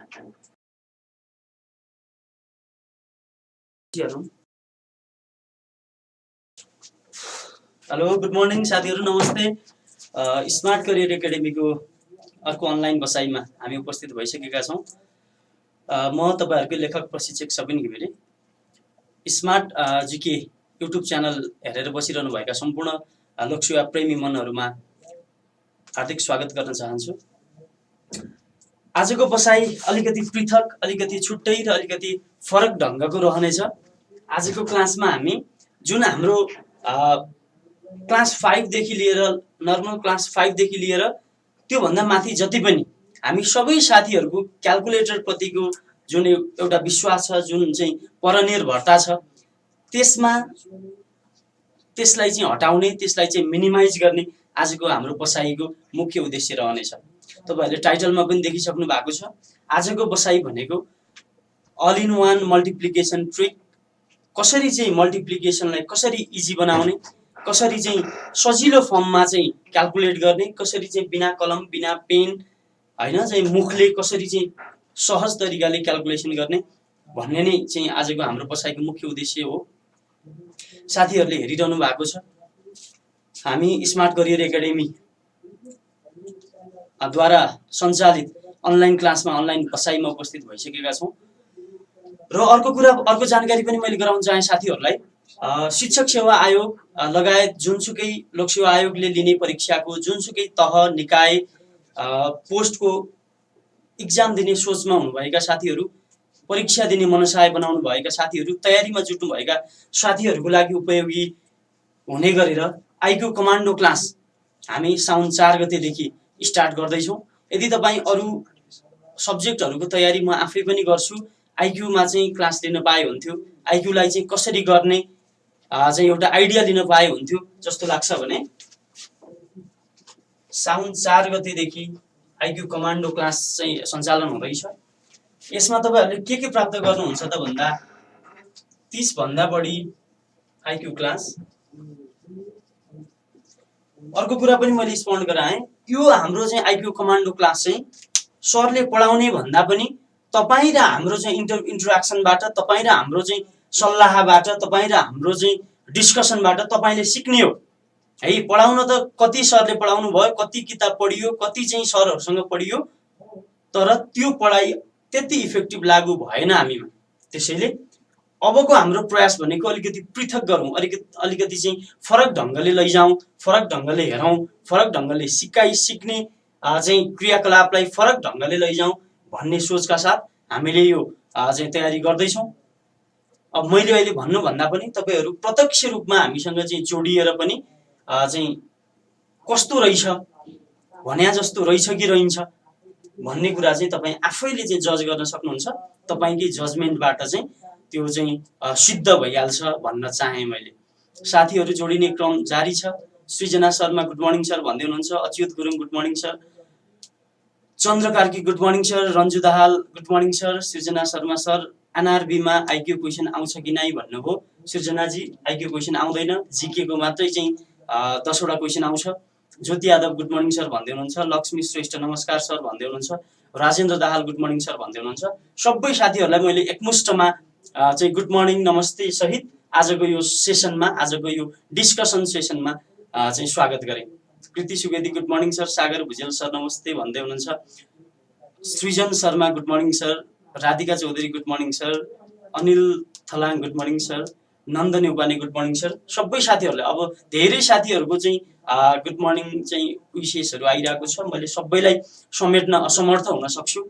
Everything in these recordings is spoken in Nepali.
हेलो गुड मर्निङ साथीहरू, नमस्ते। स्मार्ट करियर एकाडेमीको अर्को अनलाइन बसाइमा हामी उपस्थित भइसकेका छौँ। म तपाईँहरूकै लेखक प्रशिक्षक Sabin Ghimire. Smart GK YouTube channel हेरेर बसिरहनुभएका सम्पूर्ण लोकसेवा प्रेमी मनहरूमा हार्दिक स्वागत गर्न चाहन्छु। आजको बसाइ अलिकति पृथक, अलिकति छुट्टै र अलिकति फरक ढङ्गको रहनेछ। आजको क्लासमा हामी जुन हाम्रो क्लास 5 देखि लिएर नर्मल क्लास 5 देखि लिएर त्योभन्दा माथि जति पनि हामी सबै साथीहरूको क्याल्कुलेटर प्रतिको जुन एउटा विश्वास छ, जुन चाहिँ परनिर्भरता छ, त्यसलाई चाहिँ हटाउने, त्यसलाई चाहिँ मिनिमाइज गर्ने आजको हाम्रो बसाइको मुख्य उद्देश्य रहनेछ। तपाईहरूले टाइटलमा पनि देखिसक्नु भएको छ। आजको बसाइ भनेको all in one multiplication trick. कसरी चाहिँ मल्टिप्लिकेसनलाई कसरी इजी बनाउने, कसरी चाहिँ सजिलो फर्ममा चाहिँ क्याल्कुलेट गर्ने, कसरी चाहिँ बिना कलम बिना पेन हैन चाहिँ मुखले कसरी चाहिँ सहज तरिकाले क्याल्कुलेसन गर्ने भन्ने नै चाहिँ आजको हाम्रो बसाइको मुख्य उद्देश्य हो। साथीहरूले हेरिरहनु भएको छ, हामी स्मार्ट करियर एकाडेमी द्वारा सञ्चालित अनलाइन क्लासमा अनलाइन बसाइमा उपस्थित भइसकेका छौँ। र अर्को जानकारी पनि मैले गराउन चाहे साथीहरूलाई। शिक्षक सेवा आयोग लगायत जुनसुकै लोकसेवा आयोगले लिने परीक्षाको जुनसुकै तह निकाय पोस्टको इक्जाम दिने सोचमा हुनुभएका साथीहरू, परीक्षा दिने मनसाय बनाउनु भएका साथीहरू, तयारीमा जुट्नुभएका साथीहरूको लागि उपयोगी हुने गरेर आइक्यू कमान्डो क्लास हामी साउन 4 गतेदेखि स्टार्ट गर्दैछौँ। यदि तपाईँ अरू सब्जेक्टहरूको तयारी म आफै पनि गर्छु, आइक्यूमा चाहिँ क्लास लिन पाए हुन्थ्यो, आइक्यूलाई चाहिँ कसरी गर्ने चाहिँ एउटा आइडिया लिन पाए हुन्थ्यो जस्तो लाग्छ भने साउन 4 गतेदेखि आइक्यू कमान्डो क्लास चाहिँ सञ्चालन हुँदैछ। यसमा तपाईँहरूले के प्राप्त गर्नुहुन्छ त भन्दा 30 भन्दा बढी आइक्यू क्लास। अर्को कुरा पनि मैले स्पष्ट गराएँ, यो हाम्रो चाहिँ आइक्यू कमान्डो क्लास चाहिँ सरले पढाउने भन्दा पनि तपाईँ र हाम्रो चाहिँ इन्टरेक्सनबाट, तपाईँ र हाम्रो चाहिँ सल्लाहबाट, तपाईँ र हाम्रो चाहिँ डिस्कसनबाट तपाईँले सिक्ने हो है। पढाउन त कति सरले पढाउनु भयो, कति किताब पढियो, कति चाहिँ सरहरूसँग पढियो, तर त्यो पढाइ त्यति इफेक्टिभ लागू भएन हामीमा। त्यसैले अबको हाम्रो प्रयास भनेको अलिकति पृथक गरौँ, अलिकति चाहिँ फरक ढङ्गले लैजाउँ, फरक ढङ्गले हेरौँ, फरक ढङ्गले सिक्ने चाहिँ क्रियाकलापलाई फरक ढङ्गले लैजाउँ भन्ने सोचका साथ हामीले यो चाहिँ तयारी गर्दैछौँ। अब मैले अहिले भन्नुभन्दा पनि तपाईँहरू प्रत्यक्ष रूपमा हामीसँग चाहिँ जोडिएर पनि चाहिँ कस्तो रहेछ, भन्या जस्तो रहेछ कि रहन्छ भन्ने कुरा चाहिँ तपाईँ आफैले चाहिँ जज गर्न सक्नुहुन्छ। तपाईँकै जजमेन्टबाट चाहिँ त्यो चाहिँ सिद्ध भइहाल्छ भन्न चाहेँ मैले। साथीहरू जोडिने क्रम जारी छ। Srijana Sharma good morning sir भन्दै हुनुहुन्छ, Achyut Gurung good morning sir, Chandra Karki good morning sir, Ranju Dahal good morning sir, Srijana Sharma sir एनआरबीमा आइक्यू क्वेसन आउँछ कि नै भन्नुभयो। सृजनाजी आइक्यू क्वेसन आउँदैन, जीके को मात्रै चाहिँ 10 वटा क्वेसन आउँछ। Jyoti Yadav good morning sir भन्दै हुनुहुन्छ, लक्ष्मी श्रेष्ठ नमस्कार सर भन्दै हुनुहुन्छ, Rajendra Dahal good morning sir भन्दै हुनुहुन्छ। सबै साथीहरूलाई मैले एकमुष्टमा चाहिँ गुड मर्निङ नमस्ते सहित आजको यो सेसनमा, आजको यो डिस्कसन सेसनमा चाहिँ स्वागत गरेँ। Kriti Subedi good morning sir, Sagar Bhujel sir नमस्ते भन्दै हुनुहुन्छ, Srijan Sharma good morning sir, Radhika Chaudhary good morning sir, Anil Thalang good morning sir, Nandan Upane good morning sir. सबै साथीहरूलाई अब धेरै साथीहरूको चाहिँ गुड मर्निङ चाहिँ विशेषहरू आइरहेको छ, मैले सबैलाई समेट्न असमर्थ हुन सक्छु।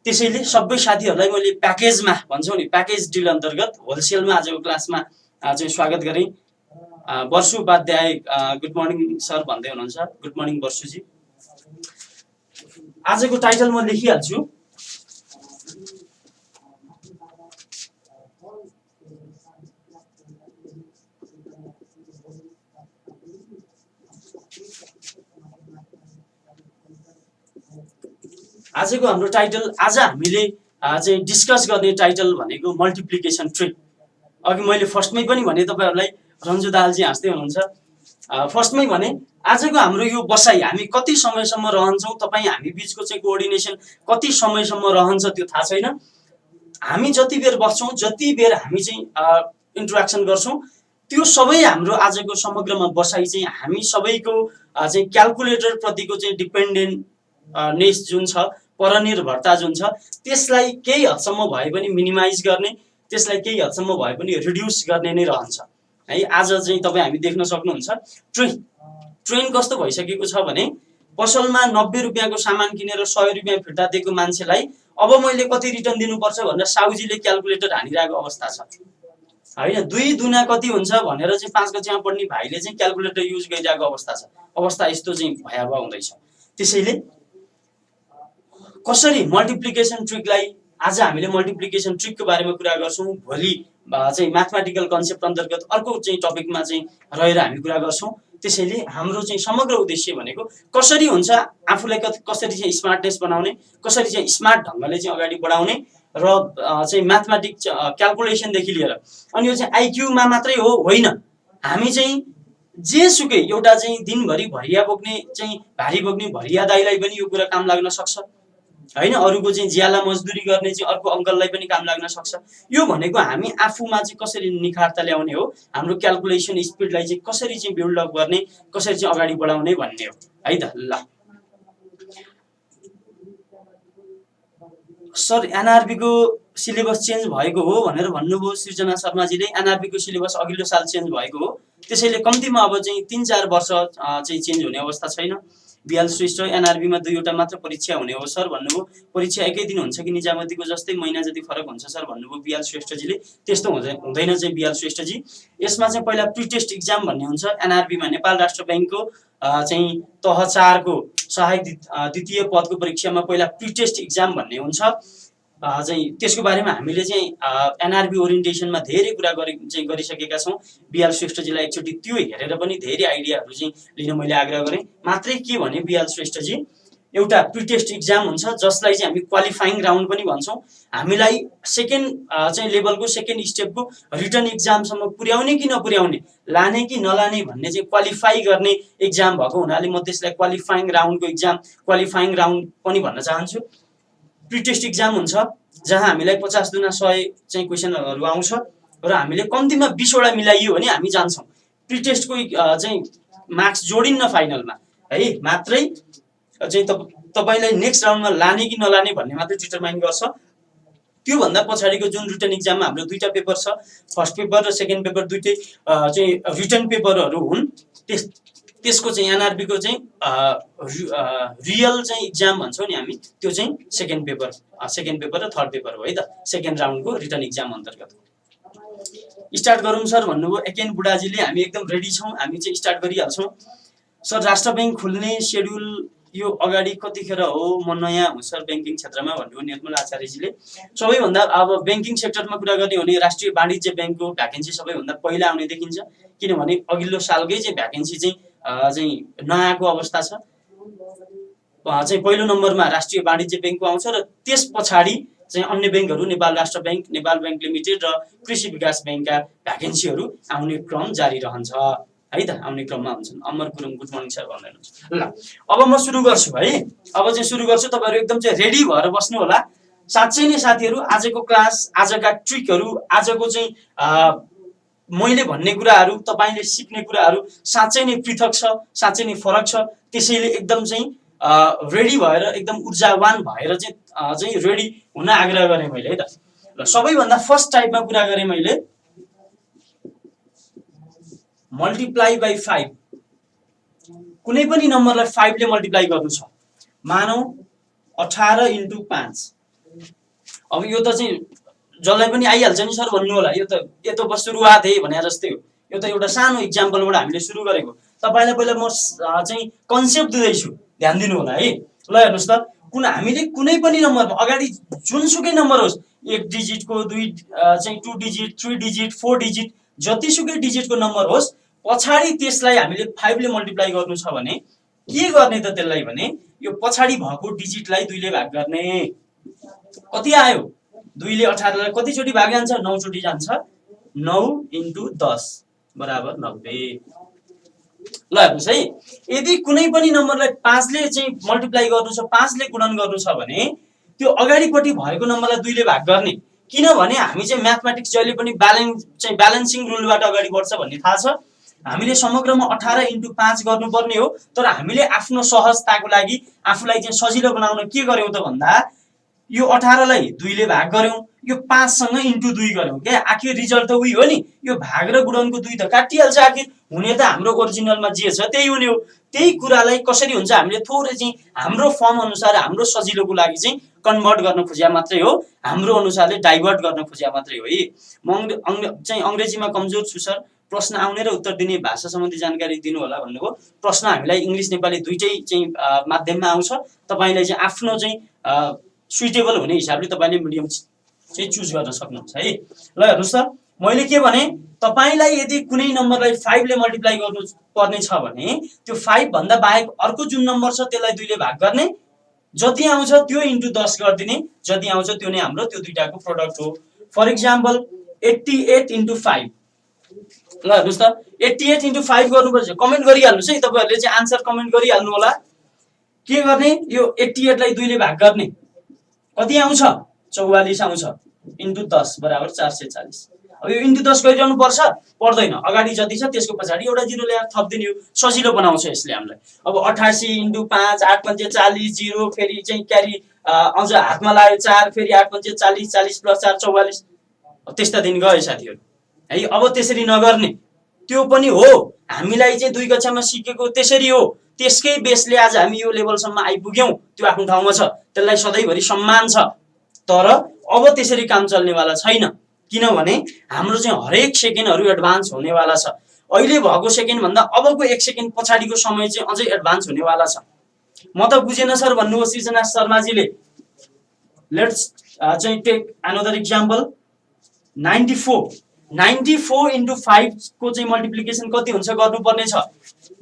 त्यसैले सबै साथीहरूलाई मैले प्याकेजमा भन्छौँ नि, प्याकेज डिल अन्तर्गत होलसेलमा आजको क्लासमा चाहिँ स्वागत गरेँ। वर्षु उपाध्याय गुड मर्निङ सर भन्दै हुनुहुन्छ, गुड मर्निङ वर्षुजी। आजको टाइटल म लेखिहाल्छु। आजको हाम्रो टाइटल, आज हामीले चाहिँ डिस्कस गर्ने टाइटल भनेको मल्टिप्लिकेसन ट्रिक। अघि मैले फर्स्टमै पनि भने तपाईँहरूलाई, रन्जु दाहालजी हाँस्दै हुनुहुन्छ, फर्स्टमै भने आजको हाम्रो यो बसाइ हामी कति समयसम्म रहन्छौँ, तपाईँ हामी बिचको चाहिँ कोअर्डिनेसन कति समयसम्म रहन्छ त्यो थाहा छैन। हामी जति बेर बस्छौँ, जति बेर हामी चाहिँ इन्टरेक्सन गर्छौँ, त्यो सबै हाम्रो आजको समग्रमा बसाइ चाहिँ हामी सबैको चाहिँ क्यालकुलेटर प्रतिको चाहिँ डिपेन्डेन्टनेस जुन छ, परनिर्भरता जुन छ, त्यसलाई केही हदसम्म भए पनि मिनिमाइज गर्ने, त्यसलाई केही हदसम्म भए पनि रिड्युस गर्ने नै रहन्छ है। आज चाहिँ तपाईँ हामी देख्न सक्नुहुन्छ ट्रेन कस्तो भइसकेको छ भने पसलमा 90 रुपियाँको सामान किनेर 100 रुपियाँ फिर्ता दिएको मान्छेलाई अब मैले कति रिटर्न दिनुपर्छ भनेर साउजीले क्यालकुलेटर हानिरहेको अवस्था छ हैन। 2 दुना कति हुन्छ भनेर चाहिँ 5 कक्षामा पढ्ने भाइले चाहिँ क्यालकुलेटर युज गरिरहेको अवस्था छ। अवस्था यस्तो चाहिँ भयावह हुँदैछ। त्यसैले कसरी मल्टिप्लिकेसन ट्रिकलाई, आज हामीले मल्टिप्लिकेसन ट्रिकको बारेमा कुरा गर्छौँ, भोलि चाहिँ म्याथमेटिकल कन्सेप्ट अन्तर्गत अर्को चाहिँ टपिकमा चाहिँ रहेर हामी कुरा गर्छौँ। त्यसैले हाम्रो चाहिँ समग्र उद्देश्य भनेको कसरी हुन्छ आफूलाई कसरी चाहिँ स्मार्टनेस बनाउने, कसरी चाहिँ स्मार्ट ढङ्गले चाहिँ अगाडि बढाउने र चाहिँ म्याथमेटिक्स क्यालकुलेसनदेखि लिएर अनि यो चाहिँ आइक्यूमा मात्रै हो होइन। हामी चाहिँ जेसुकै एउटा चाहिँ दिनभरि भरिया बोक्ने चाहिँ भारी बोक्ने भरिया दाइलाई पनि यो कुरा काम लाग्न सक्छ हैन। अरूको चाहिँ ज्याला मजदुरी गर्ने चाहिँ अर्को अङ्कललाई पनि काम लाग्न सक्छ। यो भनेको हामी आफूमा चाहिँ कसरी निखारता ल्याउने हो, हाम्रो क्यालकुलेसन स्पिडलाई चाहिँ कसरी चाहिँ बिल्डअप गर्ने, कसरी चाहिँ अगाडि बढाउने भन्ने हो है त। ल सर एनआरबीको सिलेबस चेन्ज भएको हो भनेर भन्नुभयो सृजना शर्माजीले। एनआरबीको सिलेबस अघिल्लो साल चेन्ज भएको हो, त्यसैले कम्तीमा अब चाहिँ 3-4 वर्ष चाहिँ चेन्ज हुने अवस्था छैन। बिहाल श्रेष्ठ एनआरबीमा 2वटा मात्र परीक्षा हुने हो सर भन्नुभयो। परीक्षा एकै दिन हुन्छ कि निजामतीको जस्तै महिना जति फरक हुन्छ सर भन्नुभयो बिहाल श्रेष्ठजीले। त्यस्तो हुँदैन चाहिँ बिहाल श्रेष्ठजी। यसमा चाहिँ पहिला प्री टेस्ट इक्जाम भन्ने हुन्छ एनआरबीमा। नेपाल राष्ट्र ब्याङ्कको चाहिँ तह 4 को सहायक द्वितीय पदको परीक्षामा पहिला प्री टेस्ट इक्जाम भन्ने हुन्छ चाहिँ। त्यसको बारेमा हामीले चाहिँ एनआरबी ओरिएन्टेसनमा धेरै कुरा गरिसकेका छौँ। बिहाल श्रेष्ठजीलाई एकचोटि त्यो हेरेर पनि धेरै आइडियाहरू चाहिँ लिन मैले आग्रह गरेँ। मात्रै के भने बिहाल श्रेष्ठजी, एउटा प्री टेस्ट इक्जाम हुन्छ जसलाई चाहिँ हामी क्वालिफाइङ राउन्ड पनि भन्छौँ। हामीलाई सेकेन्ड चाहिँ लेभलको सेकेन्ड स्टेपको रिटर्न इक्जामसम्म पुर्याउने कि नपुर्याउने, लाने कि नलाने भन्ने चाहिँ क्वालिफाई गर्ने इक्जाम भएको हुनाले म त्यसलाई क्वालिफाइङ राउन्डको इक्जाम, क्वालिफाइङ राउन्ड पनि भन्न चाहन्छु। प्री टेस्ट इक्जाम हुन्छ जहाँ हामीलाई 50 दुना 100 चाहिँ क्वेसनहरू आउँछ र हामीले कम्तीमा 20 वटा मिलाइयो भने हामी जान्छौँ। प्री टेस्टको चाहिँ मार्क्स जोडिन्न फाइनलमा है, मात्रै चाहिँ तपाईलाई नेक्स्ट राउन्डमा लाने कि नलाने भन्ने मात्रै डिटरमाइन गर्छ। त्योभन्दा पछाडिको जुन रिटर्न इक्जाममा हाम्रो 2टा पेपर छ, फर्स्ट पेपर र सेकेन्ड पेपर, दुईटै चाहिँ रिटर्न पेपरहरू हुन्। त्यसको चाहिँ एनआरबीको चाहिँ रियल चाहिँ इक्जाम भन्छौँ नि हामी, त्यो चाहिँ सेकेन्ड पेपर र थर्ड पेपर हो है त, सेकेन्ड राउन्डको रिटर्न इक्जाम अन्तर्गत। स्टार्ट गरौँ सर भन्नुभयो एकेन बुढाजीले। हामी एकदम रेडी छौँ, हामी चाहिँ स्टार्ट गरिहाल्छौँ। सर राष्ट्र ब्याङ्क खुल्ने सेड्युल यो अगाडि कतिखेर हो, म नयाँ हुँ सर ब्याङ्किङ क्षेत्रमा भन्नुभयो निर्मल आचार्यजीले। सबैभन्दा अब ब्याङ्किङ सेक्टरमा कुरा गर्ने हो भने राष्ट्रिय वाणिज्य ब्याङ्कको भ्याकेन्सी सबैभन्दा पहिला आउने देखिन्छ, किनभने अघिल्लो सालकै चाहिँ भ्याकेन्सी चाहिँ नआएको अवस्था छ। चाहिँ पहिलो नम्बरमा राष्ट्रिय वाणिज्य ब्याङ्कको आउँछ र त्यस पछाडि चाहिँ अन्य ब्याङ्कहरू नेपाल राष्ट्र ब्याङ्क, नेपाल ब्याङ्क लिमिटेड र कृषि विकास ब्याङ्कका भ्याकेन्सीहरू आउने क्रम जारी रहन्छ है त, आउने क्रममा हुन्छन्। अमर गुरुङ गुड मर्निङ सर भन्दै हुनुहुन्छ। ल अब म सुरु गर्छु है, अब चाहिँ सुरु गर्छु। तपाईँहरू एकदम चाहिँ रेडी भएर बस्नु होला। साँच्चै नै साथीहरू आजको क्लास, आजका ट्रिकहरू, आजको चाहिँ मैले भन्ने कुराहरू, तपाईँले सिक्ने कुराहरू साँच्चै नै पृथक छ, साँच्चै नै फरक छ। त्यसैले एकदम चाहिँ रेडी भएर एकदम ऊर्जावान भएर चाहिँ रेडी हुन आग्रह गरेँ मैले है त। ल सबैभन्दा फर्स्ट टाइपमा कुरा गरेँ मैले मल्टिप्लाई बाई 5। कुनै पनि नम्बरलाई 5 ले मल्टिप्लाई गर्नु छ, मानौ 18 × 5। अब यो त चाहिँ जसलाई पनि आइहाल्छ नि सर भन्नु होला, यो त बस सुरुवात है भने जस्तै हो। यो त एउटा सानो इक्जाम्पलबाट हामीले सुरु गरेको। तपाईँलाई पहिला म चाहिँ कन्सेप्ट दिँदैछु, ध्यान दिनु होला है। ल हेर्नुहोस् त, हामीले कुनै पनि नम्बरमा अगाडि जुनसुकै नम्बर होस्, 1 डिजिटको, 2 डिजिट, 3 डिजिट, 4 डिजिट, जतिसुकै डिजिटको नम्बर होस्, पछाडि त्यसलाई हामीले 5 ले मल्टिप्लाई गर्नु छ भने के गर्ने त त्यसलाई भने यो पछाडि भएको डिजिटलाई 2 ले भाग गर्ने। कति आयो? 2 ले 18 लाई कतिचोटि भाग जान्छ? 9 चोटि जान्छ। 9 × 10 = 90। ल हेर्नुहोस् है, यदि कुनै पनि नम्बरलाई 5 ले चाहिँ मल्टिप्लाई गर्नु छ, 5 ले गुणन गर्नु छ भने त्यो अगाडिपट्टि भएको नम्बरलाई 2 ले भाग गर्ने। किनभने हामी चाहिँ म्याथमेटिक्स जहिले पनि ब्यालेन्सिङ रुलबाट अगाडि बढ्छ भन्ने थाहा छ। हामीले समग्रमा 18 × 5 गर्नुपर्ने हो, तर हामीले आफ्नो सहजताको लागि आफूलाई चाहिँ सजिलो बनाउन के गर्यौं त भन्दा यो 18 लाई 2 ले भाग गर्यौं, यो 5 सँग इन्टु 2 गर्यौं के। आखिर रिजल्ट त उही हो नि, यो भाग र गुणनको 2 त काटिहाल्छ। आखिर हुने त हाम्रो ओरिजिनलमा जे छ त्यही हुने हो। त्यही कुरालाई कसरी हुन्छ हामीले थोरै चाहिँ हाम्रो फर्म अनुसार हाम्रो सजिलोको लागि चाहिँ कन्भर्ट गर्न खोजिया मात्रै हो, हाम्रो अनुसारले डाइभर्ट गर्न खोजिया मात्रै हो। म चाहिँ अंग्रेजीमा कमजोर छु सर, प्रश्न आउने र उत्तर दिने भाषा सम्बन्धी जानकारी दिनु होला भन्नुको। प्रश्न हामीलाई इंग्लिश नेपाली दुईटै चाहिँ माध्यममा आउँछ। तपाईलाई चाहिँ आफ्नो चाहिँ सुइटेबल हुने हिसाबले तपाईले मिडियम चाहिँ चुज गर्न सक्नुहुन्छ है। ल हेर्नुस् त, मैले के भने तपाईलाई यदि कुनै नम्बरलाई 5 ले मल्टिप्लाई गर्नु पर्ने छ भने त्यो 5 भन्दा बाहेक अर्को जुन नम्बर छ त्यसलाई 2 ले भाग गर्ने, जति आउँछ त्यो इन्टु 10 गरिदिने, जति आउँछ त्यो नै हाम्रो त्यो दुईटाको प्रोडक्ट हो। For example 88 × 5। ल हेर्नुस् त, 88 × 5 गर्नुपर्छ। कमेन्ट गरिहाल्नुस् है, तपाईहरुले चाहिँ आन्सर कमेन्ट गरिहाल्नु होला। के गर्ने, यो 88 लाई 2 ले भाग गर्ने, कति आउँछ 44 आउँछ, इन्टु 10 बराबर 440। अब यो इन्टु 10 गरिरहनु पर्छ पर्दैन, अगाडि जति छ त्यसको पछाडि एउटा जिरो ल्याएर थप्दिने हो, सजिलो बनाउँछ यसले हामीलाई। अब 88 × 5 8 × 5 40 0 फेरि चाहिँ क्यारी आउँछ हातमा लाग्यो 4 फेरि 8 × 5 40 40 + 4 44। त्यस्ता दिन गए साथीहरु है। अब त्यसरी नगर्ने, त्यो पनि हो हामीलाई चाहिँ 2 कक्षामा सिकेको त्यसरी हो। त्यसकै बेसले आज हामी यो लेभलसम्म आइपुग्यौं, त्यो आफ्नो ठाउँमा छ, त्यसलाई सधैँभरि सम्मान छ। तर अब त्यसरी काम चल्नेवाला छैन, किनभने हाम्रो चाहिँ हरेक सेकेन्डहरु एडभान्स हुनेवाला छ। अहिले भएको सेकेन्ड भन्दा अबको 1 सेकेन्ड पछाडिको समय चाहिँ अझै एडभान्स हुनेवाला छ। म त बुझेन सर भन्नु हो सृजना शर्माजीले। लेट्स चाहिँ टेक अनदर एक्जाम्पल 94 × 5 को चाहिँ मल्टिप्लिकेसन कति हुन्छ गर्नुपर्ने छ।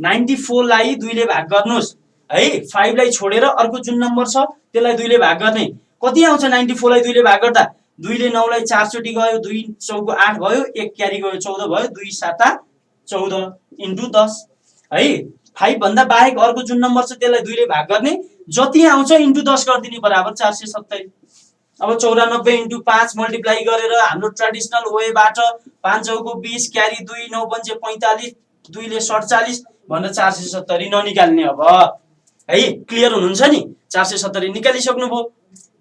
94 लाई 2 ले भाग गर्नुस् है, 5 लाई छोडेर अर्को जुन नम्बर छ त्यसलाई 2 ले भाग गर्ने, कति आउँछ 94 लाई 2 ले भाग गर्दा 2 ले 9 लाई 4 चोटी गयो, 2 चौको 8 भयो, 1 क्यारी गयो 14 भयो, 2 7 14 इन्टु 10 है। 5 भन्दा बाहेक अर्को जुन नम्बर छ त्यसलाई 2 ले भाग गर्ने, जति आउँछ इन्टु 10 गरिदिने बराबर 470। अब 94 × 5 मल्टिप्लाई गरेर हाम्रो ट्रेडिसनल वेबाट 5 चौको 20 क्यारी 2 9 पंचे 45 2 ले 47 भनेर 470 ननिकाल्ने। अब है क्लियर हुनुहुन्छ नि, 470 निकालिसक्नु भयो।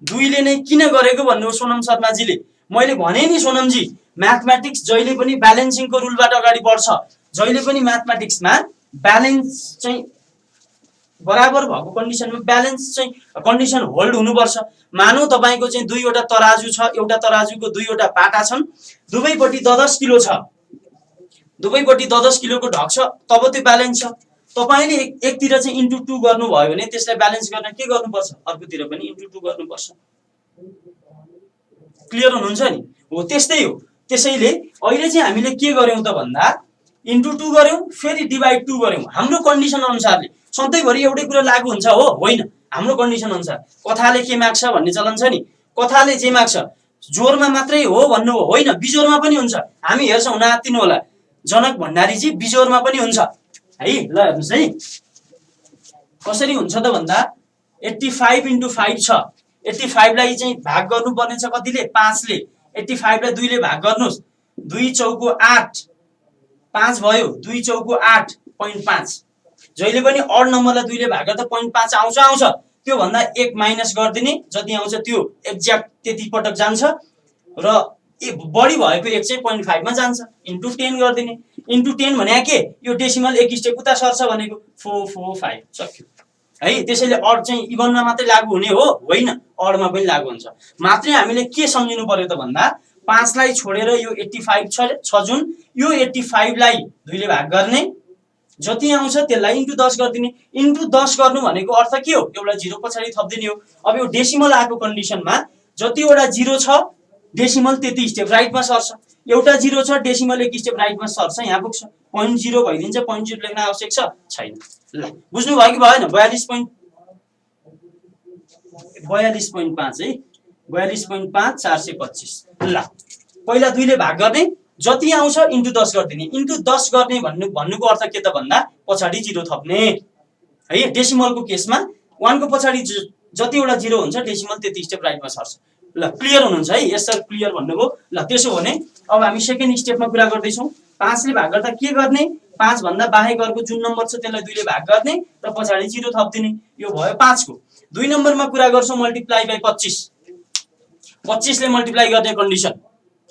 2 ले नै किन गरेको भन्नु सोनम शर्माजीले। मैले भने नि सोनमजी, म्याथमेटिक्स जहिले पनि ब्यालेन्सिङको रुलबाट अगाडि बढ्छ। जहिले पनि म्याथमेटिक्समा ब्यालेन्स चाहिँ बराबर भएको कन्डिसनमा ब्यालेन्स चाहिँ कन्डिसन होल्ड हुनुपर्छ। मानौ तपाईको चाहिँ 2 वटा तराजु छ, एउटा तराजुको 2 वटा पाटा छन्, दुवैपट्टि 10 किलो छ, दुवैपट्टि 10 किलोको ढक छ, तब त्यो ब्यालेन्स छ। तपाईले एकतिर चाहिँ इन्टु 2 गर्नु भयो भने त्यसलाई ब्यालेन्स गर्न के गर्नुपर्छ, अर्कोतिर पनि इन्टु 2 गर्नुपर्छ। क्लियर हुनुहुन्छ नि? हो त्यस्तै हो। त्यसैले अहिले चाहिँ हामीले के गर्यौं त भन्दा इन्टु 2 गर्यौं, फेरि डिभाइड 2 गर्यौं। हाम्रो कन्डिसन अनुसारले सधैँभरि एउटै कुरा लागू हुन्छ हो होइन, हाम्रो कन्डिसन अनुसार। कथाले के माग्छ भन्ने चलन छ नि, कथाले जे माग्छ जोरमा मात्रै हो भन्नु हो होइन, बिजोरमा पनि हुन्छ। हामी हेर्छौं, नआत्तिनु होला, जनक भण्डारीजी बिजोरमा पनि हुन्छ है। ल हेर्नुस् है कसरी हुन्छ त भन्दा 85 × 5 छ, 85 लाई चाहिँ भाग गर्नुपर्ने छ कतिले 5 ले। 85 लाई 2 ले भाग गर्नुस्, 2 चौको 8 5 भयो, 2 चौको 8 0.5। जहिले पनि अड नम्बरलाई 2 ले भाग गर्दा 0.5 आउँछ। त्यो भन्दा 1 माइनस गरिदिने, जति आउँछ त्यो एक्ज्याक्ट त्यति पटक जान्छ र बढी भएको 1 चाहिँ 0.5 मा जान्छ, इन्टु 10 गरिदिने। इन्टु 10 भने के, यो डेसिमल एक स्टेप उता सर्छ भनेको 445 सक्यो है। त्यसैले अड चाहिँ इभनमा मात्रै लागू हुने हो होइन, अडमा पनि लागू हुन्छ। मात्रै हामीले के सम्झिनु पर्यो त भन्दा 5 लाई छोडेर यो 85 छ जुन, यो 85 लाई 2 ले भाग गर्ने, जति आउँछ त्यसलाई इन्टु 10 गरिदिने। इन्टु 10 गर्नु भनेको अर्थ के हो, एउटा जिरो पछाडि थप्दिने हो। अब यो डेसिमल आएको कन्डिसनमा जतिवटा जिरो छ डेसिमल त्यति स्टेप राइटमा सर्छ, एउटा जिरो छ डेसिमल एक स्टेप राइटमा सर्छ, यहाँ पुग्छ 0.0 भइदिन्छ। 0.0 लेख्न आवश्यक छैन। ल बुझ्नु भयो कि भएन? 42.5 है, 42.5 425। ल पहिला 2 ले भाग गर्ने, जति आउँछ इन्टु 10 गरिदिने। इन्टु 10 गर्ने भन्नुको अर्थ के त भन्दा पछाडि 0 थप्ने है। डेसिमलको केसमा 1 को पछाडि जतिवटा 0 हुन्छ डेसिमल त्यति स्टेप राइटमा सर्छ। ल क्लियर हुनुहुन्छ है? यस सर क्लियर भन्नुभयो। ल त्यसो भने अब हामी सेकेन्ड स्टेपमा कुरा गर्दैछौँ। 5 ले भाग गर्दा के गर्ने? 5 भन्दा बाहेक अर्को जुन नम्बर छ त्यसलाई 2 ले भाग गर्ने र पछाडि 0 थप्दिने। यो भयो 5 को। 2 नम्बरमा कुरा गर्छौँ मल्टिप्लाई बाइ 25। 25 ले मल्टिप्लाई गर्ने कन्डिसन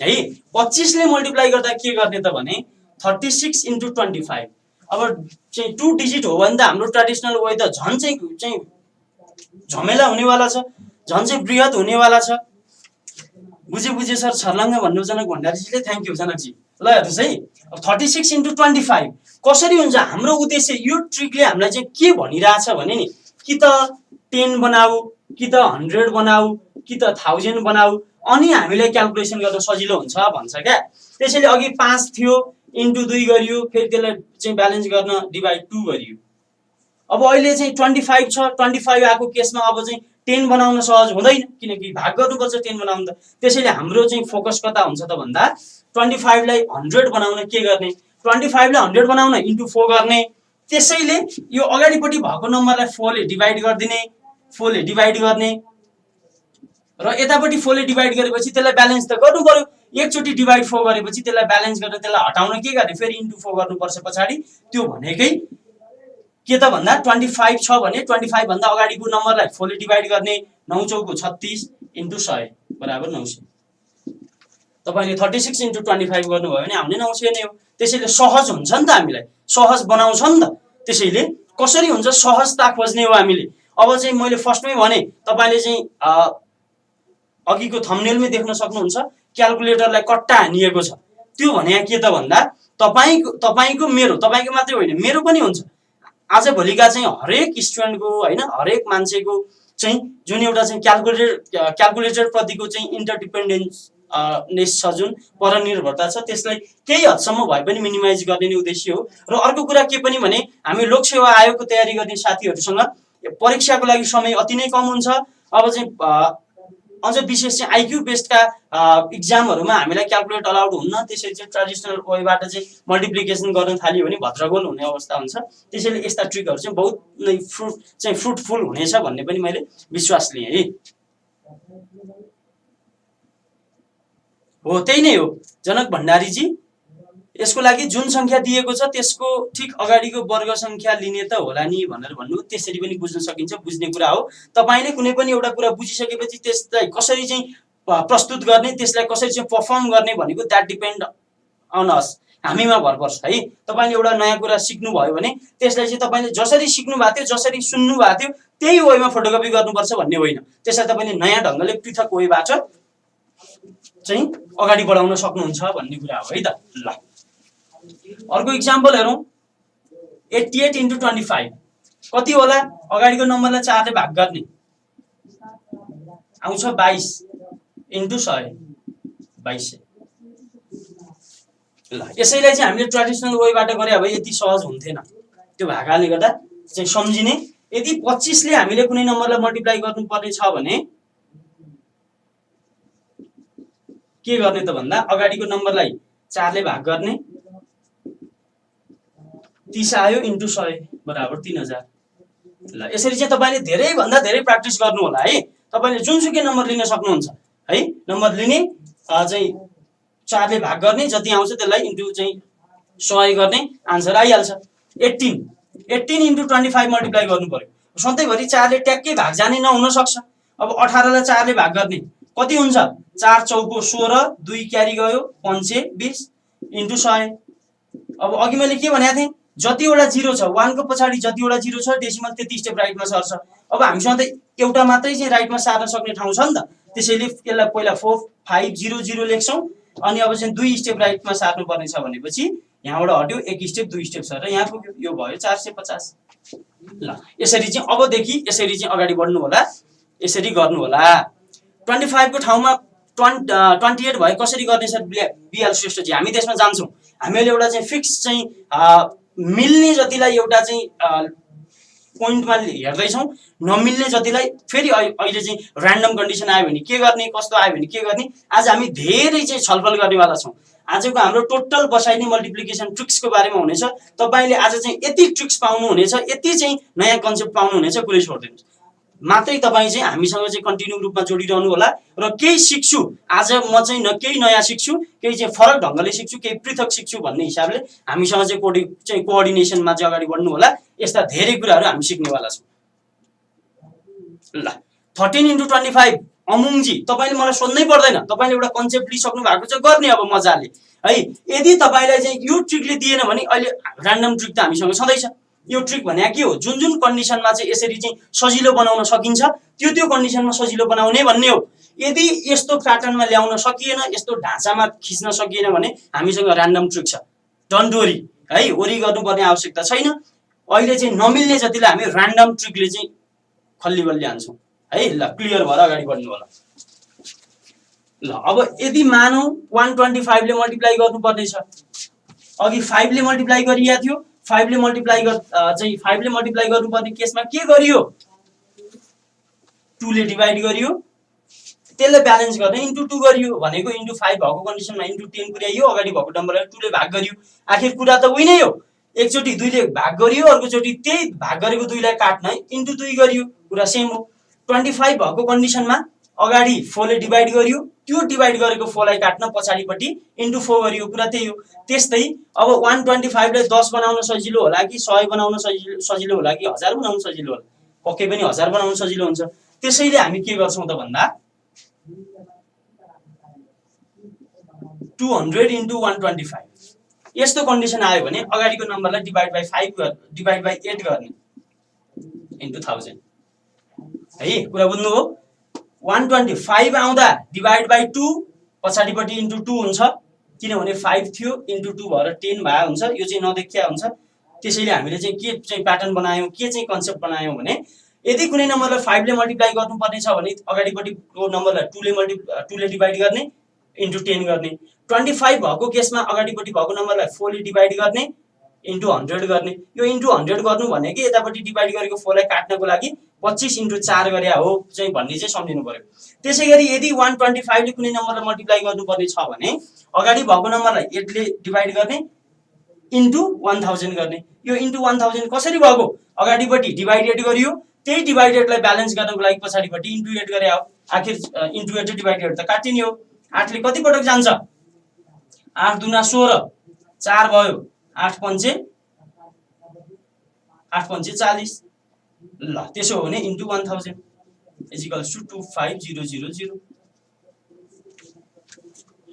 है। 25 ले मल्टिप्लाई गर्दा के गर्ने त भने 36 × 25। अब चाहिँ 2 डिजिट हो भने त हाम्रो ट्रेडिसनल वे त झन् चाहिँ झमेला हुनेवाला छ, झन् चाहिँ बृहत हुनेवाला छ। बुझे सर छर्लङ्ग भन्नु जनक भण्डारीजीले। थ्याङ्क यू जनकजी। ल हेर्नुहोस् है, 36 × 25 कसरी हुन्छ? हाम्रो उद्देश्य यो ट्रिकले हामीलाई चाहिँ के भनिरहेछ भने नि, कि त 10 बनाऊ, कि त 100 बनाऊ, कि त 1000 बनाऊ, अनि हामीले क्याल्कुलेसन गर्न सजिलो हुन्छ भन्छ क्या। त्यसैले अघि 5 थियो इन्टु 2 गरियो, फेरि त्यसलाई चाहिँ ब्यालेन्स गर्न डिभाइड 2 गरियो। अब अहिले चाहिँ 25 छ, 25 आएको केसमा अब चाहिँ 10 बनाउन सहज हुँदैन, किनकि भाग गर्नुपर्छ 10 बनाउन त। त्यसैले हाम्रो चाहिँ फोकस कता हुन्छ त भन्दा 25 लाई 100 बनाउन के गर्ने? 25 लाई 100 बनाउन इन्टु 4 गर्ने। त्यसैले यो अगाडिपट्टि भएको नम्बरलाई 4 ले डिभाइड गरिदिने, 4 ले डिभाइड गर्ने र यतापट्टि 4 ले डिभाइड गरेपछि त्यसलाई ब्यालेन्स त गर्नु पर्यो। एकचोटि डिभाइड 4 गरेपछि त्यसलाई ब्यालेन्स गरेर त्यसलाई हटाउन के गर्ने? फेरि इन्टु 4 गर्नुपर्छ पछाडि। त्यो भनेकै के त भन्दा 25 छ भने 25 भन्दा अगाडिको नम्बरलाई 4 ले डिभाइड गर्ने। 9 चौको 36 इन्टु 100 बराबर 900। तपाईले 36 × 25 गर्नुभयो भने आउने 900 नै हो। त्यसैले सहज हुन्छ नि त, हामीलाई सहज बनाउँछ नि त। त्यसैले कसरी हुन्छ सहजता खोज्ने हो हामीले। अब चाहिँ मैले फर्स्टमै भने तपाईले चाहिँ अघिको थम्बनेलमै देख्न सक्नुहुन्छ क्याल्कुलेटरलाई कट्टा हानिएको छ। त्यो भने के त भन्दा तपाईको मेरो, तपाईको मात्रै होइन मेरो पनि हुन्छ। आज भोलिका चाहिँ हरेक स्टुडेन्टको होइन, हरेक मान्छेको चाहिँ जुन एउटा चाहिँ क्याल्कुलेटर प्रतिको चाहिँ इन्टरडिपेन्डेन्स छ, जुन परनिर्भरता छ, त्यसलाई केही हदसम्म भए पनि मिनिमाइज गर्ने नै उद्देश्य हो। र अर्को कुरा के पनि भने हामी लोकसेवा आयोगको तयारी गर्ने साथीहरूसँग परीक्षाको लागि समय अति नै कम हुन्छ। अब चाहिँ अझ विशेष चाहिँ आइक्यू बेस्डका इक्जामहरूमा हामीलाई क्याल्कुलेट अलाउड हुन्न। त्यसैले चाहिँ ट्रेडिसनल वेबाट चाहिँ मल्टिप्लिकेसन गर्न थाल्यो भने भद्रगोल हुने अवस्था हुन्छ। त्यसैले यस्ता ट्रिकहरू चाहिँ बहुत नै फ्रुटफुल हुनेछ भन्ने पनि मैले विश्वास लिएँ है। हो त्यही नै हो जनक भण्डारीजी। यसको लागि जुन संख्या दिएको छ त्यसको ठिक अगाडिको वर्ग संख्या लिने त होला नि भनेर भन्नु, त्यसरी पनि बुझ्न सकिन्छ, बुझ्ने कुरा हो। तपाईले कुनै पनि एउटा कुरा बुझिसकेपछि त्यसलाई कसरी चाहिँ प्रस्तुत गर्ने, त्यसलाई कसरी चाहिँ परफर्म गर्ने भनेको द्याट डिपेन्ड अन अस, हामीमा भर पर्छ है। तपाईले एउटा नयाँ कुरा सिक्नु भयो भने त्यसलाई चाहिँ तपाईले जसरी सिक्नु भएको थियो, जसरी सुन्नु भएको थियो त्यही वेमा फोटोकपी गर्नुपर्छ भन्ने होइन। त्यसलाई तपाईले नयाँ ढंगले पृथक वेबाट चाहिँ अगाडि बढाउन सक्नुहुन्छ भन्ने कुरा हो है त। ल अर्को इक्जाम्पल हेरौँ। 88 × 25 कति होला? अगाडिको नम्बरलाई 4 ले भाग गर्ने आउँछ 22 इन्टु 100 2200। ल यसैलाई चाहिँ हामीले ट्रेडिसनल वेबाट गरे भए यति सहज हुन्थेन, त्यो भागाले गर्दा चाहिँ सम्झिने। यदि 25 ले हामीले कुनै नम्बरलाई मल्टिप्लाई गर्नुपर्ने छ भने के गर्ने त भन्दा अगाडिको नम्बरलाई 4 ले भाग गर्ने, 30 आयो इन्टु 100 बराबर 3000। ल यसरी चाहिँ तपाईले धेरै भन्दा धेरै प्र्याक्टिस गर्नु होला है। तपाईले जुनसुकै नम्बर लिन सक्नुहुन्छ है। नम्बर लिने चाहिँ 4 ले भाग गर्ने, जति आउँछ त्यसलाई इन्टु चाहिँ 100 गर्ने, आन्सर आइहाल्छ। 18 × 25 मल्टिप्लाई गर्नु पर्यो। सधैँभरि 4 ले ट्याक्कै भाग जाने नहुन सक्छ। अब 18 लाई 4 ले भाग गर्ने कति हुन्छ? 4 चौको 16, 2 क्यारी गयो 520 इन्टु 100। अब अघि मैले के भनेको थिएँ? जतिवटा 0 छ, 1 को पछाडि जतिवटा 0 छ डेसिमल त्यति स्टेप राइटमा सर्छ। अब हामीसँग त एउटा मात्रै चाहिँ राइटमा सार्न सक्ने ठाउँ छ नि त। त्यसैले यसलाई पहिला 4500 लेख्छौँ, अनि अब चाहिँ 2 स्टेप राइटमा सार्नु पर्ने छ भनेपछि यहाँबाट हट्यो 1 स्टेप 2 स्टेप सर यहाँ पुग्यो, यो भयो 450। ल यसरी चाहिँ अबदेखि यसरी चाहिँ अगाडि बढ्नु होला, यसरी गर्नु होला। 25 को ठाउँमा 28 भए कसरी गर्ने सर बिआल श्रेष्ठजी? हामी त्यसमा जान्छौँ। हामीले एउटा चाहिँ फिक्स चाहिँ मिल्ने जतिलाई एउटा चाहिँ पोइन्टमा हेर्दैछौँ, नमिल्ने जतिलाई फेरि अहिले चाहिँ र्यान्डम कन्डिसन आयो भने के गर्ने, कस्तो आयो भने के गर्ने, आज हामी धेरै चाहिँ छलफल गर्नेवाला छौँ। आजको हाम्रो टोटल बसाइने मल्टिप्लिकेसन ट्रिक्सको बारेमा हुनेछ। तपाईँले आज चाहिँ यति ट्रिक्स पाउनुहुनेछ, यति चाहिँ नयाँ कन्सेप्ट पाउनुहुनेछ, कुरै छोडिदिनुहोस्। मात्रै तपाईँ चाहिँ हामीसँग चाहिँ कन्टिन्यू रूपमा जोडिरहनु होला र केही सिक्छु, आज म चाहिँ केही नयाँ सिक्छु, केही चाहिँ फरक ढङ्गले सिक्छु, केही पृथक सिक्छु भन्ने हिसाबले हामीसँग चाहिँ कोअर्डिनेसनमा चाहिँ अगाडि बढ्नु होला। यस्ता धेरै कुराहरू हामी सिक्नेवाला छौँ। ल 13 × 25 अमुङजी, तपाईँले मलाई सोध्नै पर्दैन, तपाईँले एउटा कन्सेप्ट लिइसक्नु भएको छ, गर्ने अब मजाले है। यदि तपाईँलाई चाहिँ यो ट्रिकले दिएन भने अहिले र्यान्डम ट्रिक त हामीसँग छँदैछ। यो ट्रिक भने के हो, जुन जुन कन्डिसनमा चाहिँ यसरी चाहिँ सजिलो बनाउन सकिन्छ त्यो कन्डिसनमा सजिलो बनाउने भन्ने हो। यदि यस्तो प्याटर्नमा ल्याउन सकिएन, यस्तो ढाँचामा खिच्न सकिएन भने हामीसँग र्यान्डम ट्रिक छ। डोन्ट वरी है, वरी गर्नुपर्ने आवश्यकता छैन। अहिले चाहिँ नमिल्ने जतिलाई हामी र्यान्डम ट्रिकले चाहिँ खल्ली बल्ली हान्छौँ है। ल क्लियर भएर अगाडि बढ्नु होला। ल अब यदि मानौँ 125 ले मल्टिप्लाई गर्नुपर्ने छ, अघि 5 ले मल्टिप्लाई गरिया थियो, 5 ले मल्टिप्लाई गर्नुपर्ने केसमा के गरियो, 2 ले डिभाइड गरियो, त्यसलाई ब्यालेन्स गर्ने इन्टु 2 गरियो, भनेको इन्टु 5 भएको कन्डिसनमा इन्टु 10 पुर्याइयो, अगाडि भएको नम्बरलाई 2 ले भाग गरियो। आखिर कुरा त उही नै हो, एकचोटि 2 ले भाग गरियो, अर्कोचोटि त्यही भाग गरेको 2 लाई काट्न इन्टु 2 गरियो, कुरा सेम हो। 25 भएको कन्डिसनमा अगाडि 4 ले डिभाइड गरियो, त्यो डिभाइड गरेको 4 लाई काट्न पछाडिपट्टि इन्टु 4 गरियो, कुरा त्यही हो। त्यस्तै अब 125 लाई 10 बनाउन सजिलो होला कि 100 बनाउन सजिलो होला कि 1000 बनाउन सजिलो होला, पक्कै पनि 1000 बनाउन सजिलो हुन्छ। त्यसैले हामी के गर्छौँ त भन्दा 200 × 125 यस्तो कन्डिसन आयो भने अगाडिको नम्बरलाई डिभाइड बाइ 8 गर्ने इन्टु 1000 है, कुरा बुझ्नुभयो। 125 आउँदा डिभाइड बाइ 2, पछाडिपट्टि इन्टु 2 हुन्छ, किनभने 5 थियो इन्टु 2 भएर 10 भए हुन्छ, यो चाहिँ नदेखिया हुन्छ। त्यसैले हामीले चाहिँ के चाहिँ प्याटर्न बनायौँ, के चाहिँ कन्सेप्ट बनायौँ भने यदि कुनै नम्बरलाई 5 ले मल्टिप्लाई गर्नुपर्ने छ भने अगाडिपट्टिको नम्बरलाई 2 ले डिभाइड गर्ने इन्टु 10 गर्ने। 25 भएको केसमा अगाडिपट्टि भएको नम्बरलाई 4 ले डिभाइड गर्ने इन्टु 100 गर्ने। यो इन्टु 100 गर्नु भनेको यतापट्टि डिभाइड गरेको 4 लाई काट्नको लागि 25 इन्टु 4 गरे हो चाहिँ भन्ने चाहिँ सम्झिनु पर्यो। त्यसै गरी यदि 125 ले कुनै नम्बरलाई मल्टिप्लाई गर्नुपर्ने छ भने अगाडि भएको नम्बरलाई 8 ले डिभाइड गर्ने इन्टु 1000 गर्ने। यो इन्टु 1000 कसरी भएको, अगाडिपट्टि डिभाइडेड गरियो, त्यही डिभाइडेडलाई ब्यालेन्स गर्नको लागि पछाडिपट्टि इन्टु 8 गरे हो। आखिर इन्टु 8 डिभाइडेड त काटिने हो। 8 ले कति पटक जान्छ, 8 दुना 16, 4 भयो, 8 पंचे 40। ल त्यसो हो भने इन्टु 1000 इक्वल्स टु 25000।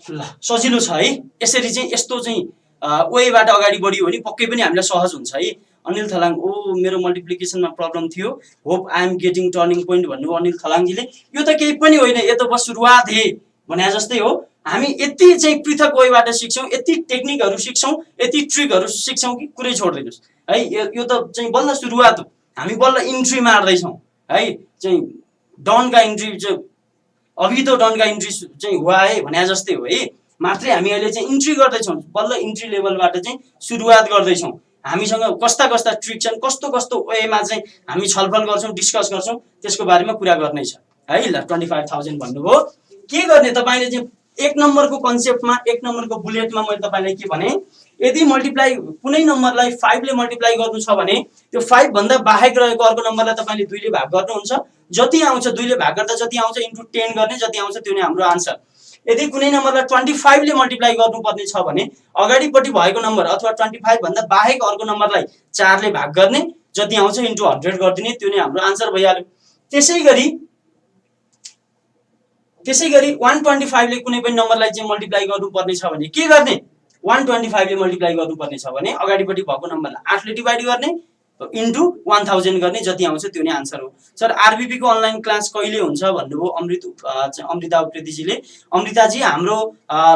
ल सजिलो छ है। यसरी चाहिँ यस्तो चाहिँ वेबाट अगाडि बढ्यो भने पक्कै पनि हामीलाई सहज हुन्छ है। अनिल थलाङ, ओ मेरो मल्टिप्लिकेसनमा प्रब्लम थियो, hope I am getting turning point भन्नु अनिल थलाङजीले। यो त केही पनि होइन, यो त बस सुरुवात हे भने जस्तै हो। हामी यति चाहिँ पृथक वेबाट सिक्छौँ, यति टेक्निकहरू सिक्छौँ, यति ट्रिकहरू सिक्छौँ कि कुरै छोडिदिनुहोस् है। यो त चाहिँ बल्ल सुरुवात हो, हामी बल्ल इन्ट्री मार्दैछौँ है। चाहिँ डन का इन्ट्री चाहिँ अभि त डन का इन्ट्री चाहिँ हुआ है भने जस्तै हो है। मात्रै हामी अहिले चाहिँ इन्ट्री गर्दैछौँ, बल्ल इन्ट्री लेभलबाट चाहिँ सुरुवात गर्दैछौँ। हामीसँग कस्ता कस्ता ट्रिक छन्, कस्तो कस्तो वेमा चाहिँ हामी छलफल गर्छौँ, डिस्कस गर्छौँ, त्यसको बारेमा कुरा गर्नै छ है। ल 25000 भन्नुभयो, के गर्ने तपाईँले चाहिँ 1 नम्बरको कन्सेप्टमा, 1 नम्बरको बुलेटमा मैले तपाईँलाई के भने, यदि मल्टिप्लाई कुनै नम्बरलाई 5 ले मल्टिप्लाई गर्नु छ भने त्यो 5 भन्दा बाहेक रहेको अर्को नम्बरलाई तपाईँले 2 ले भाग गर्नुहुन्छ। जति आउँछ 2 ले भाग गर्दा जति आउँछ इन्टु 10 गर्ने, जति आउँछ त्यो नै हाम्रो आन्सर। यदि कुनै नम्बरलाई 25 ले मल्टिप्लाई गर्नुपर्ने छ भने अगाडिपट्टि भएको नम्बर अथवा 25 भन्दा बाहेक अर्को नम्बरलाई 4 ले भाग गर्ने, जति आउँछ इन्टु 100 गरिदिने, त्यो नै हाम्रो आन्सर भइहाल्यो। त्यसै गरी 125 ले कुनै पनि नम्बरलाई चाहिँ मल्टिप्लाई गर्नुपर्ने छ भने के गर्ने, 125 ले मल्टिप्लाई गर्नुपर्ने छ भने अगाडिपट्टि भएको नम्बरलाई 8 ले डिभाइड गर्ने इन्टु 1000 गर्ने, जति आउँछ त्यो नै आन्सर हो। सर आरबिपी को अनलाइन क्लास कहिले हुन्छ भन्नुभयो अमृता उप्रेतीजीले। अमृताजी, हाम्रो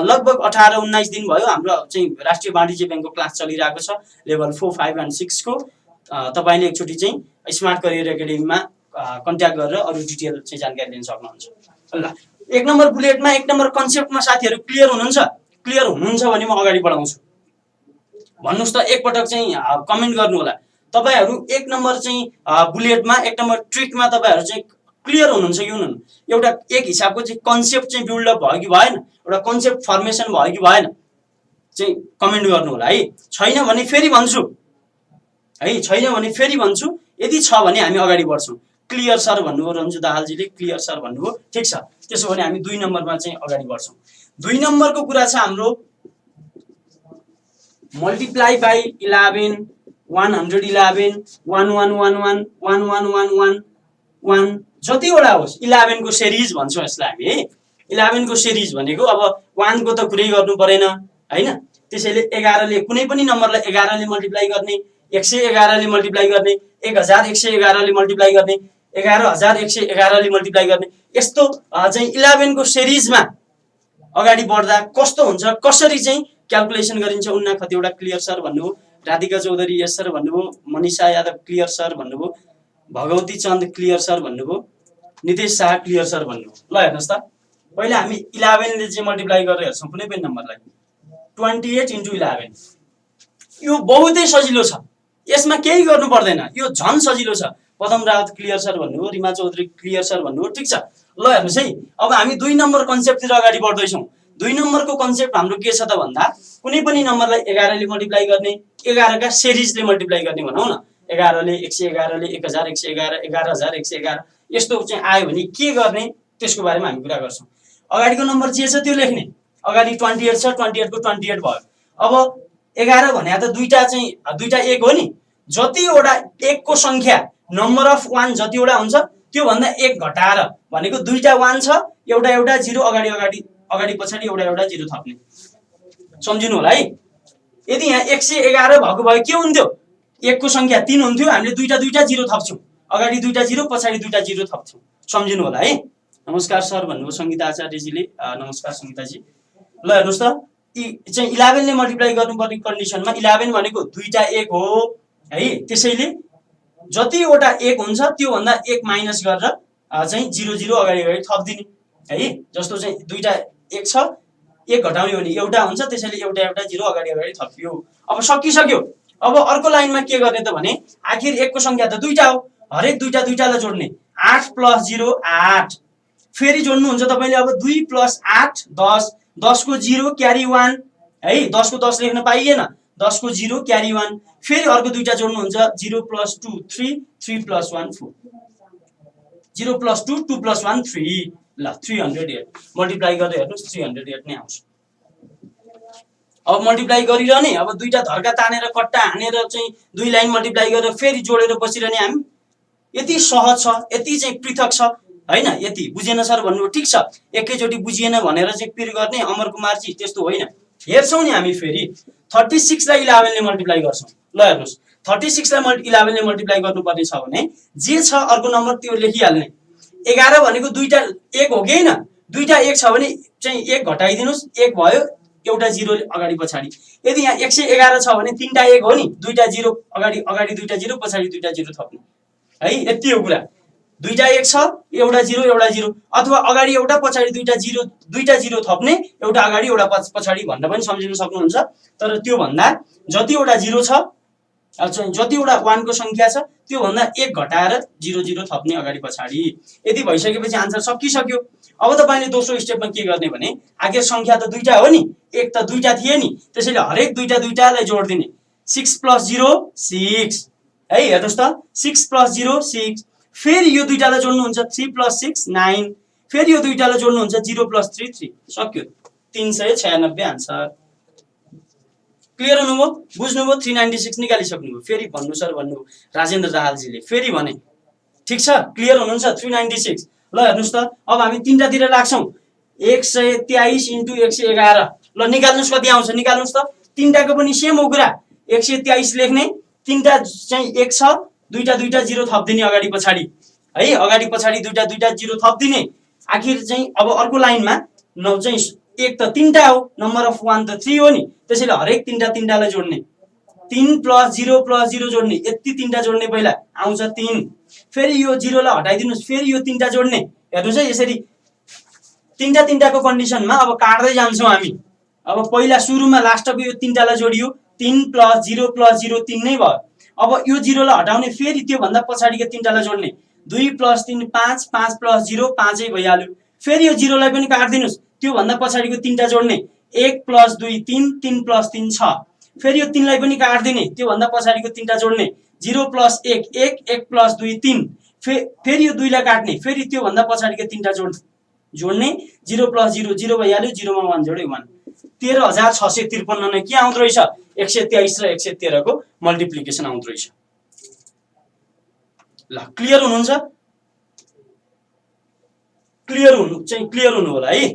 लगभग 18-19 दिन भयो हाम्रो चाहिँ राष्ट्रिय वाणिज्य ब्याङ्कको क्लास चलिरहेको छ, लेभल 4, 5 एन्ड 6 को। तपाईले एकचोटि चाहिँ स्मार्ट करियर एकाडेमीमा कन्ट्याक्ट गरेर अरु डिटेल चाहिँ जानकारी लिन सक्नुहुन्छ। ल 1 नम्बर बुलेटमा, 1 नम्बर कन्सेप्टमा साथीहरु क्लियर हुनुहुन्छ? क्लियर हुनुहुन्छ भने म अगाडि बढाउँछु। भन्नुस् त, एकपटक चाहिँ कमेन्ट गर्नु होला। तपाईहरु एक नम्बर चाहिँ बुलेटमा एक नम्बर ट्रिकमा तपाईहरु चाहिँ क्लियर हुनुहुन्छ कि हुनुहुन्न? एउटा एक हिसाबको चाहिँ कन्सेप्ट चाहिँ बिल्डअप भयो कि भएन? एउटा कन्सेप्ट फर्मेसन भयो कि भएन? चाहिँ कमेन्ट गर्नु होला है। छैन भने फेरि भन्छु है, छैन भने फेरि भन्छु, यदि छ भने हामी अगाडि बढ्छौँ। क्लियर सर भन्नुभयो रन्जु दाहालजीले, क्लियर सर भन्नुभयो, ठिक छ। त्यसो भने हामी 2 नम्बरमा चाहिँ अगाडि बढ्छौँ। 2 नम्बरको कुरा छ हाम्रो मल्टिप्लाई बाइ 11 111 1111 1111 जतिवटा होस् 11 को सिरिज भन्छौँ यसलाई हामी है। 11 को सिरिज भनेको अब 1 को त कुरै गर्नु परेन हैन। त्यसैले 11 ले कुनै पनि नम्बरलाई 11 ले मल्टिप्लाई गर्ने, 111 ले मल्टिप्लाई गर्ने, 1111 ले मल्टिप्लाई गर्ने, 11111 ले मल्टिप्लाई गर्ने, यस्तो चाहिँ 11 को सिरिजमा अगाडि बढ्दा कस्तो हुन्छ, कसरी चाहिँ क्याल्कुलेसन गरिन्छ उन्ना खतिवटा क्लियर सर भन्नुभयो, राधिका चौधरी यस सर भन्नुभयो, मनिषा यादव क्लियर सर भन्नुभयो, भगवती चन्द क्लियर सर भन्नुभयो, नितेश शाह क्लियर सर भन्नुभयो। ल हेर्नुस् त, पहिले हामी 11 ले चाहिँ मल्टिप्लाई गरेर हेर्छौँ कुनै पनि नम्बरलाई। 28 × 11 यो बहुतै सजिलो छ, यसमा केही गर्नु पर्दैन, यो झन् सजिलो छ। पदम रावत क्लियर सर भन्नुभयो, रिमा चौधरी क्लियर सर भन्नुभयो, ठिक छ। ल हेर्नुस् है, अब हामी 2 नम्बर कन्सेप्टतिर अगाडि बढ्दैछौँ। 2 नम्बरको कन्सेप्ट हाम्रो के छ त भन्दा कुनै पनि नम्बरलाई 11 ले मल्टिप्लाई गर्ने, 11 का सिरिजले मल्टिप्लाई गर्ने भनौँ न। 11 ले 111 ले 1111 11111 यस्तो चाहिँ आयो भने के गर्ने त्यसको बारेमा हामी कुरा गर्छौँ। अगाडिको नम्बर जे छ त्यो लेख्ने, अगाडि 28 छ, 28 को 28 भयो। अब 11 भने त दुईटा 1 हो नि, जतिवटा 1 को संख्या नम्बर अफ 1 जतिवटा हुन्छ त्यो भन्दा 1 घटाएर भनेको दुईटा 1 छ, एउटा 0 अगाडि पछाडि एउटा 0 थप्ने, सम्झिनु होला है। यदि यहाँ 111 भएको भए के हुन्थ्यो, 1 को संख्या 3 हुन्थ्यो, हामीले दुईटा 0 थप्छौँ, अगाडि दुईटा 0 पछाडि दुईटा 0 थप्छौँ, सम्झिनु होला है। नमस्कार सर भन्नुभयो संगीता आचार्यजीले, नमस्कार संगीताजी। ल हेर्नुस् त, चाहिँ 11 ले मल्टिप्लाई गर्नुपर्ने कन्डिसनमा 11 भनेको दुईटा 1 हो है। त्यसैले जतिवटा 1 हुन्छ त्यो भन्दा 1 माइनस गरेर चाहिँ 0 अगाडि थप्दिने है। जस्तो चाहिँ दुईटा 1 छ, 1 घटाउने भने एउटा हुन्छ, त्यसैले एउटा 0 अगाडि थपियो। अब सकिसक्यो। अब अर्को लाइनमा के गर्ने त भने आखिर 1 को संख्या त दुईटा हो, हरेक दुईटालाई जोड्ने, 8 + 0 8, फेरि जोड्नुहुन्छ तपाईँले। अब 2 + 8 10, 10 को 0 क्यारी 1 है, 10 को 10 लेख्न पाइएन, 10 को 0 क्यारी 1, फेरि अर्को दुईटा जोड्नुहुन्छ, 0 + 2 3 3 + 1 4, 0 + 2 2 + 1 3, ल 308 मल्टिप्लाई गरेर हेर्नुहोस् 308 नै आउँछ। अब मल्टिप्लाई गरिरहने, अब दुईटा धर्का तानेर कट्टा हानेर चाहिँ 2 लाइन मल्टिप्लाई गरेर फेरि जोडेर बसिरहने हामी। यति सहज छ, यति चाहिँ पृथक छ हैन। यति बुझेन सर भन्नु ठिक छ, एकैचोटि बुझिएन भनेर चाहिँ पिर गर्ने अमर कुमारजी त्यस्तो होइन। हेर्छौँ नि हामी फेरि 36 लाई 11 ले मल्टिप्लाई गर्छौँ। ल हेर्नुहोस्, 36 लाई 11 ले मल्टिप्लाई गर्नुपर्ने छ भने जे छ अर्को नम्बर त्यो लेखिहाल्ने। 11 भनेको दुईटा 1 हो कि हैन, दुईटा 1 छ भने चाहिँ 1 घटाइदिनुस्, 1 भयो, एउटा 0 अगाडि पछाडि। यदि यहाँ 111 छ भने तीनटा 1 हो नि, दुईटा 0 अगाडि दुईटा 0 पछाडि दुईटा 0 थप्ने है, यति हो कुरा। दुईटा 1 छ, एउटा 0 अथवा अगाडि एउटा पछाडि दुईटा 0 थप्ने, एउटा अगाडि एउटा पछाडि भन्न पनि सम्झिन सक्नुहुन्छ। तर त्यो भन्दा जतिवटा 0 छ, जतिवटा 1 को संख्या छ त्यो भन्दा 1 घटाएर 0 थप्ने अगाडि पछाडि। यदि भइसकेपछि आन्सर सकिसक्यो। अब तपाईले दोस्रो स्टेपमा के गर्ने भने आखिर संख्या त दुईटा हो नि, 1 त दुईटा थिए नि, त्यसैले हरेक दुईटालाई जोड्दिने। 6 + 0 6 है, हेर्नुस् त, 6 + 0 6, फेरि यो दुईटालाई जोड्नुहुन्छ 3 + 6 9, फेरि यो दुईटालाई जोड्नुहुन्छ 0 + 3 3, सक्यो 396 आन्सर। क्लियर हुनुभयो, बुझ्नुभयो? 396 निकालिसक्नुभयो। फेरि भन्नु सर भन्नु राजेन्द्र दाहालजीले, फेरि भने ठिक छ, क्लियर हुनुहुन्छ? 396। ल हेर्नुस् त, अब हामी तीनटातिर लाग्छौँ, 123 × 111। ल निकाल्नुस् कति आउँछ, निकाल्नुस् त। तीनटाको पनि सेम हो कुरा, 123 लेख्ने, तीनटा चाहिँ 1 छ, दुईटा 0 थप्दिने अगाडि पछाडि है, अगाडि पछाडि दुईटा 0 थप्दिने। आखिर चाहिँ अब अर्को लाइनमा चाहिँ 1 त तीनटा हो, नम्बर अफ 1 त 3 हो नि, त्यसैले हरेक तीनटालाई जोड्ने, 3 + 0 जोड्ने, यति तीनटा जोड्ने, पहिला आउँछ 3, फेरि यो 0 लाई हटाइदिनुस्, फेरि यो तीनटा जोड्ने। हेर्नुस् है, यसरी तीनटाको कन्डिसनमा अब काट्दै जान्छौँ हामी। अब पहिला सुरुमा लास्टको यो तीनटालाई जोडियो, 3 + 0 + 0 3 नै भयो। अब यो 0 लाई हटाउने, फेरि त्यो भन्दा पछाडिको तीनटालाई जोड्ने, 2 + 3 5, 5 + 0 5 नै भइहाल्यो। फेरि यो 0 लाई पनि काट्दिनुस्, त्यो भन्दा पछाडिको तीनटा जोड्ने, 1 + 2 3, 3 + 3 6। फेरि यो 3 लाई पनि काट्दिने, त्यो भन्दा पछाडिको तीनटा जोड्ने, 0 + 1 1, 1 + 2 3। फेरि यो 2 लाई काट्ने, फेरि त्यो भन्दा पछाडिको तीनटा जोड्ने, 0 + 0 0 भइहाल्यो, 0 मा 1 जोड्यो 1। 13,653 नै के आउँदो रहेछ, 123 र 113 को मल्टिप्लिकेसन आउँदो रहेछ। ल क्लियर हुनुहुन्छ? क्लियर हुनु होला है।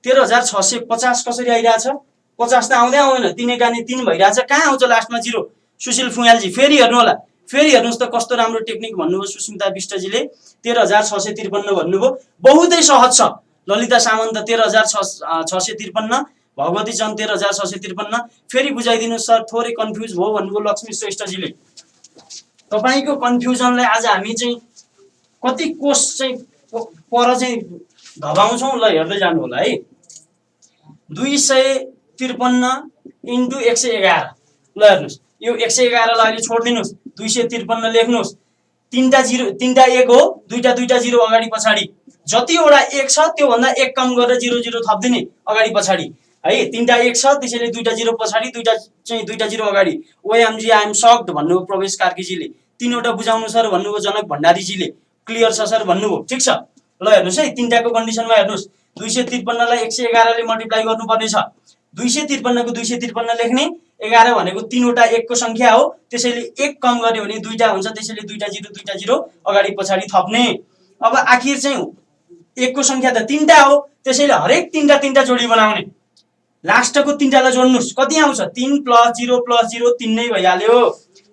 13,650 कसरी आइरहेछ? 50 त आउँदै आउँदैन, 3 एकानी 3 भइरहेछ, कहाँ आउँछ लास्टमा 0? सुशील फुयालजी फेरि हेर्नु होला, फेरि हेर्नुस् त कस्तो राम्रो टेक्निक भन्नुभयो सुस्मिता विष्टजीले। 13,653 भन्नुभयो, बहुतै सहज छ। ललिता सामन्त 13,653, भगवती चन्द 13,653। फेरि बुझाइदिनु सर, थोरै कन्फ्युज भयो भन्नुभयो लक्ष्मी श्रेष्ठजीले। तपाईको कन्फ्युजनलाई आज हामी चाहिँ कति कोष चाहिँ पर चाहिँ धबाउँछौँ, ल हेर्दै जानु होला है। 253 × 111, ल हेर्नुस्, यो 111 लाई अहिले छोड्दिनुस्, 253 लेख्नुस्। तीनटा 1 हो, दुईटा 0 अगाडि पछाडि, जतिवटा 1 छ त्यो भन्दा 1 कम गरेर 0 0 थप्दिने अगाडि पछाडि है। तीनटा 1 छ, त्यसैले दुईटा 0 पछाडि, दुईटा 0 अगाडि। ओएमजी आई एम सक्ड भन्नुभयो प्रवेश कार्कीजीले। 3वटा बुझाउनु सर भन्नुभयो जनक भण्डारीजीले। क्लियर छ सर भन्नुभयो, ठिक छ। ल हेर्नुस् है, तीनटाको कन्डिसनमा हेर्नुस्, 253 लाई 111 ले मल्टिप्लाई गर्नुपर्ने छ। 253 को 253 लेख्ने, 11 भनेको 3वटा 1 को संख्या हो, त्यसैले 1 कम गर्यो भने 2टा हुन्छ, त्यसैले दुईटा 0 अगाडि पछाडि थप्ने। अब आखिर चाहिँ 1 को संख्या त 3टा हो, त्यसैले हरेक 3टा जोडी बनाउने। लास्टको 3टालाई जोड्नुस्, कति आउँछ? 3 + 0 + 0 3 नै भइहाल्यो।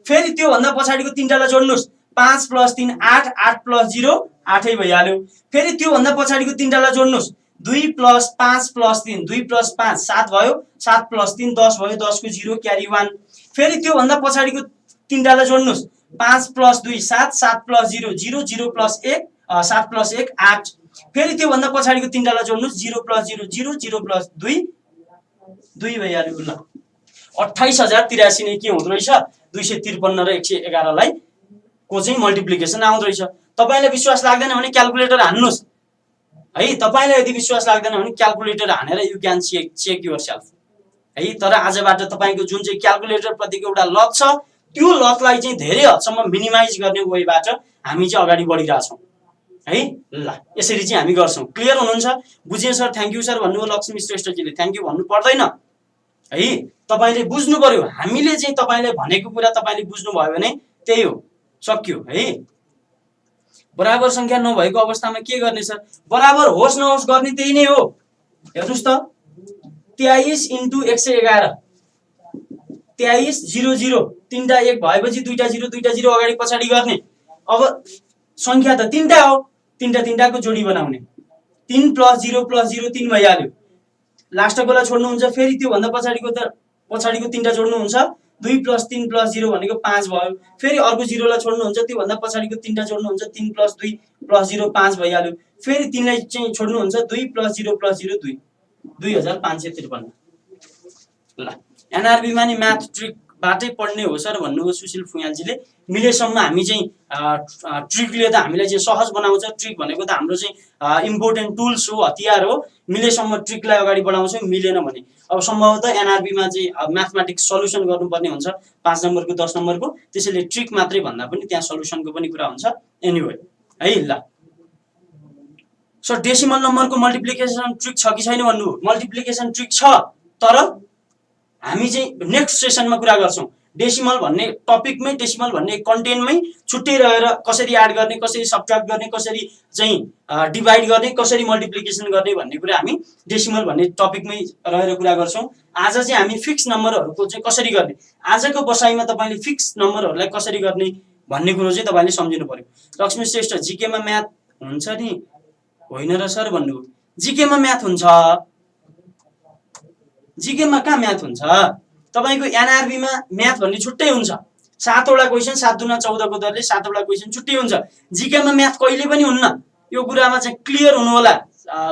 फेरि त्यो भन्दा पछाडिको 3टालाई जोड्नुस्, 5 + 3 8, 8 + 0 8 नै भइहाल्यो। फेरि त्यो भन्दा पछाडिको 3टालाई जोड्नुस्, 2 + 5 + 3 2 + 5 7 भयो, 7 + 3 10 भयो, 10 को 0 क्यारी 1। फेरि त्यो भन्दा पछाडिको 3टालाई जोड्नुस्, 5 + 2 7, 7 + 0 0, 0 + 1 7 + 1 8। फेरि त्यो भन्दा पछाडिको 3टालाई जोड्नुस्, 0 + 0 0, 0 + 2 2 भइहाल्यो। ल 28,083 नै के हुँदो रहेछ, 253 र 111 लाई को चाहिँ मल्टिप्लिकेसन आउँदो रहेछ। तपाईलाई विश्वास लाग्दैन भने क्याल्कुलेटर हान्नुस् है। तपाईलाई यदि विश्वास लाग्दैन भने क्याल्कुलेटर हानेर यु क्यान चेक योरसेल्फ है। तर आजबाट तपाईको जुन चाहिँ क्याल्कुलेटर प्रतिको एउटा लत छ, त्यो लतलाई चाहिँ धेरै हदसम्म मिनिमाइज गर्ने वेबाट हामी चाहिँ अगाडि बढिरहेछौँ है। ल यसरी चाहिँ हामी गर्छौँ। क्लियर हुनुहुन्छ? बुझे सर, थ्याङ्क यू सर भन्नुभयो लक्ष्मी श्रेष्ठजीले। थ्याङ्क यू भन्नु पर्दैन है, तपाईले बुझ्नु पर्यो। हामीले चाहिँ तपाईलाई भनेको कुरा तपाईले बुझ्नु भयो भने त्यही हो, सक्यो है। बराबर संख्या नभएको अवस्थामा के गर्ने सर? बराबर होस् नहोस् गर्ने त्यही नै हो। हेर्नुस् त, 23 × 111, 23 0 0, 3टा 1 भएपछि 2टा 0 अगाडि पछाडि गर्ने। अब संख्या त 3टा हो, 3टाको जोडी बनाउने, 3 + 0 + 0 3 भइहाल्यो। लास्टकोलाई छोड्नुहुन्छ, फेरि त्यो भन्दा पछाडिको 3टा जोड्नुहुन्छ, 2 + 3 + 0 भनेको 5 भयो। फेरि अर्को 0 लाई छोड्नुहुन्छ, त्यो भन्दा पछाडिको 3टा जोड्नुहुन्छ, 3 + 2 + 0 5 भइहाल्यो। फेरि 3 लाई चाहिँ छोड्नुहुन्छ, 2 + 0 + 0 2, 2553। ल एनआरबी मा नि म्याथ ट्रिक बाटै पढ्ने हो सर भन्नुभयो सुशील फुयालजीले। मिलेसम्म हामी चाहिँ ट्रिकले त हामीलाई चाहिँ सहज बनाउँछ। ट्रिक भनेको त हाम्रो चाहिँ इम्पोर्टेन्ट टुल्स हो, हतियार हो। मिलेसम्म ट्रिकलाई अगाडि बढाउँछौँ, मिलेन भने अब सम्भवतः एनआरबी मा चाहिँ म्याथमेटिक्स सल्युसन गर्नुपर्ने हुन्छ 5 नम्बरको 10 नम्बरको, त्यसैले ट्रिक मात्रै भन्दा पनि त्यहाँ सल्युसनको पनि कुरा हुन्छ। एनीवे है। ल सर डेसिमल नम्बरको मल्टिप्लिकेसन ट्रिक छ कि छैन भन्नुभयो। मल्टिप्लिकेसन ट्रिक छ, तर हामी चाहिँ नेक्स्ट सेसनमा कुरा गर्छौँ। डेसिमल भन्ने टपिकमै, डेसिमल भन्ने कन्टेन्टमै छुट्टै रहेर कसरी एड गर्ने, कसरी सबट्र्याक्ट गर्ने, कसरी चाहिँ डिभाइड गर्ने, कसरी मल्टिप्लिकेसन गर्ने भन्ने कुरा हामी डेसिमल भन्ने टपिकमै रहेर कुरा गर्छौँ। आज चाहिँ हामी फिक्स नम्बरहरूको चाहिँ कसरी गर्ने, आजको बसाइमा तपाईले फिक्स नम्बरहरूलाई कसरी गर्ने भन्ने कुरो चाहिँ तपाईले सम्झिनु पर्यो। लक्ष्मी श्रेष्ठ जीकेमा म्याथ हुन्छ नि होइन र सर भन्नुभयो। जीकेमा म्याथ हुन्छ, जीकेमा कहाँ म्याथ हुन्छ? तपाईको एनआरबीमा म्याथ भन्ने छुट्टै हुन्छ। 7वटा क्वेशन 7 दुना 14 को दरले 7वटा क्वेशन छुट्टै हुन्छ। जीकेमा म्याथ कहिले पनि हुन्न, यो कुरामा चाहिँ क्लियर हुनु होला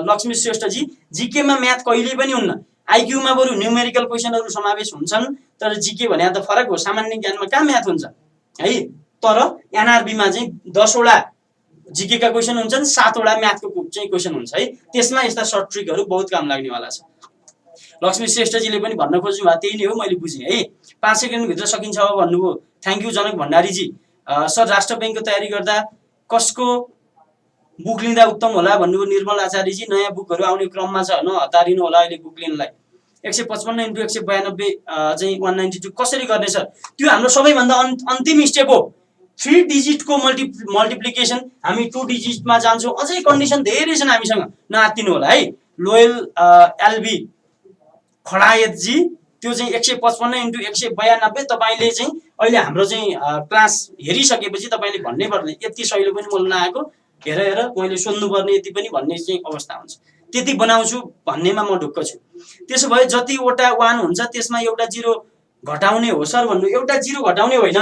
लक्ष्मी श्रेष्ठजी। जीकेमा म्याथ कहिले पनि हुन्न। आइक्यूमा बरु न्युमेरिकल क्वेसनहरू समावेश हुन्छन्, तर जीके भने त फरक हो। सामान्य ज्ञानमा कहाँ म्याथ हुन्छ है। तर एनआरबीमा चाहिँ 10 वटा जीके का क्वेसन हुन्छन्, 7 वटा म्याथको चाहिँ क्वेसन हुन्छ है। त्यसमा यस्ता सर्ट ट्रिकहरू बहुत काम लाग्नेवाला छ। लक्ष्मी श्रेष्ठजीले पनि भन्न खोज्नु भएको त्यही नै हो, मैले बुझेँ है। 5 सेकेन्डभित्र सकिन्छ अब भन्नुभयो। Thank you Janak भण्डारीजी। सर राष्ट्र बैङ्कको तयारी गर्दा कसको बुक लिँदा उत्तम होला भन्नुभयो निर्मल आचार्यजी। नयाँ बुकहरू आउने क्रममा छ, नहतारिनु होला अहिले बुक लिनलाई। 155 × 192 चाहिँ 192 कसरी गर्ने सर? त्यो हाम्रो सबैभन्दा अन्तिम स्टेप हो। 3 डिजिटको मल्टिप्लिकेसन हामी 2 डिजिटमा जान्छौँ। अझै कन्डिसन धेरै छन् हामीसँग, नआत्तिनु होला है। लोयल एलबी खडायतजी त्यो चाहिँ 155 × 192 तपाईँले चाहिँ अहिले हाम्रो चाहिँ क्लास हेरिसकेपछि तपाईँले भन्नै पर्ने यति सहिलो पनि मलाई नआएको, हेर मैले सोध्नुपर्ने यति पनि भन्ने चाहिँ अवस्था हुन्छ। त्यति बनाउँछु भन्नेमा म ढुक्क छु। त्यसो भए जतिवटा 1 हुन्छ त्यसमा एउटा 0 घटाउने हो सर भन्नु। एउटा 0 घटाउने होइन,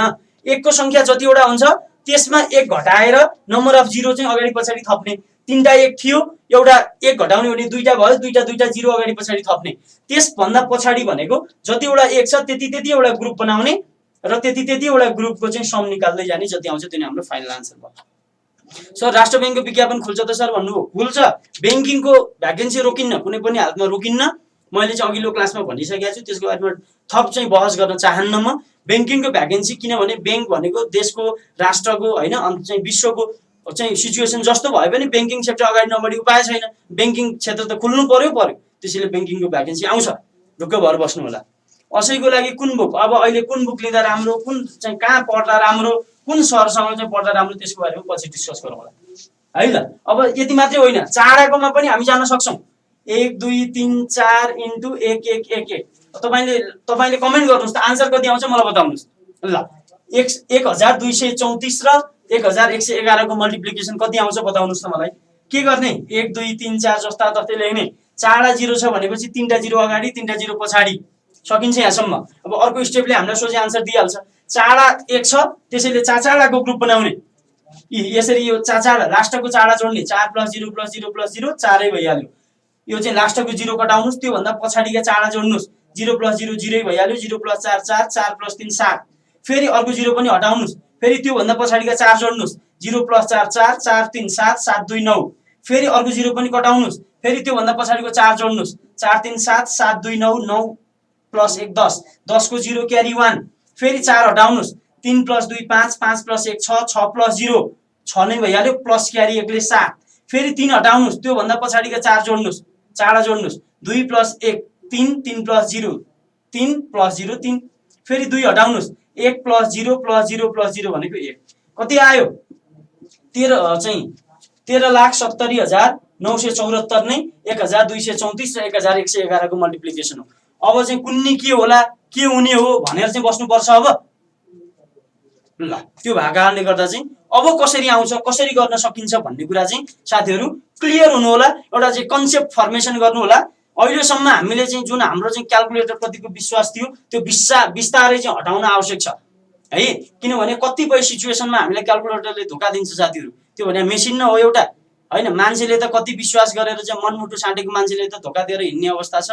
1 को संख्या जतिवटा हुन्छ त्यसमा 1 घटाएर नम्बर अफ 0 चाहिँ अगाडि पछाडि थप्ने। 3टा 1 थियो, एउटा 1 घटाउने भने 2टा भयो, 2टा 0 अगाडि पछाडि थप्ने। त्यसभन्दा पछाडि भनेको जतिवटा 1 छ त्यति एउटा ग्रुप बनाउने र त्यति एउटा ग्रुपको चाहिँ सम निकाल्दै जाने। जति आउँछ त्यो नै हाम्रो फाइनल आन्सर भयो। सर राष्ट्र बैङ्कको विज्ञापन खुल्छ त सर भन्नुभयो। खुल्छ, ब्याङ्किङको भ्याकेन्सी रोकिन्न, कुनै पनि हालतमा रोकिन्न। मैले चाहिँ अघिल्लो क्लासमा भनिसकेको छु, त्यसको बारेमा थप चाहिँ बहस गर्न चाहन्न म। ब्याङ्किङको भ्याकेन्सी किनभने ब्याङ्क भनेको देशको, राष्ट्रको होइन, अन्त चाहिँ विश्वको चाहिँ सिचुएसन जस्तो भयो भने ब्याङ्किङ सेक्टर अगाडि नबढी उपाय छैन। ब्याङ्किङ क्षेत्र त खुल्नु पर्यो। त्यसैले ब्याङ्किङको भ्याकेन्सी आउँछ, ढुक्क भएर बस्नु होला। असैको लागि कुन बुक, अब अहिले कुन बुक लिँदा राम्रो, कुन चाहिँ कहाँ पढ्दा राम्रो, कुन सरसँग चाहिँ पढ्दा राम्रो, त्यसको बारेमा पछि डिस्कस गरौँ होला है ल। अब यति मात्रै होइन, चाडाकोमा पनि हामी जान सक्छौँ। 1 2 3 4 × 1 1 1 1। तपाईँले कमेन्ट गर्नुहोस् त आन्सर कति आउँछ मलाई बताउनुहोस् ल। 1234 र 1111 को मल्टिप्लिकेसन कति आउँछ बताउनुहोस् त मलाई। के गर्ने? 1 2 3 4 जस्ता तस्तै लेख्ने। चाडा 0 छ भनेपछि 3टा 0 अगाडि 3टा 0 पछाडि सकिन्छ यहाँसम्म। अब अर्को स्टेपले हामीलाई सोझै आन्सर दिइहाल्छ। चाडा 1 छ त्यसैले चाचाडाको ग्रुप बनाउने। यसरी यो चाचाडा लास्टको चाडा जोड्ने। 4 + 0 + 0 + 0 4 भइहाल्यो। यो चाहिँ लास्टको 0 कटाउनुहोस्, त्योभन्दा पछाडिका चाडा जोड्नुहोस्। 0 + 0 0 भइहाल्यो। 0 + 4 4 4 + 3 7। फेरि अर्को 0 पनि हटाउनुहोस्, फेरि त्योभन्दा पछाडिका 4 जोड्नुहोस्। 0 + 4 4 4 3 7 7 2 9। फेरि अर्को 0 पनि कटाउनुहोस्, फेरि त्योभन्दा पछाडिको 4 जोड्नुहोस्। 4 3 7 7 2 9 9 + 1 10। 10 को 0 क्यारी 1। फेरि 4 हटाउनुहोस्। 3 + 2 5 5 + 1 6 6 + 0 6 नै भइहाल्यो। प्लस क्यारी 1 ले 7। फेरि 3 हटाउनुहोस्, त्योभन्दा पछाडिका 4 जोड्नुहोस्। चाडा जोड्नुहोस्। 2 + 1 3 3 + 0 3 + 0 3। फेरि 2 हटाउनुहोस्। 1 + 0 + 0 + 0 भनेको 1। कति आयो? 13,70,974 नै 1234 र 1111 को मल्टिप्लिकेसन हो। अब चाहिँ कुन्नी के होला, के हुने हो भनेर चाहिँ बस्नुपर्छ अब ल। त्यो भएको कारणले गर्दा चाहिँ अब कसरी आउँछ, कसरी गर्न सकिन्छ भन्ने कुरा चाहिँ साथीहरू क्लियर हुनु होला। एउटा चाहिँ कन्सेप्ट फर्मेसन गर्नु होला। अहिलेसम्म हामीले चाहिँ जुन हाम्रो चाहिँ क्याल्कुलेटर प्रतिको विश्वास थियो त्यो बिस्तारै चाहिँ हटाउन आवश्यक छ है। किनभने कतिपय सिचुएसनमा हामीलाई क्याल्कुलेटरले धोका दिन्छ साथीहरू। त्यो भने मेसिन न हो एउटा होइन। मान्छेले त कति विश्वास गरेर चाहिँ मनमुटु साँटेको मान्छेले त धोका दिएर हिँड्ने अवस्था छ।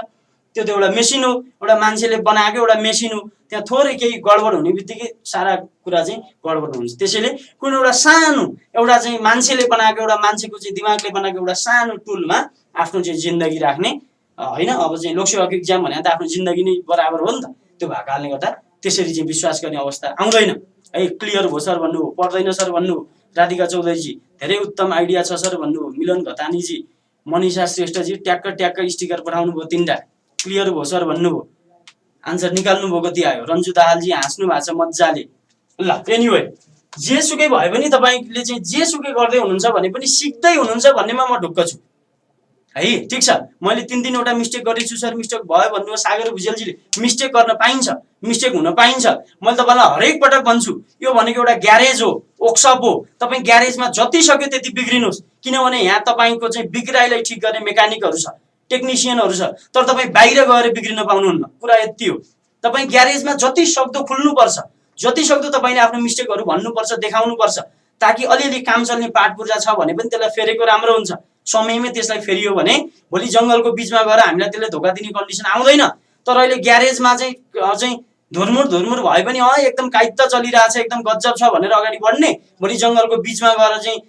त्यो त एउटा मेसिन हो, एउटा मान्छेले बनाएको एउटा मेसिन हो। त्यहाँ थोरै केही गडबड हुने बित्तिकै सारा कुरा चाहिँ गडबड हुन्छ। त्यसैले कुनै एउटा सानो एउटा चाहिँ मान्छेले बनाएको, एउटा मान्छेको चाहिँ दिमागले बनाएको एउटा सानो टुलमा आफ्नो चाहिँ जिन्दगी राख्ने होइन। अब चाहिँ लोकसेवाको इक्जाम भने त आफ्नो जिन्दगी नै बराबर हो नि त। त्यो भएको कारणले गर्दा त्यसरी चाहिँ विश्वास गर्ने अवस्था आउँदैन है। क्लियर भयो सर भन्नु, पर्दैन सर भन्नु। राधिका चौधरीजी धेरै उत्तम आइडिया छ सर भन्नु। मिलन घतानीजी, मनिषा श्रेष्ठजी ट्याक्क स्टिकर पठाउनु भयो 3टा। क्लियर भयो सर भन्नुभयो। आन्सर निकाल्नु भयो कति आयो? रन्जु दाहालजी हाँस्नु भएको छ मजाले ल। एनिवे जेसुकै भए पनि तपाईँले चाहिँ जेसुकै गर्दै हुनुहुन्छ भने पनि सिक्दै हुनुहुन्छ भन्नेमा म ढुक्क छु है। ठिक छ, मैले 3-3वटा मिस्टेक गरेछु सर, मिस्टेक भयो भन्नुभयो सागर भुजेलजीले। मिस्टेक गर्न पाइन्छ, मिस्टेक हुन पाइन्छ। मैले तपाईँलाई हरेक पटक भन्छु यो भनेको एउटा ग्यारेज हो, वर्कसप हो। तपाईँ ग्यारेजमा जति सक्यो त्यति बिग्रिनुहोस्, किनभने यहाँ तपाईँको चाहिँ बिग्राइलाई ठिक गर्ने मेकानिकहरू छ, टेक्निसियनहरू छ। तर तपाईँ बाहिर गएर बिग्रिन पाउनुहुन्न। कुरा यति हो, तपाईँ ग्यारेजमा जति सक्दो खुल्नुपर्छ, जति सक्दो तपाईँले आफ्नो मिस्टेकहरू भन्नुपर्छ, देखाउनुपर्छ, ताकि अलिअलि काम चल्ने पाठ पूर्जा छ भने पनि त्यसलाई फेरेको राम्रो हुन्छ। समयमै त्यसलाई फेरियो भने भोलि जङ्गलको बिचमा गएर हामीलाई त्यसले धोका दिने कन्डिसन आउँदैन। तर अहिले ग्यारेजमा चाहिँ धुरमुर भए पनि एकदम काइत्त चलिरहेछ, एकदम गजब छ भनेर अगाडि बढ्ने, भोलि जङ्गलको बिचमा गएर चाहिँ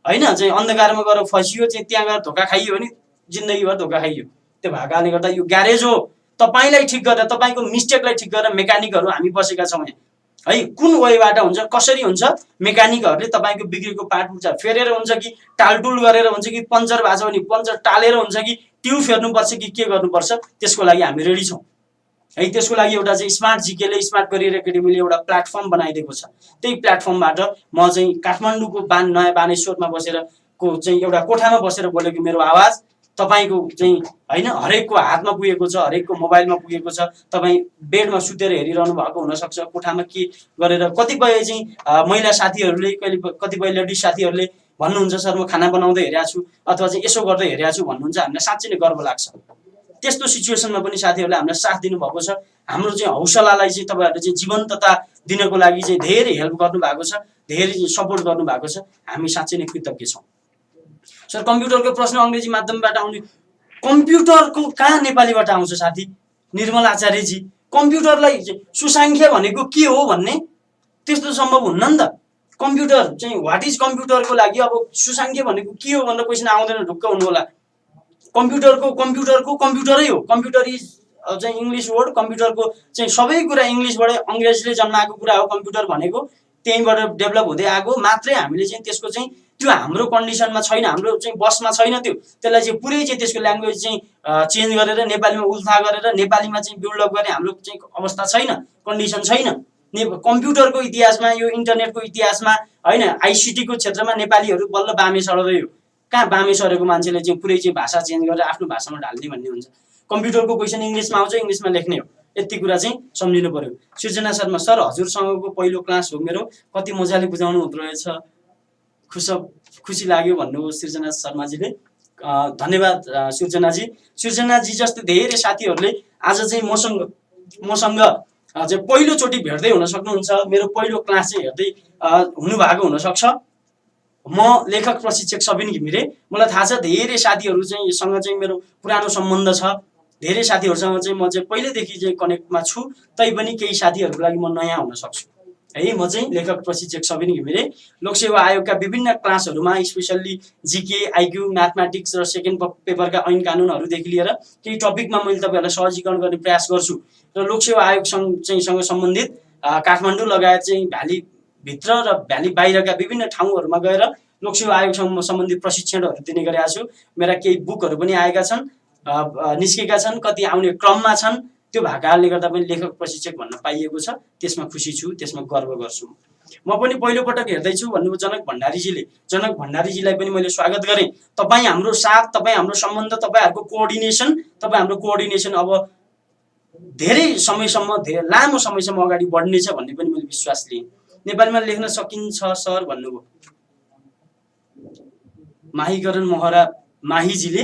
होइन चाहिँ अन्धकारमा गएर फसियो, चाहिँ त्यहाँ गएर धोका खाइयो भने जिन्दगीभर धोका खाइयो। त्यो भएको कारणले गर्दा यो ग्यारेज हो, तपाईँलाई ठिक गरेर, तपाईँको मिस्टेकलाई ठिक गरेर मेकानिकहरू हामी बसेका छौँ यहाँ है। कुन वेबाट हुन्छ, कसरी हुन्छ, मेकानिकहरूले तपाईँको बिग्रेको पार्ट पुर्छ फेरेर हुन्छ कि टालटुल गरेर हुन्छ कि पङ्चर भएको छ भने पङ्चर टालेर हुन्छ कि ट्युब फेर्नुपर्छ कि के गर्नुपर्छ, त्यसको लागि हामी रेडी छौँ है। त्यसको लागि एउटा चाहिँ स्मार्ट जिकेले, स्मार्ट करियर एकाडेमीले एउटा प्लेटफर्म बनाइदिएको छ। त्यही प्लेटफर्मबाट म चाहिँ काठमाडौँको नयाँ बानेश्वरमा चाहिँ एउटा कोठामा बसेर बोलेको मेरो आवाज तपाईँको चाहिँ होइन हरेकको हातमा पुगेको छ, हरेकको मोबाइलमा पुगेको छ। तपाईँ बेडमा सुतेर हेरिरहनु भएको हुनसक्छ, कोठामा के गरेर। कतिपय चाहिँ महिला साथीहरूले, कतिपय लेडिज साथीहरूले भन्नुहुन्छ सर म खाना बनाउँदै हेरेको छु अथवा चाहिँ यसो गर्दै हेरेको छु भन्नुहुन्छ। हामीलाई साँच्चै नै गर्व लाग्छ। त्यस्तो सिचुएसनमा पनि साथीहरूले हामीलाई साथ दिनुभएको छ। हाम्रो चाहिँ हौसलालाई चाहिँ तपाईँहरूले चाहिँ जीवन्तता दिनको लागि चाहिँ धेरै हेल्प गर्नुभएको छ, धेरै सपोर्ट गर्नुभएको छ। हामी साँच्चै नै कृतज्ञ छौँ। सर कम्प्युटरको प्रश्न अङ्ग्रेजी माध्यमबाट आउने, कम्प्युटरको कहाँ नेपालीबाट आउँछ साथी? निर्मल आचार्यजी, कम्प्युटरलाई सुसङ्ख्या भनेको के हो भन्ने त्यस्तो सम्भव हुन्न नि त। कम्प्युटर चाहिँ व्हाट इज कम्प्युटरको लागि अब सुसङ्ख्या भनेको के हो भनेर क्वेसन आउँदैन, ढुक्क हुनु होला। कम्प्युटरको कम्प्युटरै हो। कम्प्युटर इज चाहिँ इङ्ग्लिस वर्ड। कम्प्युटरको चाहिँ सबै कुरा इङ्ग्लिसबाटै, अङ्ग्रेजले जन्माएको कुरा हो कम्प्युटर भनेको। त्यहीँबाट डेभलप हुँदै आएको मात्रै हामीले चाहिँ त्यसको चाहिँ त्यो हाम्रो कन्डिसनमा छैन, हाम्रो चाहिँ बसमा छैन। त्यसलाई चाहिँ पुरै चाहिँ त्यसको ल्याङ्ग्वेज चाहिँ चेन्ज गरेर नेपालीमा उल्था गरेर नेपालीमा चाहिँ बिल्डअप गर्ने हाम्रो चाहिँ अवस्था छैन, कन्डिसन छैन। कम्प्युटरको इतिहासमा, यो इन्टरनेटको इतिहासमा होइन, आइसिटीको क्षेत्रमा नेपालीहरू बल्ल बामे सर्दै हो। कहाँ बामे सरेको मान्छेले चाहिँ पुरै चाहिँ भाषा चेन्ज गरेर आफ्नो भाषामा ढाल्ने भन्ने हुन्छ। कम्प्युटरको क्वेसन इङ्ग्लिसमा आउँछ, इङ्ग्लिसमा लेख्ने हो। यति कुरा चाहिँ सम्झिनु पर्यो। सृजना शर्मा, सर हजुरसँगको पहिलो क्लास हो मेरो, कति मजाले बुझाउनु हुँदो रहेछ, खुसी लाग्यो भन्नुभयो सृजना शर्माजीले। धन्यवाद सृजनाजी। सृजनाजी जस्तै धेरै साथीहरूले आज चाहिँ मसँग चाहिँ पहिलोचोटि भेट्दै हुन सक्नुहुन्छ, मेरो पहिलो क्लास चाहिँ हेर्दै हुनुभएको हुनसक्छ। म लेखक प्रशिक्षक सबिन घिमिरे। मलाई थाहा छ धेरै साथीहरू चाहिँ सँग चाहिँ मेरो पुरानो सम्बन्ध छ, धेरै साथीहरूसँग चाहिँ म चाहिँ पहिलेदेखि चाहिँ कनेक्टमा छु। तैपनि केही साथीहरूको लागि म नयाँ हुन सक्छु है। म चाहिँ लेखक प्रशिक्षक सबिन घिमिरे। लोकसेवा आयोगका विभिन्न क्लासहरूमा स्पेसल्ली जिके, आइक्यू, म्याथमेटिक्स र सेकेन्ड पेपरका ऐन कानुनहरूदेखि लिएर केही टपिकमा मैले तपाईँहरूलाई सहजीकरण गर्ने प्रयास गर्छु। र लोकसेवा आयोगसँग सम्बन्धित काठमाडौँ लगायत चाहिँ भ्यालीभित्र र भ्याली बाहिरका विभिन्न ठाउँहरूमा गएर लोकसेवा आयोगसँग सम्बन्धित प्रशिक्षणहरू दिने गरेका छु। मेरा केही बुकहरू पनि आएका छन्, निस्केका छन्, कति आउने क्रममा छन्। त्यो भएको कारणले गर्दा पनि लेखक प्रशिक्षक भन्न पाइएको छ, त्यसमा खुसी छु, त्यसमा गर्व गर्छु। म पनि पहिलोपटक हेर्दैछु भन्नुभयो जनक भण्डारीजीले। जनक भण्डारीजीलाई पनि मैले स्वागत गरेँ। तपाईँ हाम्रो साथ, तपाईँ हाम्रो सम्बन्ध, तपाईँहरूको कोअर्डिनेसन अब धेरै समयसम्म, धेरै लामो समयसम्म अगाडि बढ्नेछ भन्ने पनि मैले विश्वास लिएँ। नेपालीमा लेख्न सकिन्छ सर भन्नुभयो माहीकरण महरा माहीजीले।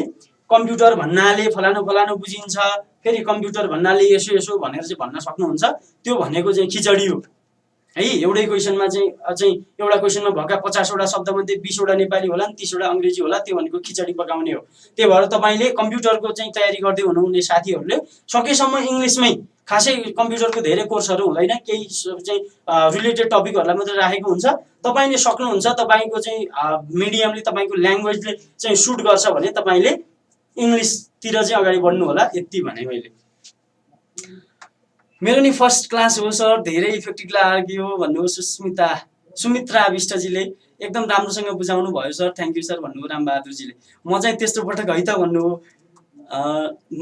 कम्प्युटर भन्नाले फलानु फलानु बुझिन्छ, फेरि कम्प्युटर भन्नाले यसो भनेर चाहिँ भन्न सक्नुहुन्छ। त्यो भनेको चाहिँ खिचडी हो है। एउटै क्वेसनमा चाहिँ एउटा क्वेसनमा भएका 50वटा शब्दमध्ये 20वटा नेपाली होला, 30वटा अङ्ग्रेजी होला, त्यो भनेको खिचडी पकाउने हो। त्यही भएर तपाईँले कम्प्युटरको चाहिँ तयारी गर्दै हुनुहुने साथीहरूले सकेसम्म इङ्ग्लिसमै, खासै कम्प्युटरको धेरै कोर्सहरू हुँदैन, केही चाहिँ रिलेटेड टपिकहरूलाई मात्रै राखेको हुन्छ। तपाईँले सक्नुहुन्छ, तपाईँको चाहिँ मिडियमले, तपाईँको ल्याङ्ग्वेजले चाहिँ सुट गर्छ भने तपाईँले इङ्ग्लिसतिर चाहिँ अगाडि बढ्नु होला, यति भने मैले। मेरो नि फर्स्ट क्लास हो सर, धेरै इफेक्टिभ लाग्यो भन्नुभयो सुमित्रा विष्टजीले। एकदम राम्रोसँग बुझाउनु भयो सर, थ्याङ्क यू सर भन्नुभयो रामबहादुरजीले। म चाहिँ त्यस्तो पटक है त भन्नुभयो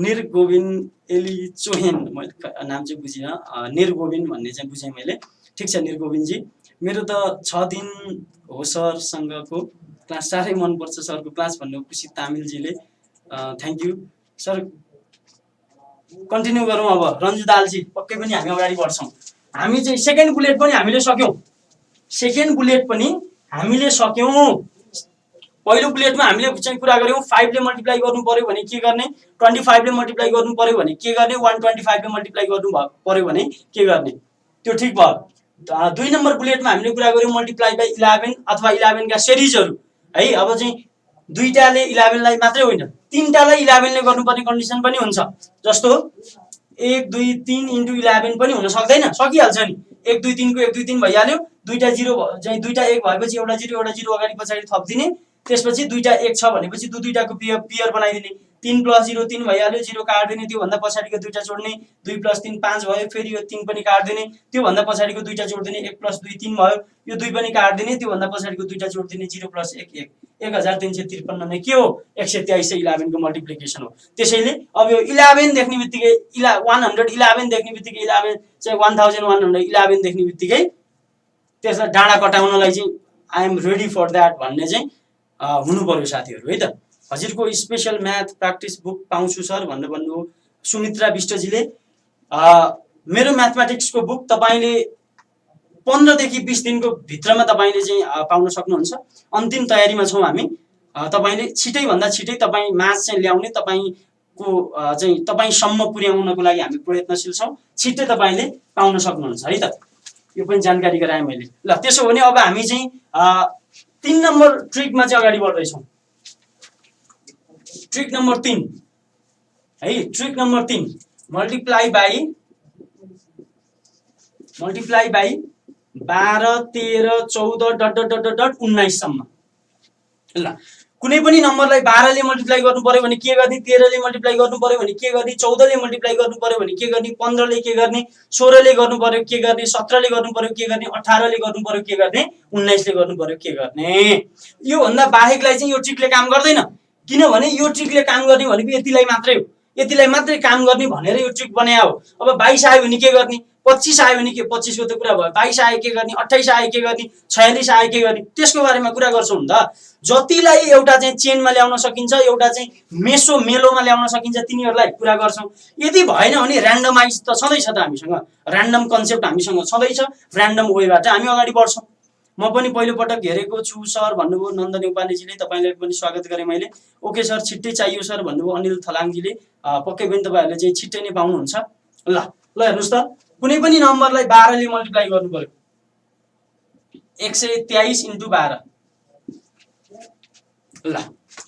निर्गोविन एली चोहेन, मैले नाम चाहिँ बुझिनँ, निर्गोविन भन्ने चाहिँ बुझेँ मैले। ठिक छ निर्गोविनजी, मेरो त 6 दिन हो सरसँगको क्लास, साह्रै मनपर्छ सरको क्लास भन्नुभयो खुसी तामिलजीले। Thank you sir. कन्टिन्यू गरौँ अब। रन्जु दालजी, पक्कै पनि हामी अगाडि बढ्छौँ। हामी चाहिँ सेकेन्ड बुलेट पनि हामीले सक्यौँ। पहिलो बुलेटमा हामीले चाहिँ कुरा गऱ्यौँ 5 ले मल्टिप्लाई गर्नु पर्यो भने के गर्ने, 25 ले मल्टिप्लाई गर्नु पर्यो भने के गर्ने, 125 ले मल्टिप्लाई गर्नु पर्यो भने के गर्ने, त्यो ठिक भयो। 2 नम्बर बुलेटमा हामीले कुरा गऱ्यौँ मल्टिप्लाई बाई 11 अथवा 11 का सिरिजहरू है। अब चाहिँ दुईटाले 11 लाई मात्रै होइन, तीनटालाई 11 ले गर्नुपर्ने कन्डिसन पनि हुन्छ। जस्तो 1 2 3 इन्टु 11 पनि हुन सक्दैन, सकिहाल्छ नि। 1 2 3 को 1 2 3 भइहाल्यो, दुईटा 0 चाहिँ दुईटा 1 भएपछि एउटा 0 अगाडि पछाडि थप्दिने, त्यसपछि दुईटा 1 छ भनेपछि दुईटाको पेयर बनाइदिने, 3 + 0 3 भइहाल्यो, 0 काट्दिने, त्योभन्दा पछाडिको दुईटा जोड्ने, 2 + 3 5 भयो, फेरि यो 3 पनि काट्दिने, त्योभन्दा पछाडिको दुईटा जोड्दिने, 1 + 2 3 भयो, यो 2 पनि काट्दिने, त्योभन्दा पछाडिको दुईटा जोड्दिने, 0 + 1 1 1353 नै के हो 123 चाहिँ 11 को मल्टिप्लिकेसन हो। त्यसैले अब यो 11 देख्ने बित्तिकै 111 देख्ने बित्तिकै 11 चाहिँ 1111 देख्ने बित्तिकै त्यसलाई डाँडा कटाउनलाई चाहिँ I am ready for that भन्ने चाहिँ हुनु पर्यो साथीहरू है त। हजुरको स्पेशल म्याथ प्र्याक्टिस बुक पाउँछु सर भनेर भन्नुभयो सुमित्रा विष्टजीले। मेरो म्याथमेटिक्सको बुक तपाईँले 15 देखि 20 दिनको भित्रमा तपाईँले चाहिँ पाउन सक्नुहुन्छ। अन्तिम तयारीमा छौँ हामी। तपाईँले छिटै भन्दा छिटै तपाईँ म्याथ चाहिँ ल्याउने, तपाईँको चाहिँ तपाईँसम्म पुर्याउनको लागि हामी प्रयत्नशील छौँ। छिट्टै तपाईँले पाउन सक्नुहुन्छ है त। यो पनि जानकारी गराएँ मैले। ल त्यसो भने अब हामी चाहिँ 3 नम्बर ट्रिकमा चाहिँ अगाडि बढ्दैछौँ। ट्रिक नम्बर 3 है। ट्रिक नम्बर 3 मल्टिप्लाई बाई 12 13 14 ... 19 सम्म। ल कुनै पनि नम्बरलाई 12 ले मल्टिप्लाई गर्नु पर्यो भने के गर्ने, 13 ले मल्टिप्लाई गर्नु पर्यो भने के गर्ने, 14 ले मल्टिप्लाई गर्नु पर्यो भने के गर्ने, 15 ले के गर्ने, 16 ले गर्नु पर्यो के गर्ने, 17 ले गर्नु पर्यो के गर्ने, 18 ले गर्नु पर्यो के गर्ने, 19 ले गर्नु पर्यो के गर्ने। यो भन्दा बाहेकलाई चाहिँ यो ट्रिकले काम गर्दैन। किनभने यो ट्रिकले काम गर्ने भनेको यतिलाई मात्रै हो, यतिलाई मात्रै काम गर्ने भनेर यो ट्रिक बनाया हो। अब 22 आयो भने के गर्ने, 25 आयो भने के, 25 को त कुरा भयो, 22 आयो के गर्ने, 28 आयो के गर्ने, 46 आयो के गर्ने, त्यसको बारेमा कुरा गर्छौँ नि त। जतिलाई एउटा चाहिँ चेनमा ल्याउन सकिन्छ, एउटा चाहिँ मेलोमा ल्याउन सकिन्छ तिनीहरूलाई कुरा गर्छौँ। यदि भएन भने र्यान्डमाइज त छँदैछ त हामीसँग, र्यान्डम कन्सेप्ट हामीसँग छँदैछ, र्यान्डम वेबाट हामी अगाडि बढ्छौँ। म पनि पहिलोपटक हेरेको छु सर भन्नुभयो नन्दन नेपालीजीले, तपाईँलाई पनि स्वागत गरेँ मैले। ओके सर छिट्टै चाहियो सर भन्नुभयो अनिल थलाङजीले। पक्कै पनि तपाईँहरूले चाहिँ छिट्टै नै पाउनुहुन्छ। ल हेर्नुहोस् त, कुनै पनि नम्बरलाई 12 ले मल्टिप्लाई गर्नु पर्यो, 123 × 12। ल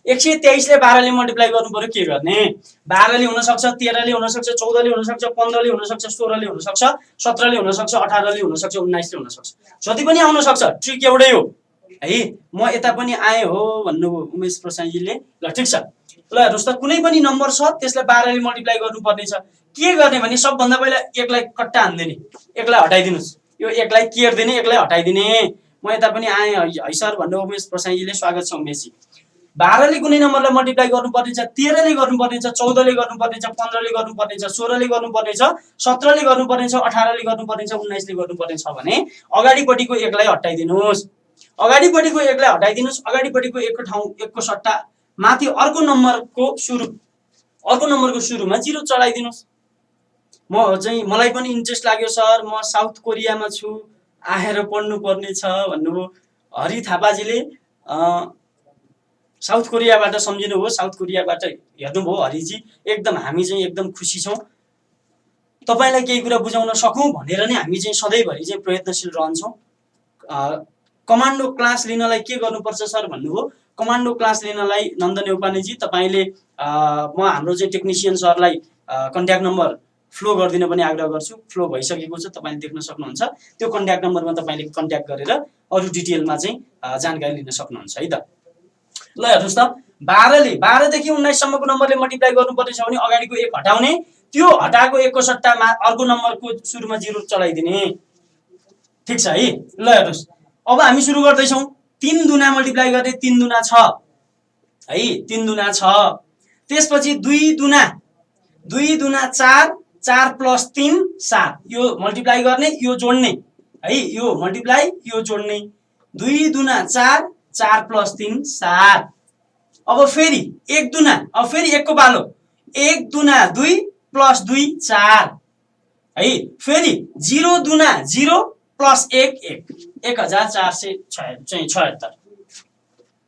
123 ले 12 ले मल्टिप्लाई गर्नु पर्यो के गर्ने, 12 ले हुन सक्छ, 13 ले हुन सक्छ, 14 ले हुन सक्छ, 15 ले हुन सक्छ, 16 ले हुन सक्छ, 17 ले हुन सक्छ, 18 ले हुन सक्छ, 19 ले हुन सक्छ, जति पनि आउन सक्छ। ट्रिक एउटै हो है। म यता पनि आए हो भन्नुभयो उमेश प्रसाईजीले। ल ठिक छ। ल हेर्नुहोस् त, कुनै पनि नम्बर छ त्यसलाई 12 ले मल्टिप्लाई गर्नुपर्ने छ। के गर्ने भने सबभन्दा पहिला 1 लाई कट्टा हान्दिने, 1 लाई हटाइदिनुस्, यो 1 लाई केर्दिने, 1 लाई हटाइदिने। म यता पनि आएँ है सर भन्नुभयो उमेश प्रसाईजीले, स्वागत छ उमेशजी। 12 ले कुनै नम्बरलाई मल्टिप्लाई गर्नुपर्ने छ, 13 ले गर्नुपर्ने छ, 14 ले गर्नुपर्ने छ, 15 ले गर्नुपर्ने छ, 16 ले गर्नुपर्ने छ, 17 ले गर्नुपर्ने छ, 18 ले गर्नुपर्ने छ, 19 ले गर्नुपर्ने छ भने अगाडिपट्टिको 1 लाई हटाइदिनुस्, अगाडिपट्टिको 1 लाई हटाइदिनुस्। अगाडिपट्टिको 1 को ठाउँ 1 को सट्टा माथि अर्को नम्बरको सुरुमा 0 चढाइदिनुस्। मलाई पनि इन्ट्रेस्ट लाग्यो सर, म साउथ कोरियामा छु, आएर पढ्नु पर्ने छ भन्नुभयो हरि थापाजीले। साउथ कोरियाबाट सम्झिनुभयो, साउथ कोरियाबाट हेर्नुभयो हरिजी। एकदम हामी चाहिँ एकदम खुसी छौँ, तपाईँलाई केही कुरा बुझाउन सकौँ भनेर नै हामी चाहिँ सधैँभरि चाहिँ प्रयत्नशील रहन्छौँ। कमान्डो क्लास लिनलाई के गर्नुपर्छ सर भन्नुभयो। कमान्डो क्लास लिनलाई नन्दन नेपालीजी तपाईँले म हाम्रो चाहिँ टेक्निसियन सरलाई कन्ट्याक्ट नम्बर फ्लो गरिदिन पनि आग्रह गर्छु। फ्लो भइसकेको छ, तपाईँले देख्न सक्नुहुन्छ। त्यो कन्ट्याक्ट नम्बरमा तपाईँले कन्ट्याक्ट गरेर अरू डिटेलमा चाहिँ जानकारी लिन सक्नुहुन्छ है त। ल हेर्नुहोस् त, 12 देखि 19 सम्मको नम्बरले मल्टिप्लाई गर्नुपर्ने छ भने अगाडिको 1 हटाउने, त्यो हटाएको 1 को सट्टामा अर्को नम्बरको सुरुमा 0 चढाइदिने। ठिक छ है। ल हेर्नुहोस्, अब हामी सुरु गर्दैछौँ। 3 दुना मल्टिप्लाई गर्ने, 3 दुना 6 है, 3 दुना 6। त्यसपछि 2 दुना 4, 4 + 3 7, यो मल्टिप्लाई गर्ने, यो जोड्ने है, यो मल्टिप्लाई यो जोड्ने। 2 दुना 4, 4 + 3 7। अब फेरि 1 दुना, अब फेरि 1 को पालो, 1 दुना 2 + 2 4 है। फेरि 0 दुना 0 + 1 1, 1476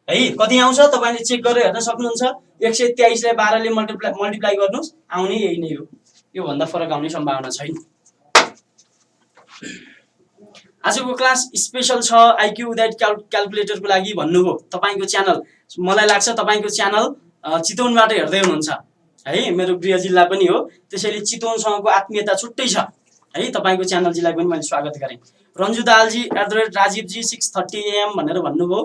है। कति आउँछ तपाईँले चेक गरेर हेर्न सक्नुहुन्छ। 123 लाई 12 ले मल्टिप्लाई गर्नुहोस्, आउने यही नै हो, यो भन्दा फरक आउने सम्भावना छैन। आजको क्लास स्पेशल छ आइक्यू विदाउट क्याल्कुलेटरको लागि भन्नुभयो। तपाईँको च्यानल मलाई लाग्छ तपाईँको च्यानल चितवनबाट हेर्दै हुनुहुन्छ है, मेरो गृह जिल्ला पनि हो, त्यसैले चितवनसँगको आत्मीयता छुट्टै छ है। तपाईँको च्यानल जिल्लाई पनि मैले स्वागत गरेँ। रन्जु दालजी @राजीवजी 6:30 AM भनेर भन्नुभयो।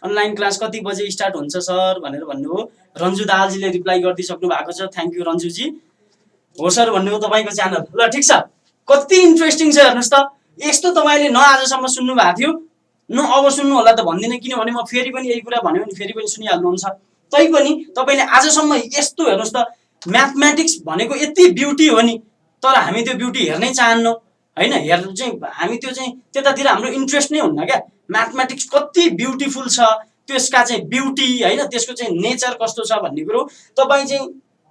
अनलाइन क्लास कति बजे स्टार्ट हुन्छ सर भनेर भन्नुभयो। रन्जु दालजीले रिप्लाई गरिदिइसक्नु भएको छ, थ्याङ्क यू रन्जुजी। हो सर भन्नुभयो तपाईँको च्यानल। ल ठिक छ, कति इन्ट्रेस्टिङ छ हेर्नुहोस् त। यस्तो तपाईँले न आजसम्म सुन्नु भएको थियो न अब सुन्नु होला त भन्दिनँ, किनभने म फेरि पनि यही कुरा भन्यो भने फेरि पनि सुनिहाल्नुहुन्छ। तैपनि तपाईँले आजसम्म यस्तो हेर्नुहोस् त, म्याथमेटिक्स भनेको यति ब्युटी हो नि, तर हामी त्यो ब्युटी हेर्नै चाहन्नौँ होइन। हेर्नु चाहिँ हामी त्यो चाहिँ त्यतातिर हाम्रो इन्ट्रेस्ट नै हुन्न क्या। म्याथमेटिक्स कति ब्युटिफुल छ, त्यसका चाहिँ ब्युटी होइन, त्यसको चाहिँ नेचर कस्तो छ भन्ने कुरो तपाईँ चाहिँ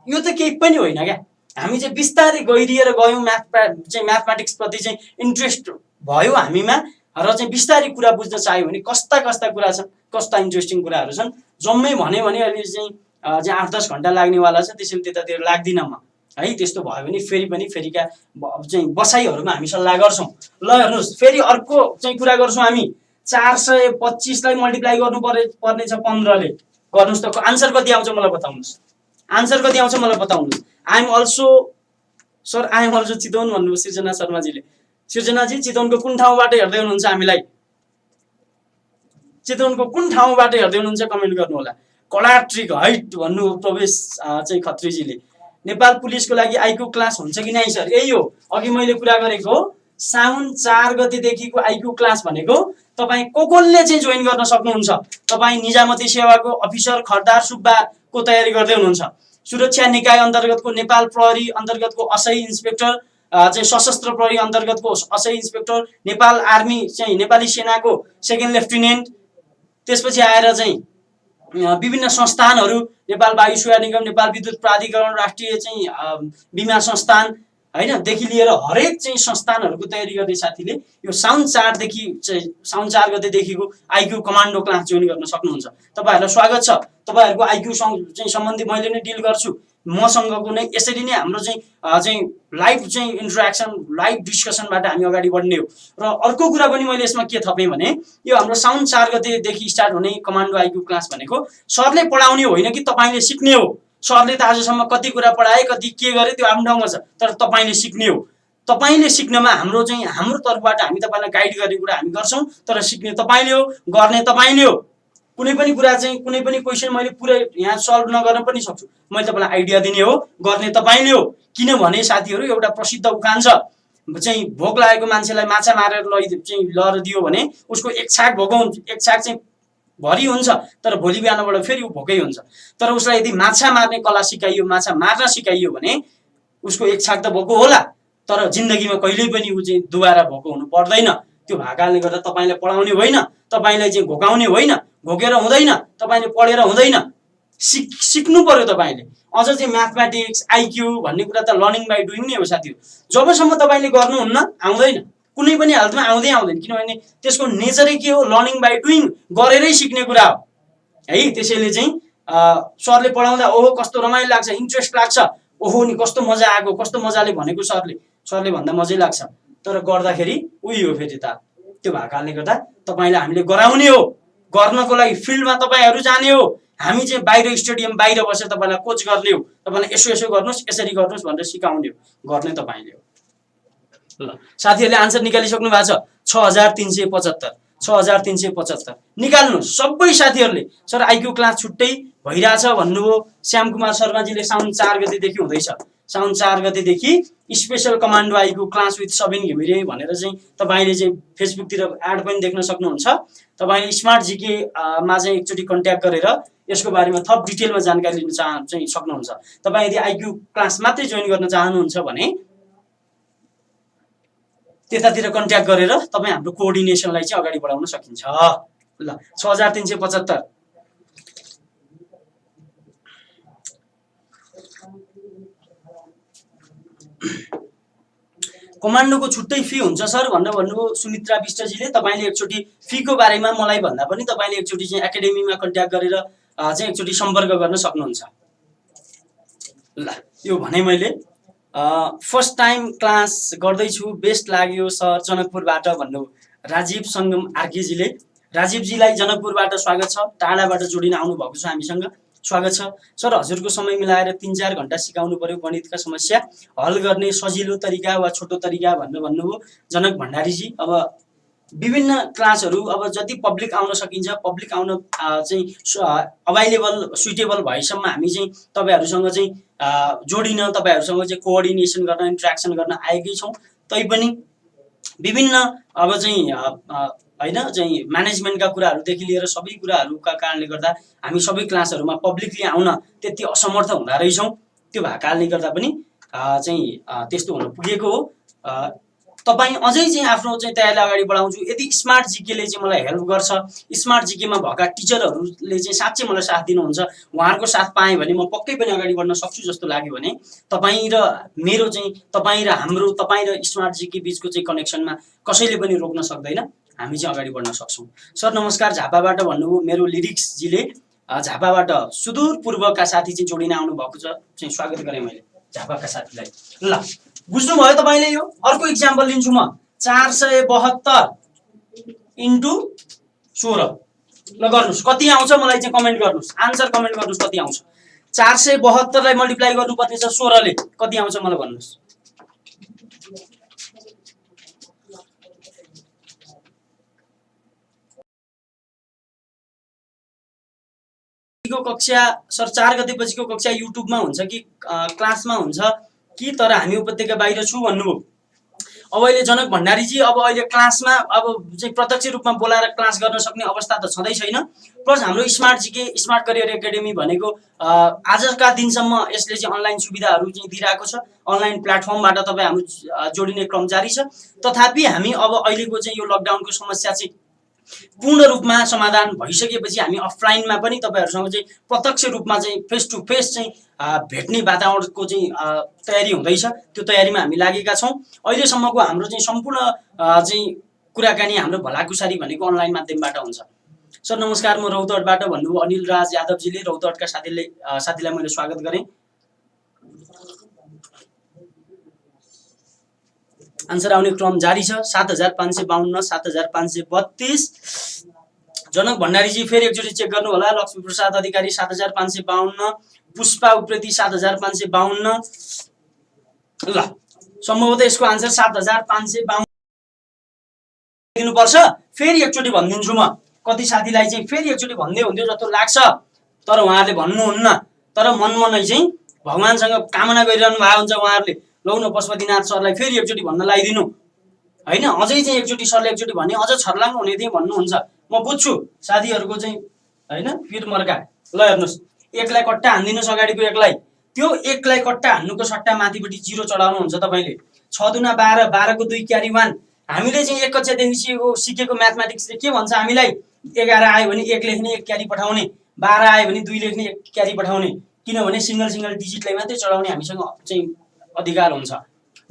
यो त केही पनि होइन क्या। हामी चाहिँ बिस्तारै गइदिएर गयौँ, म्याथमेटिक्सप्रति चाहिँ इन्ट्रेस्ट भयो हामीमा र चाहिँ बिस्तारै कुरा बुझ्न चाह्यो भने कस्ता कस्ता कुरा छन्, कस्ता इन्ट्रेस्टिङ कुराहरू छन्। जम्मै भन्यो भने अहिले चाहिँ 8-10 घन्टा लाग्नेवाला छ, त्यसैले त्यतातिर लाग्दिनँ म है। त्यस्तो भयो भने फेरिका चाहिँ बसाइहरूमा हामी सल्लाह गर्छौँ। ल हेर्नुहोस्, फेरि अर्को चाहिँ कुरा गर्छौँ हामी। 425 लाई मल्टिप्लाई गर्नु पर्नेछ 15 ले। गर्नुहोस् त, आन्सर कति आउँछ मलाई बताउनुहोस्। आन्सर कति आउँछ मलाई बताउनुहोस्। आई एम अल्सो चितवन भन्नुभयो सृजना शर्माजीले। सृजनाजी चितवनको कुन ठाउँबाट हेर्दै हुनुहुन्छ हामीलाई? चितवनको कुन ठाउँबाट हेर्दै हुनुहुन्छ कमेन्ट गर्नु होला। कडा ट्रिक हाइट भन्नु प्रवेश चाहिँ खत्रीजीले। नेपाल पुलिसको लागि आइक्यू क्लास हुन्छ कि नै सर? यही हो अघि मैले कुरा गरेको। साउन 4 गतेदेखिको आइक्यू क्लास भनेको तपाईँ कोले चाहिँ जोइन गर्न सक्नुहुन्छ। तपाईँ निजामती सेवाको अफिसर खर्दार सुब्बाको तयारी गर्दै हुनुहुन्छ, सुरक्षा निकाय अन्तर्गतको नेपाल प्रहरी अन्तर्गतको असै इन्सपेक्टर चाहिँ सशस्त्र प्रहरी अन्तर्गतको असै इन्सपेक्टर, नेपाल आर्मी चाहिँ नेपाली सेनाको सेकेन्ड लेफ्टिनेन्ट, त्यसपछि आएर चाहिँ विभिन्न संस्थानहरू, नेपाल वायु सेवा निगम, नेपाल विद्युत प्राधिकरण, राष्ट्रिय चाहिँ बिमा संस्थान होइन देखि लिएर हरेक चाहिँ संस्थानहरूको तयारी गर्ने साथीले यो साउन 4 गतेदेखिको आइक्यू कमान्डो क्लास जोइन गर्न सक्नुहुन्छ। तपाईँहरूलाई स्वागत छ। तपाईँहरूको आइक्यू चाहिँ सम्बन्धी मैले नै डिल गर्छु। मसँगको नै यसरी नै हाम्रो चाहिँ लाइभ चाहिँ इन्टरेक्सन, लाइभ डिस्कसनबाट हामी अगाडि बढ्ने हो। र अर्को कुरा पनि मैले यसमा के थपेँ भने यो हाम्रो साउन 4 गतेदेखि स्टार्ट हुने कमान्डो आइक्यू क्लास भनेको सरले पढाउने होइन कि तपाईँले सिक्ने हो। सरले त आजसम्म कति कुरा पढाए, कति के गरे त्यो आफ्नो ठाउँमा छ, तर तपाईँले सिक्ने हो। तपाईँले सिक्नमा हाम्रो तर्फबाट हामी तपाईँलाई गाइड गर्ने कुरा हामी गर्छौँ, तर सिक्ने तपाईँले हो, गर्ने तपाईँले हो। कुनै पनि कुरा चाहिँ कुनै पनि क्वेसन मैले पुरै यहाँ सल्भ नगर्न पनि सक्छु, मैले तपाईँलाई आइडिया दिने हो, गर्ने तपाईँले हो। किनभने साथीहरू एउटा प्रसिद्ध उखान छ, चाहिँ भोक लागेको मान्छेलाई माछा मारेर लएर दियो भने उसको एक छाक चाहिँ भरि हुन्छ, तर भोलि बिहानबाट फेरि ऊ भोकै हुन्छ। तर उसलाई यदि माछा मार्ने कला सिकाइयो, माछा मार्न सिकाइयो भने उसको एक छाक त भोको होला, तर जिन्दगीमा कहिल्यै पनि ऊ चाहिँ दुबारा भोको हुनु पर्दैन। त्यो भएकाले गर्दा तपाईँलाई पढाउने होइन, तपाईँलाई चाहिँ घोकाउने होइन, घोकेर हुँदैन, तपाईँले पढेर हुँदैन, सिक्नु पर्यो तपाईँले। अझ चाहिँ म्याथमेटिक्स आइक्यू भन्ने कुरा त लर्निङ बाई डुइङ नै हो साथीहरू। जबसम्म तपाईँले गर्नुहुन्न आउँदैन, कुनै पनि हालतमा आउँदैन, किनभने त्यसको नेचरै के हो, लर्निङ बाई डुइङ, गरेरै सिक्ने कुरा हो है। त्यसैले चाहिँ सरले पढाउँदा ओहो कस्तो रमाइलो लाग्छ, इन्ट्रेस्ट लाग्छ, ओहो नि कस्तो मजा आएको, कस्तो मजाले भनेको सरले भन्दा मजै लाग्छ, तर गर्दाखेरि उही हो फेरि त। त्यो भएको कारणले गर्दा तपाईँलाई हामीले गराउने हो, गर्नको लागि फिल्डमा तपाईँहरू जाने हो, हामी चाहिँ बाहिर स्टेडियम बाहिर बसेर तपाईँलाई कोच गर्ने हो, तपाईँलाई यसो गर्नुहोस्, यसरी गर्नुहोस् भनेर सिकाउने हो, गर्ने तपाईँले हो। ल साथीहरूले आन्सर निकालिसक्नु भएको छ। 6375 निकाल्नुहोस् सबै साथीहरूले। सर आइक्यू क्लास छुट्टै भइरहेछ भन्नुभयो श्यामकुमार शर्माजीले। साउन 4 गतेदेखि हुँदैछ, साउन 4 गतेदेखि special commando IQ class with Sabin Ghimire भनेर चाहिँ तपाईँले चाहिँ फेसबुकतिर एड पनि देख्न सक्नुहुन्छ। तपाईँले स्मार्ट जीके मा चाहिँ एकचोटि कन्ट्याक्ट गरेर यसको बारेमा थप डिटेलमा जानकारी लिन चाहिँ सक्नुहुन्छ। तपाईँ यदि आइक्यू क्लास मात्रै जोइन गर्न चाहनुहुन्छ भने त्यतातिर कन्ट्याक्ट गरेर तपाईँ हाम्रो कोअर्डिनेसनलाई चाहिँ अगाडि बढाउन सकिन्छ। ल 6375 कमान्डोको छुट्टै फी हुन्छ सर भनेर भन्नुभयो सुमित्रा विष्टजीले। तपाईँले एकचोटि फीको बारेमा मलाई भन्दा पनि तपाईँले एकचोटि चाहिँ एकाडेमीमा कन्ट्याक्ट गरेर चाहिँ एकचोटि सम्पर्क गर्न सक्नुहुन्छ। ल यो भने मैले फर्स्ट टाइम क्लास गर्दैछु, बेस्ट लाग्यो सर जनकपुरबाट भन्नुभयो राजीव सङ्गम आर्केजीले। राजीवजीलाई जनकपुरबाट स्वागत छ, टाढाबाट जोडिन आउनु भएको छ हामीसँग, स्वागत छ। सर हजुरको समय मिलाएर 3-4 घण्टा सिकाउनु पर्यो, गणितका समस्या हल गर्ने सजिलो तरिका वा छोटो तरिका भनेर भन्नुभयो जनक भण्डारीजी। अब विभिन्न क्लासहरू अब जति पब्लिक आउन सकिन्छ, पब्लिक आउन चाहिँ अभाइलेबल सुइटेबल भएसम्म हामी चाहिँ तपाईहरुसँग चाहिँ जोडिन, तपाईहरुसँग चाहिँ कोअर्डिनेसन गर्न, इन्टरेक्सन गर्न आएकै छौं। तैपनि विभिन्न अब चाहिँ हैन चाहिँ म्यानेजमेन्टका कुराहरुदेखि लिएर सबै कुराहरुका कारणले गर्दा हामी सबै क्लासहरुमा पब्लिकली आउन त्यति असमर्थ हुँदा रहेछौं। त्यो भएको कारणले गर्दा पनि चाहिँ त्यस्तो हुन पुगेको हो। तपाई अझै चाहिँ आफ्नो चाहिँ तयारीलाई अगाडि बढाउँछु। यदि स्मार्ट जीकेले चाहिँ मलाई हेल्प गर्छ, स्मार्ट जीकेमा भएका टिचरहरूले चाहिँ साच्चै मलाई साथ दिनुहुन्छ, उहाँहरुको साथ पाएँ भने म पक्कै पनि अगाडि बढ्न सक्छु जस्तो लाग्यो भने तपाई र मेरो चाहिँ तपाई र हाम्रो तपाई र स्मार्ट जीके बीचको चाहिँ कनेक्सनमा कसैले पनि रोक्न सक्दैन, हामी चाहिँ अगाडि बढ्न सक्छौं। सर नमस्कार, झापाबाट भन्नुभयो मेरो लिरिक्स जीले, झापाबाट सुदूर पूर्वका साथी चाहिँ जोडिन आउनु भएको छ, चाहिँ स्वागत गरे मैले झापाका साथीलाई। ल बुझ्नु भयो तपाईले? यो अर्को एक्जाम्पल लिन्छु म, 472 इन्टु 16। ल गर्नुस्, कति आउँछ मलाई चाहिँ कमेन्ट गर्नुस्, आन्सर कमेन्ट गर्नुस् कति आउँछ। 472 लाई मल्टिप्लाई गर्नुपर्ने छ 16 ले, कति आउँछ मलाई भन्नुस्। को कक्षा सर 4 गते पछिको कक्षा युट्युबमा हुन्छ कि क्लासमा हुन्छ कि तर हामी उपत्यका बाहिर छु भन्नुभयो। अब अहिले जनक भण्डारीजी अब अहिले क्लासमा अब चाहिँ प्रत्यक्ष रूपमा बोलाएर क्लास गर्न सक्ने अवस्था त छँदै छैन। प्लस हाम्रो smart GK smart career academy भनेको आजका दिनसम्म यसले चाहिँ अनलाइन सुविधाहरू चाहिँ दिइरहेको छ, अनलाइन प्लेटफर्मबाट तपाईँ हाम्रो जोडिने क्रम जारी छ। तथापि हामी अब अहिलेको चाहिँ यो लकडाउनको समस्या चाहिँ पूर्ण रूपमा समाधान भइसकेपछि हामी अफलाइनमा पनि तपाईहरुसँग चाहिँ प्रत्यक्ष रूपमा चाहिँ फेस टु फेस चाहिँ भेट्ने वातावरणको चाहिँ तयारी हुँदैछ। त्यो तयारीमा हामी लागेका छौं। अहिलेसम्मको हाम्रो चाहिँ सम्पूर्ण चाहिँ कुराकानी हाम्रो भलाकुसारी भनेको अनलाइन माध्यमबाट हुन्छ। सर नमस्कार, म रौतहटबाट भन्नुभयो अनिल राज यादवजीले, रौतहटका साथीलाई मैले स्वागत गरेँ। आन्सर आउने क्रम जारी छ। 7552 7532। जनक भण्डारीजी फेरि एकचोटि चेक गर्नु होला। लक्ष्मी प्रसाद अधिकारी 7552, पुष्पा उप्रेती 7552। ल सम्भवतः यसको आन्सर 7552 दिनुपर्छ। फेरि एकचोटि भनिदिन्छु म, कति साथीलाई चाहिँ फेरि एकचोटि भन्दै हुन्थ्यो जस्तो लाग्छ, तर उहाँहरूले भन्नुहुन्न। तर मनमा नै चाहिँ भगवानसँग कामना गरिरहनु भएको हुन्छ उहाँहरूले, लौ न पशुपतिनाथ सरलाई फेरि एकचोटि भन्न लगाइदिनु हैन, अझै चाहिँ एकचोटि सरले एकचोटि भने अझ छर्लाङ हुने थिए भन्नुहुन्छ। म बुझ्छु साथीहरुको चाहिँ हैन पिर मर्का। ल हेर्नुस्, 1 लाई कट्टा हान्दिनुस् अगाडिको 1 लाई, त्यो 1 लाई कट्टा हान्नुको सट्टा माथिपट्टि 0 चढाउनु हुन्छ तपाईले। 6 दुना 12, 12 को 2 क्यारी 1। हामीले चाहिँ 1 कक्षादेखि सिकेको म्याथमेटिक्सले के भन्छ हामीलाई, 11 आयो भने 1 लेख्ने 1 क्यारी पठाउने, 12 आयो भने 2 लेख्ने 1 क्यारी पठाउने, किनभने सिंगल डिजिटलाई मात्रै चढाउने हामीसँग चाहिँ अधिकार हुन्छ।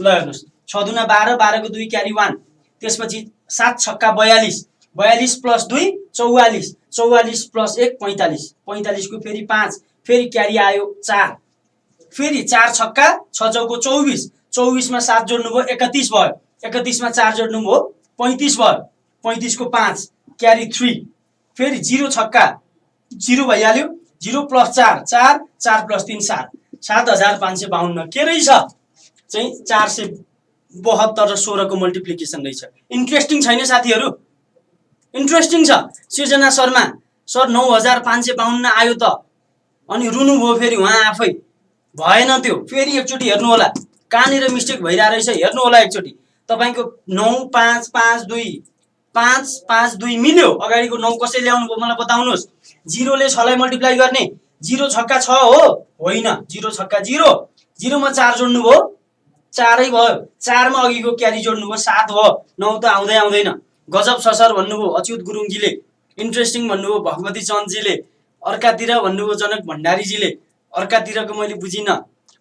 ल हेर्नुस्, 6 दुना 12, 12 को 2 क्यारी 1, त्यसपछि 7 छक्का 42, 42 प्लस 2 44, 44 प्लस 1 45, 45 को फेरि 5, फेरि क्यारी आयो 4, फेरि 4 छक्का 6 चौको 24, 24 मा 7 जोड्नु भयो 31 भयो, 31 मा 4 जोड्नु भयो 35 भयो, 35 को 5 क्यारी 3, फेरि 0 छक्का 0 भइहाल्यो, 0 प्लस 4 4, 4 प्लस 3 7, 7552 के रहेछ चाहिँ 472 र 16 को मल्टिप्लिकेसन रहेछ। इन्ट्रेस्टिङ छैन साथीहरु? इन्ट्रेस्टिङ छ। सृजना शर्मा सर 9552 आयो त, अनि रुनु भयो फेरि उहाँ आफै, भएन त्यो। फेरि एकचोटि हेर्नु होला कहाँनिर मिस्टेक भइरा रहेछ, हेर्नु होला एकचोटि। तपाईको 9552 552 मिल्यो, अगाडिको 9 कसैले ल्याउनु भयो मलाई बताउनुस्। 0 ले 6 लाई मल्टिप्लाई गर्ने, 0 छक्का 6 हो, होइन 0 छक्का 0, 0 मा 4 जोड्नु भयो 4 है भयो, 4 मा अघिको क्यारी जोड्नु भयो 7 हो, 9 त आउँदैन। गजब छ सर भन्नुभयो अच्युत गुरुङजीले, इन्ट्रेस्टिङ भन्नुभयो भगवती चन्दजीले, अर्कातिर भन्नुभयो जनक भण्डारीजीले, अर्कातिरको मैले बुझिन।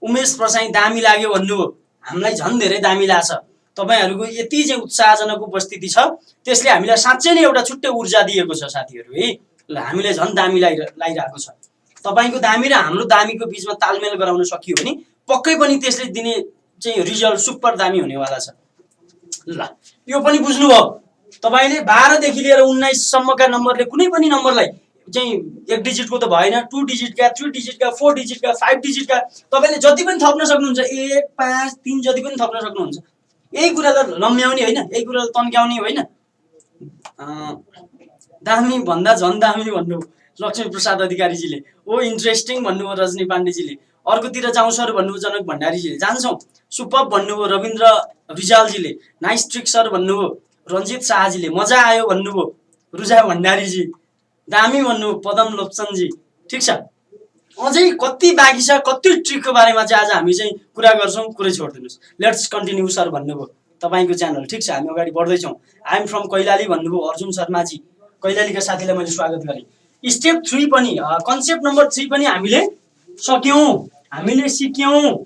उमेश प्रसाई दामी लाग्यो भन्नुभयो, हामीलाई झन् धेरै दामी लाग्छ। तपाईहरुको यति चाहिँ उत्साहजनक उपस्थिति छ, त्यसले हामीलाई साच्चै नै एउटा छुट्टै ऊर्जा दिएको छ साथीहरु है। ल हामीले झन् दामी लागिरहेको छ। तपाईको दामी र हाम्रो दामीको बीचमा तालमेल गराउन सकियो भने पक्कै पनि त्यसले दिने चाहिँ रिजल्ट सुपर दामी हुनेवाला छ। ल यो पनि बुझ्नु भयो। तपाईले 12 देखि लिएर 19 सम्मका नम्बरले कुनै पनि नम्बरलाई चाहिँ एक डिजिटको त भएन, 2 डिजिटका, 3 डिजिटका, 4 डिजिटका, 5 डिजिटका तपाईले जति पनि थप्न सक्नुहुन्छ, 1 5 3 जति पनि थप्न सक्नुहुन्छ। यही कुरालाई लम्ब्याउने होइन, यही कुरालाई तन्क्याउने होइन। दामी भन्दा झन् दामी भन्नु लक्ष्मी प्रसाद अधिकारीजीले। ओ इन्ट्रेस्टिङ भन्नुभयो रजनी पाण्डेजीले। अर्कोतिर जाउँ सर भन्नुभयो जनक भण्डारीजीले। जान्छौँ सुपर भन्नुभयो रविन्द्र रिजालजीले। नाइस ट्रिक सर भन्नुभयो रञ्जित शाहजीले। मजा आयो भन्नुभयो रुजा भण्डारीजी। दामी भन्नुभयो पदम लोप्सनजी। ठिक छ, अझै कति बाँकी छ, कति ट्रिकको बारेमा चाहिँ आज हामी चाहिँ कुरा गर्छौँ, कुरै छोडिदिनुहोस्। लेट्स कन्टिन्यू सर भन्नुभयो तपाईँको च्यानल। ठिक छ, हामी अगाडि बढ्दैछौँ। आइएम फ्रम कैलाली भन्नुभयो अर्जुन शर्माजी। कैलालीका साथीलाई मैले स्वागत गरेँ। स्टेप 3 पनि कन्सेप्ट नम्बर 3 पनि हामीले सक्यौँ, हामीले सिक्यौँ।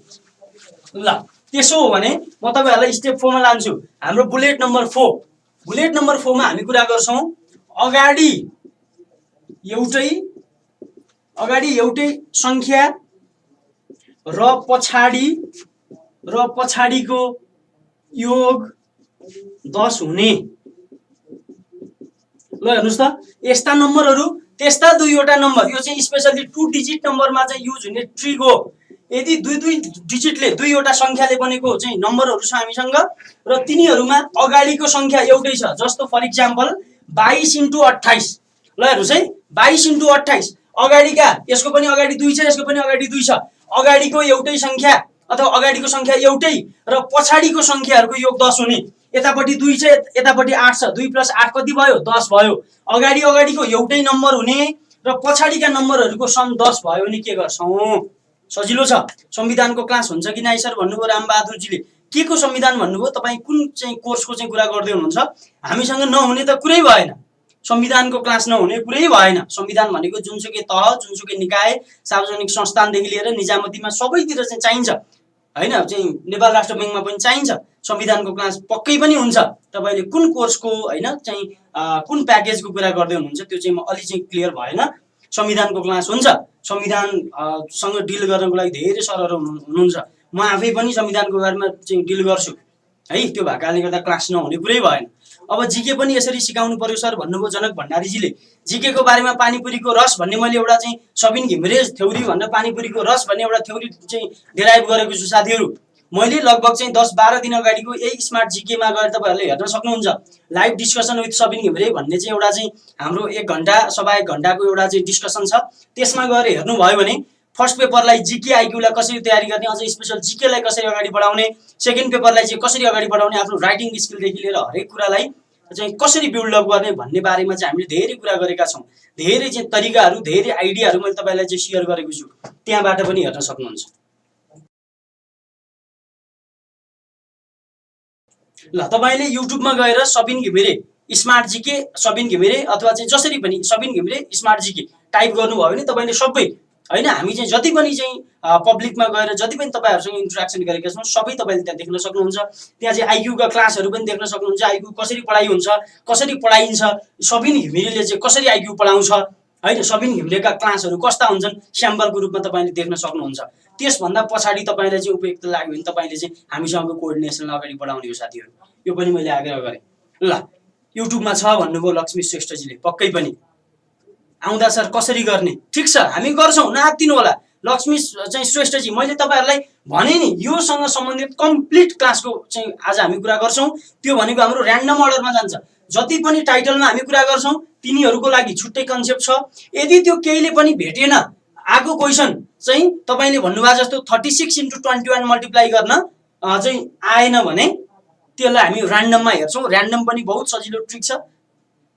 ल त्यसो हो भने म तपाईँहरूलाई स्टेप 4 मा लान्छु। हाम्रो बुलेट नम्बर 4। बुलेट नम्बर 4 मा हामी कुरा गर्छौँ अगाडि एउटै संख्या र पछाडिको योग 10 हुने। ल हेर्नुस् त, यस्ता नम्बरहरू, त्यस्ता दुईवटा नम्बर, यो चाहिँ स्पेशली 2 डिजिट नम्बरमा चाहिँ युज हुने ट्रिक हो। यदि दुई डिजिटले, दुईवटा संख्याले बनेको चाहिँ नम्बरहरू छ हामीसँग र तिनीहरूमा अगाडिको संख्या एउटै छ। जस्तो फर इक्जाम्पल 22 × 28। ल हेर्नुस् है, 22 × 28 अगाडिका, यसको पनि अगाडि 2 छ, यसको पनि अगाडि 2 छ। अगाडिको एउटै संख्या अथवा अगाडिको संख्या एउटै र पछाडिको संख्याहरूको योग 10 हुने। यतापट्टि 2 छ, यतापट्टि 8 छ। 2 + 8 कति भयो? 10 भयो। अगाडिको एउटै नम्बर हुने र पछाडिका नम्बरहरूको सम 10 भयो भने के गर्छौँ? सजिलो छ। संविधानको क्लास हुन्छ कि नाइ सर भन्नुभयो रामबहादुरजीले। के को संविधान भन्नुभयो? तपाईँ कुन चाहिँ कोर्सको चाहिँ कुरा गर्दै हुनुहुन्छ? हामीसँग नहुने त कुरै भएन। संविधानको क्लास नहुने कुरै भएन। संविधान भनेको जुनसुकै तह, जुनसुकै निकाय, सार्वजनिक संस्थानदेखि लिएर निजामतीमा सबैतिर चाहिँ चाहिन्छ हैन। चाहिँ नेपाल राष्ट्र बैङ्कमा पनि चाहिन्छ। संविधानको क्लास पक्कै पनि हुन्छ। तपाईले कुन कोर्सको हैन चाहिँ कुन प्याकेजको कुरा गर्दै हुनुहुन्छ त्यो चाहिँ म अलि चाहिँ क्लियर भएन। संविधानको क्लास हुन्छ। संविधान सँग डिल गर्नको लागि धेरै सरहरू हुनुहुन्छ। म आफै पनि संविधानको बारेमा चाहिँ डिल गर्छु है। त्यो भएको कारणले गर्दा क्लास नहुने कुरै भएन। अब जीके पनि यसरी सिकाउनु पर्यो सर भन्नुभयो जनक भण्डारीजीले। जीके को बारेमा पानीपुरीको रस भन्ने मैले एउटा चाहिँ सबिन घिमिरे थ्योरी भनेर पानीपुरीको रस भन्ने एउटा थ्योरी चाहिँ डेराइभ गरेको छु साथीहरू। मैले लगभग चाहिँ 10-12 दिन अगाडिको यही स्मार्ट जीके मा गएर तपाईहरुले हेर्न सक्नुहुन्छ। Live discussion with Sabin Ghimire भन्ने चाहिँ एउटा चाहिँ हाम्रो 1 घण्टा सवा 1 घण्टाको एउटा चाहिँ डिस्कसन छ। त्यसमा गएर हेर्नु भयो भने फर्स्ट पेपरलाई जीके आईक्यूलाई कसरी तयारी गर्ने, अझै स्पेशल जीकेलाई कसरी अगाडि बढाउने, सेकेन्ड पेपरलाई चाहिँ कसरी अगाडि बढाउने, आफ्नो राइटिङ स्किलदेखि लिएर हरेक कुरालाई चाहिँ कसरी बिल्ड अप गर्ने भन्ने बारेमा चाहिँ हामीले धेरै कुरा गरेका छौं। धेरै चाहिँ तरिकाहरू, धेरै आइडियाहरू मैले तपाईलाई चाहिँ शेयर गरेको छु। त्यहाँबाट पनि हेर्न सक्नुहुन्छ। ल तपाईले युट्युबमा गएर सबिन घिमिरे स्मार्ट जीके, सबिन घिमिरे अथवा चाहिँ जसरी पनि Sabin Ghimire smart GK type गर्नुभयो भने तपाईले सबै हैन हामी चाहिँ जति पनि चाहिँ पब्लिकमा गएर जति पनि तपाईहरुसँग इन्टरेक्सन गरेका छौं सबै तपाईले त्यहाँ देख्न सक्नुहुन्छ। त्यहाँ चाहिँ आईक्यू का क्लासहरु पनि देख्न सक्नुहुन्छ। आईक्यू कसरी पढाइ हुन्छ, कसरी पढाइन्छ, सबिन घिमिरेले चाहिँ कसरी आईक्यू पढाउँछ हैन, सबिन घिमिरेका क्लासहरु कस्ता हुन्छन् स्याम्पलको रूपमा तपाईले देख्न सक्नुहुन्छ। त्यसभन्दा पछाडी तपाईलाई चाहिँ उपयुक्त लाग्यो भने तपाईले चाहिँ हामीसँगको कोअर्डिनेसनलाई अगाडि बढाउने हो साथीहरु। यो पनि मैले आग्रह गरे। ल युट्युबमा छ भन्नुभयो लक्ष्मी श्रेष्ठजीले। पक्कै पनि आउँदा सर कसरी गर्ने? ठीक छ हामी गर्छौं, नआत्तिनु होला। लक्ष्मी चाहिँ श्रेष्ठजी मैले तपाईहरुलाई भने नि योसँग सम्बन्धित कम्प्लिट क्लासको चाहिँ आज हामी कुरा गर्छौं। त्यो भनेको हाम्रो र्यान्डम अर्डरमा जान्छ। जति पनि टाइटलमा हामी कुरा गर्छौं तिनीहरुको लागि छुट्टै कन्सेप्ट छ। यदि त्यो केहीले पनि भेटेन, आगो क्वेशन चाहिँ तपाईले भन्नुभयो जस्तो 36 × 21 मल्टिप्लाई गर्न चाहिँ आएन भने त्यसलाई हामी र्यान्डममा हेर्छौं। र्यान्डम पनि बहुत सजिलो ट्रिक छ।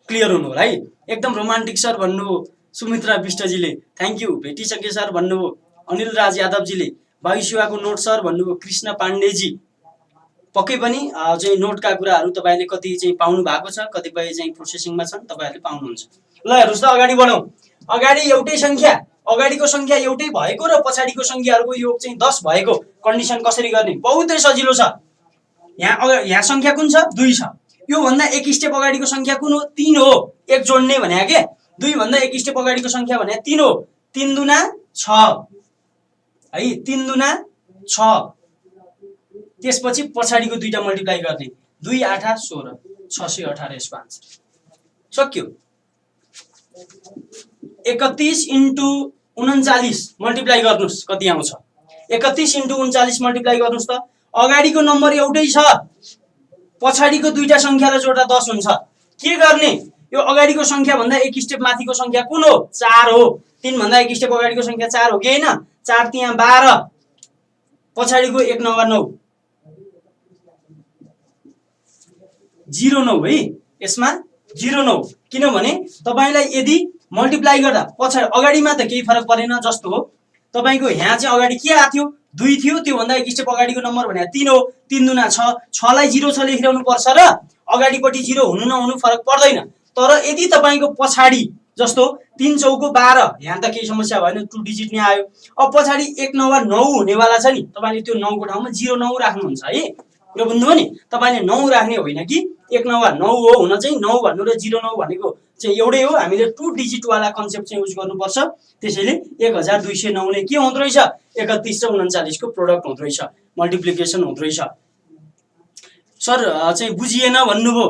क्लियर हुनु होला है। एकदम रोमान्टिक सर भन्नुभयो सुमित्रा विष्टजीले। Thank you. भेटिसके सर भन्नुभयो अनिल राज यादवजीले। वायुसेवाको नोट सर भन्नुभयो कृष्ण पाण्डेजी। पक्कै पनि चाहिँ नोटका कुराहरु तपाईले कति चाहिँ पाउनु भएको छ, कतिपय चाहिँ प्रोसेसिङमा छन्, तपाईहरुले पाउनुहुन्छ। ल हेर्नुस् त अगाडि बढौं। अगाडि एउटै संख्या, अगाडिको संख्या एउटै भएको र पछाडिको संख्याहरुको योग चाहिँ 10 भएको कन्डिसन कसरी गर्ने? बहुतै सजिलो छ। यहाँ संख्या कुन छ? 2 छ। यो भन्दा एक स्टेप अगाडिको संख्या कुन हो? 3 हो। एक जोड्ने भने के 2 भन्दा एक स्टेप अगाडिको संख्या भने 3 हो। 3 दुना 6 है, 3 दुना 6। त्यसपछि पछाडिको दुईटा मल्टिप्लाई गर्ने 2 8 16 618 यसको आन्सर सक्यो। 31 इन्टु 39 मल्टिप्लाई गर्नुस् कति आउँछ? 31 इन्टु 39 मल्टिप्लाई गर्नुस् त। अगाडिको नम्बर एउटै छ, पछाडिको दुईटा संख्यालाई जोड्दा 10 हुन्छ। के गर्ने? यो अगाडिको संख्या भन्दा एक स्टेप माथिको संख्या कुन हो? 4 हो। 3 भन्दा एक स्टेप अगाडिको संख्या 4 हो कि हैन? 4 त्यहाँ 12, पछाडिको 1 9 9 09 है। यसमा 09 किनभने तपाईलाई यदि मल्टिप्लाई गर्दा पछाडि अगाडिमा त केही फरक परेन। जस्तो हो तपाईको यहाँ चाहिँ अगाडि के आथ्यो? 2 थियो, त्यो भन्दा एक स्टेप अगाडिको नम्बर भने 3 हो। 3 दुना 6, 6 लाई 0 छ लेखिरहनु पर्छ र अगाडिपट्टि 0 हुनु नहुनु फरक पर्दैन। तर यदि तपाईको पछाडि जस्तो 3 चौको 12, यहाँ त केही समस्या भएन, 2 डिजिट नै आयो। अब पछाडि 1 9 9 हुनेवाला छ नि, तपाईले त्यो 9 को ठाउँमा 09 राख्नुहुन्छ है। यो बुझ्नु हो नि? तपाईले 9 राख्ने होइन कि 1 9 9 हो। हुन चाहिँ 9 भन्नु र 09 भनेको चाहिँ एउटै हो। हामीले 2 डिजिट वाला कन्सेप्ट चाहिँ युज गर्नुपर्छ। त्यसैले 1209 ले के हुँदो रहेछ? 31 र 39 को प्रोडक्ट हुँदो रहेछ, मल्टिप्लिकेसन हुँदो रहेछ। सर चाहिँ बुझिएन भन्नुभयो,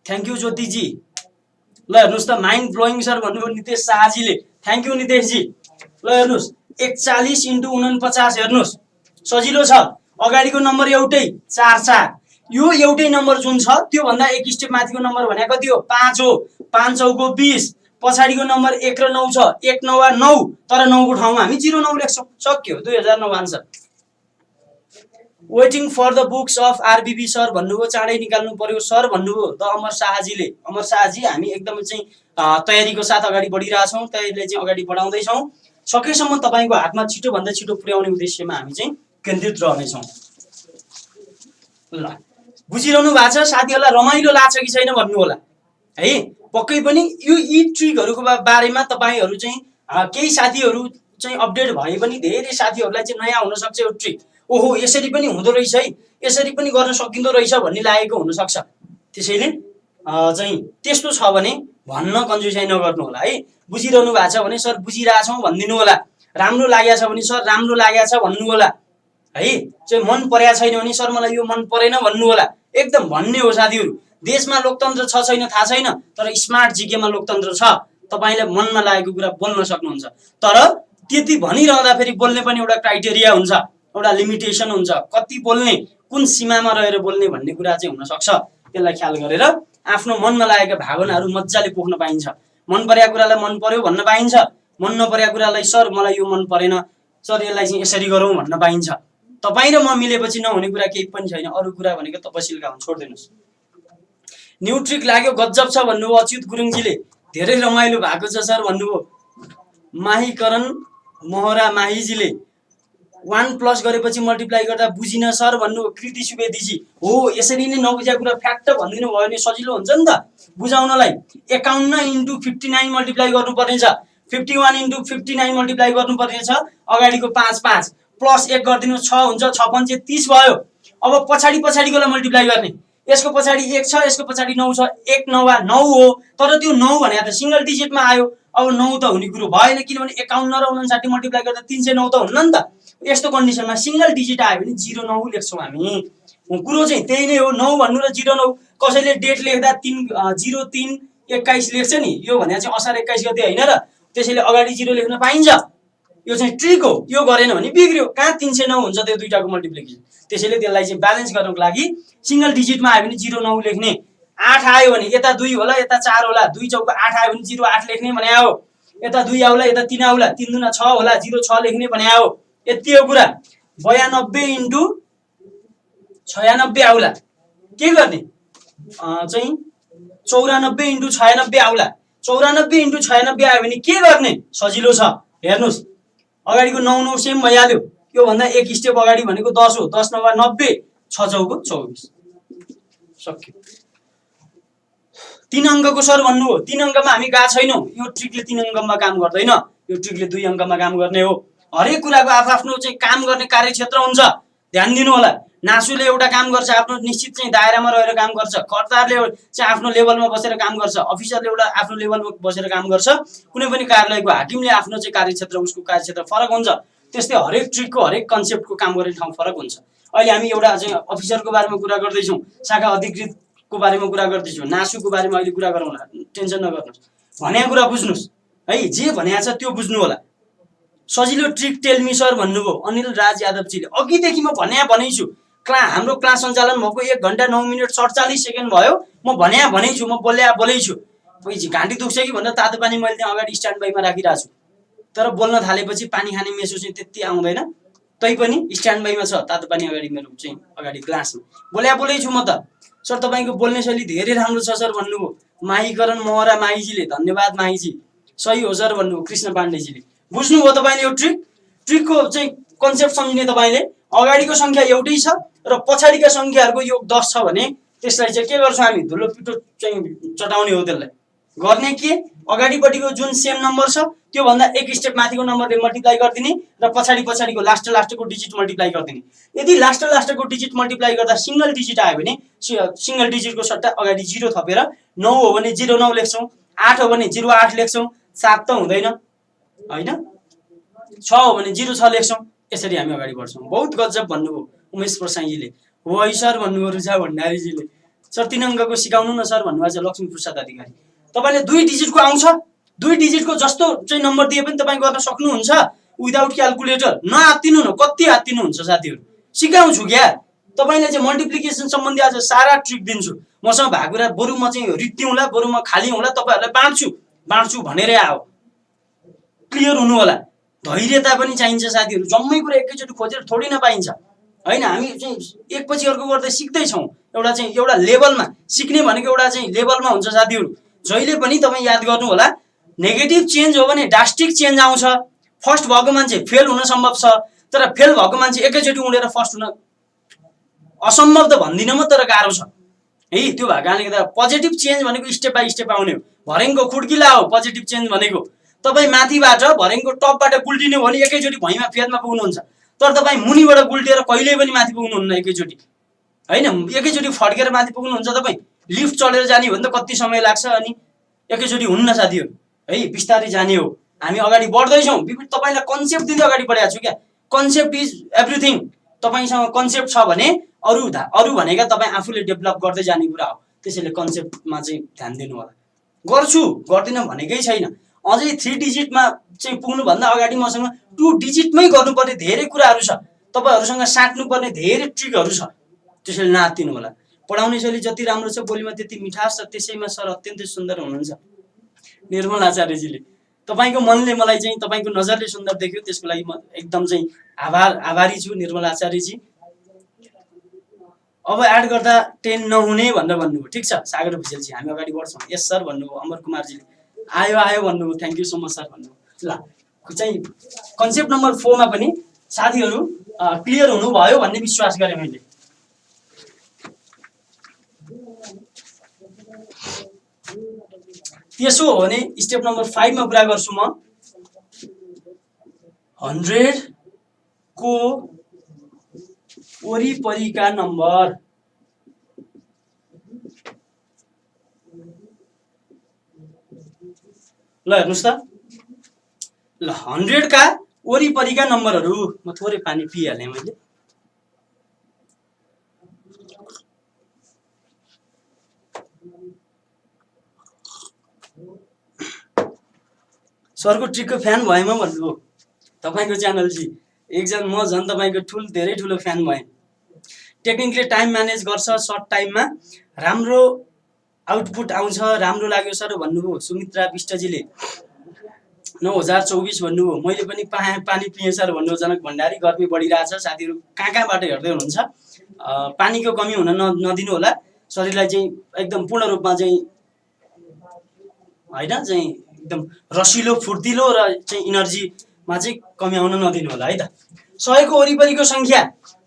थ्यांक यू ज्योतिजी। ल हेर्नुस् त, माइन्ड ब्लोइङ सर भन्नुभयो नितेश शाहजीले, थ्यांक यू नितेश जी। ल हेर्नुस् 41 इन्टु 49 हेर्नुस् सजिलो छ। अगाडिको नम्बर एउटै 4 4, यो एउटै नम्बर जुन छ त्यो भन्दा एक स्टेप माथिको नम्बर भने कति हो? 5 हो। 5 चौको 20, पछाडिको नम्बर 1 र 9 छ, 1 9 9, तर 9 को ठाउँमा हामी 09 लेख्छौँ। सक्यो, 2009 answer. Waiting for the books of RBB sir भन्नुभयो, चाँडै निकाल्नु पर्यो सर भन्नुभयो द अमर शाहजीले। अमर शाहजी, हामी एकदमै चाहिँ तयारीको साथ अगाडि बढिरहेछौँ, तयारीले चाहिँ अगाडि बढाउँदैछौँ। सकेसम्म तपाईको हातमा छिटो भन्दा छिटो पुर्याउने उद्देश्यमा हामी चाहिँ केन्द्रित रहनेछौँ। ल बुझिरहनु भएको छ साथीहरुलाई? रमाइलो लाग्छ कि छैन भन्नु होला है। पक्कै पनि यो यी ट्रिकहरुको बारेमा तपाईहरु चाहिँ केही साथीहरु चाहिँ अपडेट भए पनि धेरै साथीहरुलाई चाहिँ नयाँ हुन सक्छ यो ट्रिक। ओहो यसरी पनि हुँदो रहेछ है, यसरी पनि गर्न सकिँदो रहेछ भन्ने लागेको हुन सक्छ। त्यसैले चाहिँ त्यस्तो छ भने भन्न कन्जुसाइ नगर्नु होला है। बुझिरहनु भएको छ भने सर बुझिरहेछौँ भनिदिनु होला। राम्रो लागेको छ भने सर राम्रो लागेको छ भन्नु होला है। चाहिँ मन परेको छैन भने सर मलाई यो मन परेन भन्नु होला। एकदम भन्ने हो साथीहरु। देशमा लोकतन्त्र छ छैन थाहा छैन, तर स्मार्ट जिकेमा लोकतन्त्र छ। तपाईले मनमा लागेको कुरा बोल्न सक्नुहुन्छ। तर त्यति भनिरहँदा फेरि बोल्ने पनि एउटा क्राइटेरिया हुन्छ, एउटा लिमिटेसन हुन्छ। कति बोल्ने, कुन सीमामा रहेर बोल्ने भन्ने कुरा चाहिँ हुन सक्छ। त्यसलाई ख्याल गरेर आफ्नो मनमा लागेका भावनाहरु मज्जाले पोख्न पाइन्छ। मन परेको कुरालाई मन पर्यो भन्न पाइन्छ, मन नपरेको कुरालाई सर मलाई यो मन परेन, सर यसलाई चाहिँ यसरी गरौँ भन्न पाइन्छ। तपाई र म मिलेपछि नहुने कुरा केही पनि छैन। अरु कुरा भनेको तपसिलका हुन्, छोड्दिनुस्। न्यू ट्रिक लाग्यो गजब छ भन्नुभयो अच्युत गुरुङजीले। धेरै रमाइलो भएको छ सर भन्नुभयो माहीकरण मोहरा माहीजीले। 1 प्लस गरेपछि मल्टिप्लाई गर्दा बुझिन सर भन्नुभयो कृति सुवेदीजी। हो यसरी नै नबुझेको कुरा फ्याक्ट भनिदिनु भयो भने सजिलो हुन्छ नि त बुझाउनलाई। 51 इन्टु 59 मल्टिप्लाई गर्नुपर्ने छ, 51 इन्टु 59 मल्टिप्लाई गर्नुपर्ने छ। अगाडिको 5 5 प्लस 1 गरिदिनु 6 हुन्छ, 6 पंचे 30 भयो। अब पछाडिकोलाई मल्टिप्लाई गर्ने। यसको पछाडि 1 छ, यसको पछाडि 9 छ, 1 9 9 हो। तर त्यो 9 भने त सिंगल डिजिटमा आयो। अब 9 त हुने कुरो भएन, किनभने 51 र 59 मल्टिप्लाई गर्दा 309 त हुन्न नि त। यस्तो कन्डिसनमा सिंगल डिजिट आयो भने 09 लेख्छौं हामी। कुरो चाहिँ त्यही नै हो। 9 भन्नु र 09। कसैले डेट लेख्दा 03/21 लेख्छ नि, यो भने चाहिँ असार 21 गते हैन र, त्यसैले अगाडि 0 लेख्न पाइन्छ। यो चाहिँ ट्रिक हो। यो गरेन भने बिग्रियो। कहाँ 309 हुन्छ त्यो दुईटाको मल्टिप्लिकेसन। त्यसैले त्यसलाई चाहिँ ब्यालेन्स गर्नको लागि सिंगल डिजिटमा आयो भने 09 लेख्ने। 8 आयो भने यता 2 होला यता 4 होला। 2 चौको 8 आयो भने 08 लेख्ने भने आयो। यता 2 आउला यता 3 आउला, 3 दुना 6 होला, 06 लेख्ने भने आयो। यति हो कुरा। 92 इन्टु 96 आउला। के गर्ने चाहिँ 94 इन्टु 96 आउला। 94 इन्टु 96 आयो भने के गर्ने? सजिलो छ। हेर्नुस् अगाडिको 9 9 सेम भइहाल्यो। यो भन्दा एक स्टेप अगाडि भनेको 10 हो। 10 9 90, 6 चौको 24। सक्यो। 3 अंकको सर भन्नु हो। 3 अंकमा हामी गएको छैनौं। यो ट्रिकले 3 अंकमा काम गर्दैन। यो ट्रिकले 2 अंकमा काम गर्ने हो। हरेक कुराको आफ्नो चाहिँ काम गर्ने कार्यक्षेत्र हुन्छ। ध्यान दिनु होला। नासुले एउटा काम गर्छ, आफ्नो निश्चित चाहिँ दायरामा रहेर काम गर्छ। कर्तारले चाहिँ आफ्नो लेभलमा बसेर काम गर्छ। अफिसरले एउटा आफ्नो लेभलमा बसेर काम गर्छ। कुनै पनि कार्यालयको हाकिमले आफ्नो चाहिँ कार्यक्षेत्र, उसको कार्यक्षेत्र फरक हुन्छ। त्यस्तै हरेक ट्रिकको, हरेक कन्सेप्टको काम गर्ने ठाउँ फरक हुन्छ। अहिले हामी एउटा चाहिँ अफिसरको बारेमा कुरा गर्दै छौं। शाखा अधिकृत को बारेमा कुरा गर्दैछु, नासुको बारेमा अहिले कुरा गरौँला, टेन्सन नगर्नुहोस्, भनेको कुरा बुझ्नुहोस् है, जे भनेको छ त्यो बुझ्नु होला। सजिलो ट्रिक टेल मी सर भन्नुभयो अनिल राज यादवजीले। अघिदेखि म भन्दैछु, हाम्रो क्लास सञ्चालन भएको 1 घण्टा 9 मिनट 47 सेकेन्ड भयो, म भन्दैछु, म बोलेछु। घाँटी दुख्छ कि भनेर तातो पानी मैले त्यहाँ अगाडि स्ट्यान्ड बाईमा राखिरहेको छु, तर बोल्न थालेपछि पानी खाने मेसो चाहिँ त्यति आउँदैन, तैपनि स्ट्यान्ड बाईमा छ तातो पानी अगाडि, मेरो चाहिँ अगाडि ग्लासमा बोलेछु म त। सर तपाईँको बोल्ने शैली धेरै राम्रो छ सर भन्नुभयो माहीकरण महरा माहीजीले, धन्यवाद माहीजी। सही हो सर भन्नुभयो कृष्ण पाण्डेजीले। बुझ्नुभयो तपाईँले यो ट्रिकको चाहिँ कन्सेप्ट सम्झिने। तपाईँले अगाडिको सङ्ख्या एउटै छ र पछाडिका सङ्ख्याहरूको योग 10 छ भने त्यसलाई चाहिँ के गर्छौँ हामी, धुलो पिठो चाहिँ चटाउने हो। त्यसलाई गर्ने के, अगाडिपट्टिको जुन सेम नम्बर छ त्योभन्दा 1 स्टेप माथिको नम्बरले मल्टिप्लाई गरिदिने र पछाडिको लास्टको डिजिट मल्टिप्लाई गरिदिने। यदि लास्टको डिजिट मल्टिप्लाई गर्दा सिङ्गल डिजिट आयो भने सिङ्गल डिजिटको सट्टा अगाडि 0 थपेर 9 हो भने 09 लेख्छौँ, 8 हो भने 08 लेख्छौँ, 7 त हुँदैन होइन, 6 हो भने 06 लेख्छौँ। यसरी हामी अगाडि बढ्छौँ। बहुत गजब भन्नुभयो उमेश प्रसाईजीले। हो है सर भन्नुभयो रुचा भण्डारीजीले। सर 3 अङ्कको सिकाउनु न सर भन्नुभएको छ लक्ष्मी प्रसाद अधिकारी। तपाईँले 2 डिजिटको आउँछ, 2 डिजिटको जस्तो चाहिँ नम्बर दिए पनि तपाईँ गर्न सक्नुहुन्छ विदाउट क्यालकुलेटर। नआत्तिनु न, कति आत्तिनुहुन्छ साथीहरू, सिकाउँछु क्या। तपाईँले चाहिँ मल्टिप्लिकेसन सम्बन्धी आज सारा ट्रिक दिन्छु। मसँग भएको कुरा बरु म चाहिँ रित्तिउँला, बरु म खाली हुँला, तपाईँहरूलाई बाँड्छु भनेरै आयो। क्लियर हुनु होला। धैर्यता पनि चाहिन्छ साथीहरू, जम्मै कुरा एकैचोटि खोजेर थोरै नपाइन्छ होइन। हामी चाहिँ एकपछि अर्को गर्दै सिक्दैछौँ। एउटा लेभलमा सिक्ने भनेको एउटा चाहिँ लेभलमा हुन्छ साथीहरू। जहिले पनि तपाईँ याद गर्नु होला, नेगेटिभ चेन्ज हो भने ड्रास्टिक चेन्ज आउँछ। फर्स्ट भएको मान्छे फेल हुन सम्भव छ, तर फेल भएको मान्छे एकैचोटि उडेर फर्स्ट हुन असम्भव त भन्दिनँ म, तर गाह्रो छ है। त्यो भएको कारणले गर्दा पोजिटिभ चेन्ज भनेको स्टेप बाई स्टेप आउने हो। भरेङको खुड्किला हो पोजिटिभ चेन्ज भनेको। तपाईँ माथिबाट भरेङको टपबाट गुल्टिने हो भने एकैचोटि भुइँमा फेदमा पुग्नुहुन्छ, तर तपाईँ मुनिबाट गुल्टिएर कहिल्यै पनि माथि पुग्नुहुन्न एकैचोटि होइन। एकैचोटि फड्केर माथि पुग्नुहुन्छ। तपाईँ लिफ्ट चढेर जाने हो भने त कति समय लाग्छ, अनि एकैचोटि हुन्न साथीहरू है, बिस्तारै जाने हो। हामी अगाडि बढ्दैछौँ। तपाईँलाई कन्सेप्ट दिँदै अगाडि बढाएको छु क्या। Concept is everything. तपाईँसँग कन्सेप्ट छ भने अरू भनेका तपाईँ आफूले डेभलप गर्दै जाने कुरा हो। त्यसैले कन्सेप्टमा चाहिँ ध्यान दिनु होला। गर्छु गर्दिनँ भनेकै छैन। अझै 3 डिजिटमा चाहिँ पुग्नुभन्दा अगाडि मसँग 2 डिजिटमै गर्नुपर्ने धेरै कुराहरू छ। तपाईँहरूसँग साट्नुपर्ने धेरै ट्रिकहरू छ। त्यसैले नआत्तिनु होला। पढाउने शैली जति राम्रो छ, बोलीमा त्यति मिठास छ, त्यसैमा सर अत्यन्तै सुन्दर हुनुहुन्छ। निर्मल आचार्यजीले। तपाईँको मनले मलाई चाहिँ तपाईँको नजरले सुन्दर देख्यो, त्यसको लागि म एकदम चाहिँ आभारी छु निर्मल आचार्यजी। अब एड गर्दा 10 नहुने भनेर भन्नुभयो। ठिक छ सागर भुजेलजी, हामी अगाडि बढ्छौँ। यस सर भन्नुभयो अमर कुमारजीले। आयो भन्नुभयो, thank you so much sir भन्नुभयो। ल चाहिँ कन्सेप्ट नम्बर 4 मा पनि साथीहरू क्लियर हुनुभयो भन्ने विश्वास गरेँ मैले। त्यसो हो भने स्टेप नम्बर 5 मा कुरा गर्छु म। 100 को वरिपरिका नम्बर। ल हेर्नुहोस् त, ल 100 का वरिपरिका नम्बरहरू। म थोरै पानी पिइहालेँ मैले। सरको ट्रिकको फ्यान भएमा भन्नुभयो तपाईँको च्यानल जी। एकजना म झन् तपाईँको धेरै ठुलो फ्यान भएँ। टेक्निकले टाइम म्यानेज गर्छ, सर्ट टाइममा राम्रो आउटपुट आउँछ, राम्रो लाग्यो सर भन्नुभयो सुमित्रा विष्टजीले। 9024 भन्नुभयो। मैले पनि पानी पिएँ सर भन्नुभयो जनक भण्डारी। गर्मी बढिरहेछ साथीहरू, कहाँबाट हेर्दै हुनुहुन्छ। पानीको कमी हुन नदिनु होला। शरीरलाई चाहिँ एकदम पूर्ण रूपमा चाहिँ होइन चाहिँ एकदम रसिलो फुर्तिलो र चाहिँ इनर्जीमा चाहिँ कमी आउन नदिनु होला है त। 100 को वरिपरिको सङ्ख्या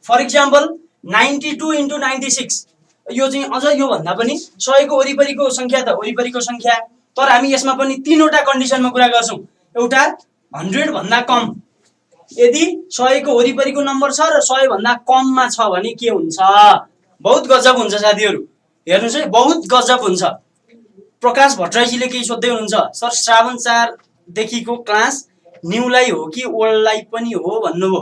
फर इक्जाम्पल 92 × 96। यो चाहिँ अझ योभन्दा पनि 100 को वरिपरिको सङ्ख्या त वरिपरिको सङ्ख्या, तर हामी यसमा पनि 3वटा कन्डिसनमा कुरा गर्छौँ। एउटा 100 भन्दा कम। यदि 100 को वरिपरिको नम्बर छ र 100 भन्दा कममा छ भने के हुन्छ? बहुत गजब हुन्छ साथीहरू, हेर्नुहोस् है, बहुत गजब हुन्छ। प्रकाश भट्टराईजीले केही सोध्दै हुनुहुन्छ, सर श्रावण 4 देखिको क्लास न्यूलाई हो कि ओल्डलाई पनि हो भन्नुभयो।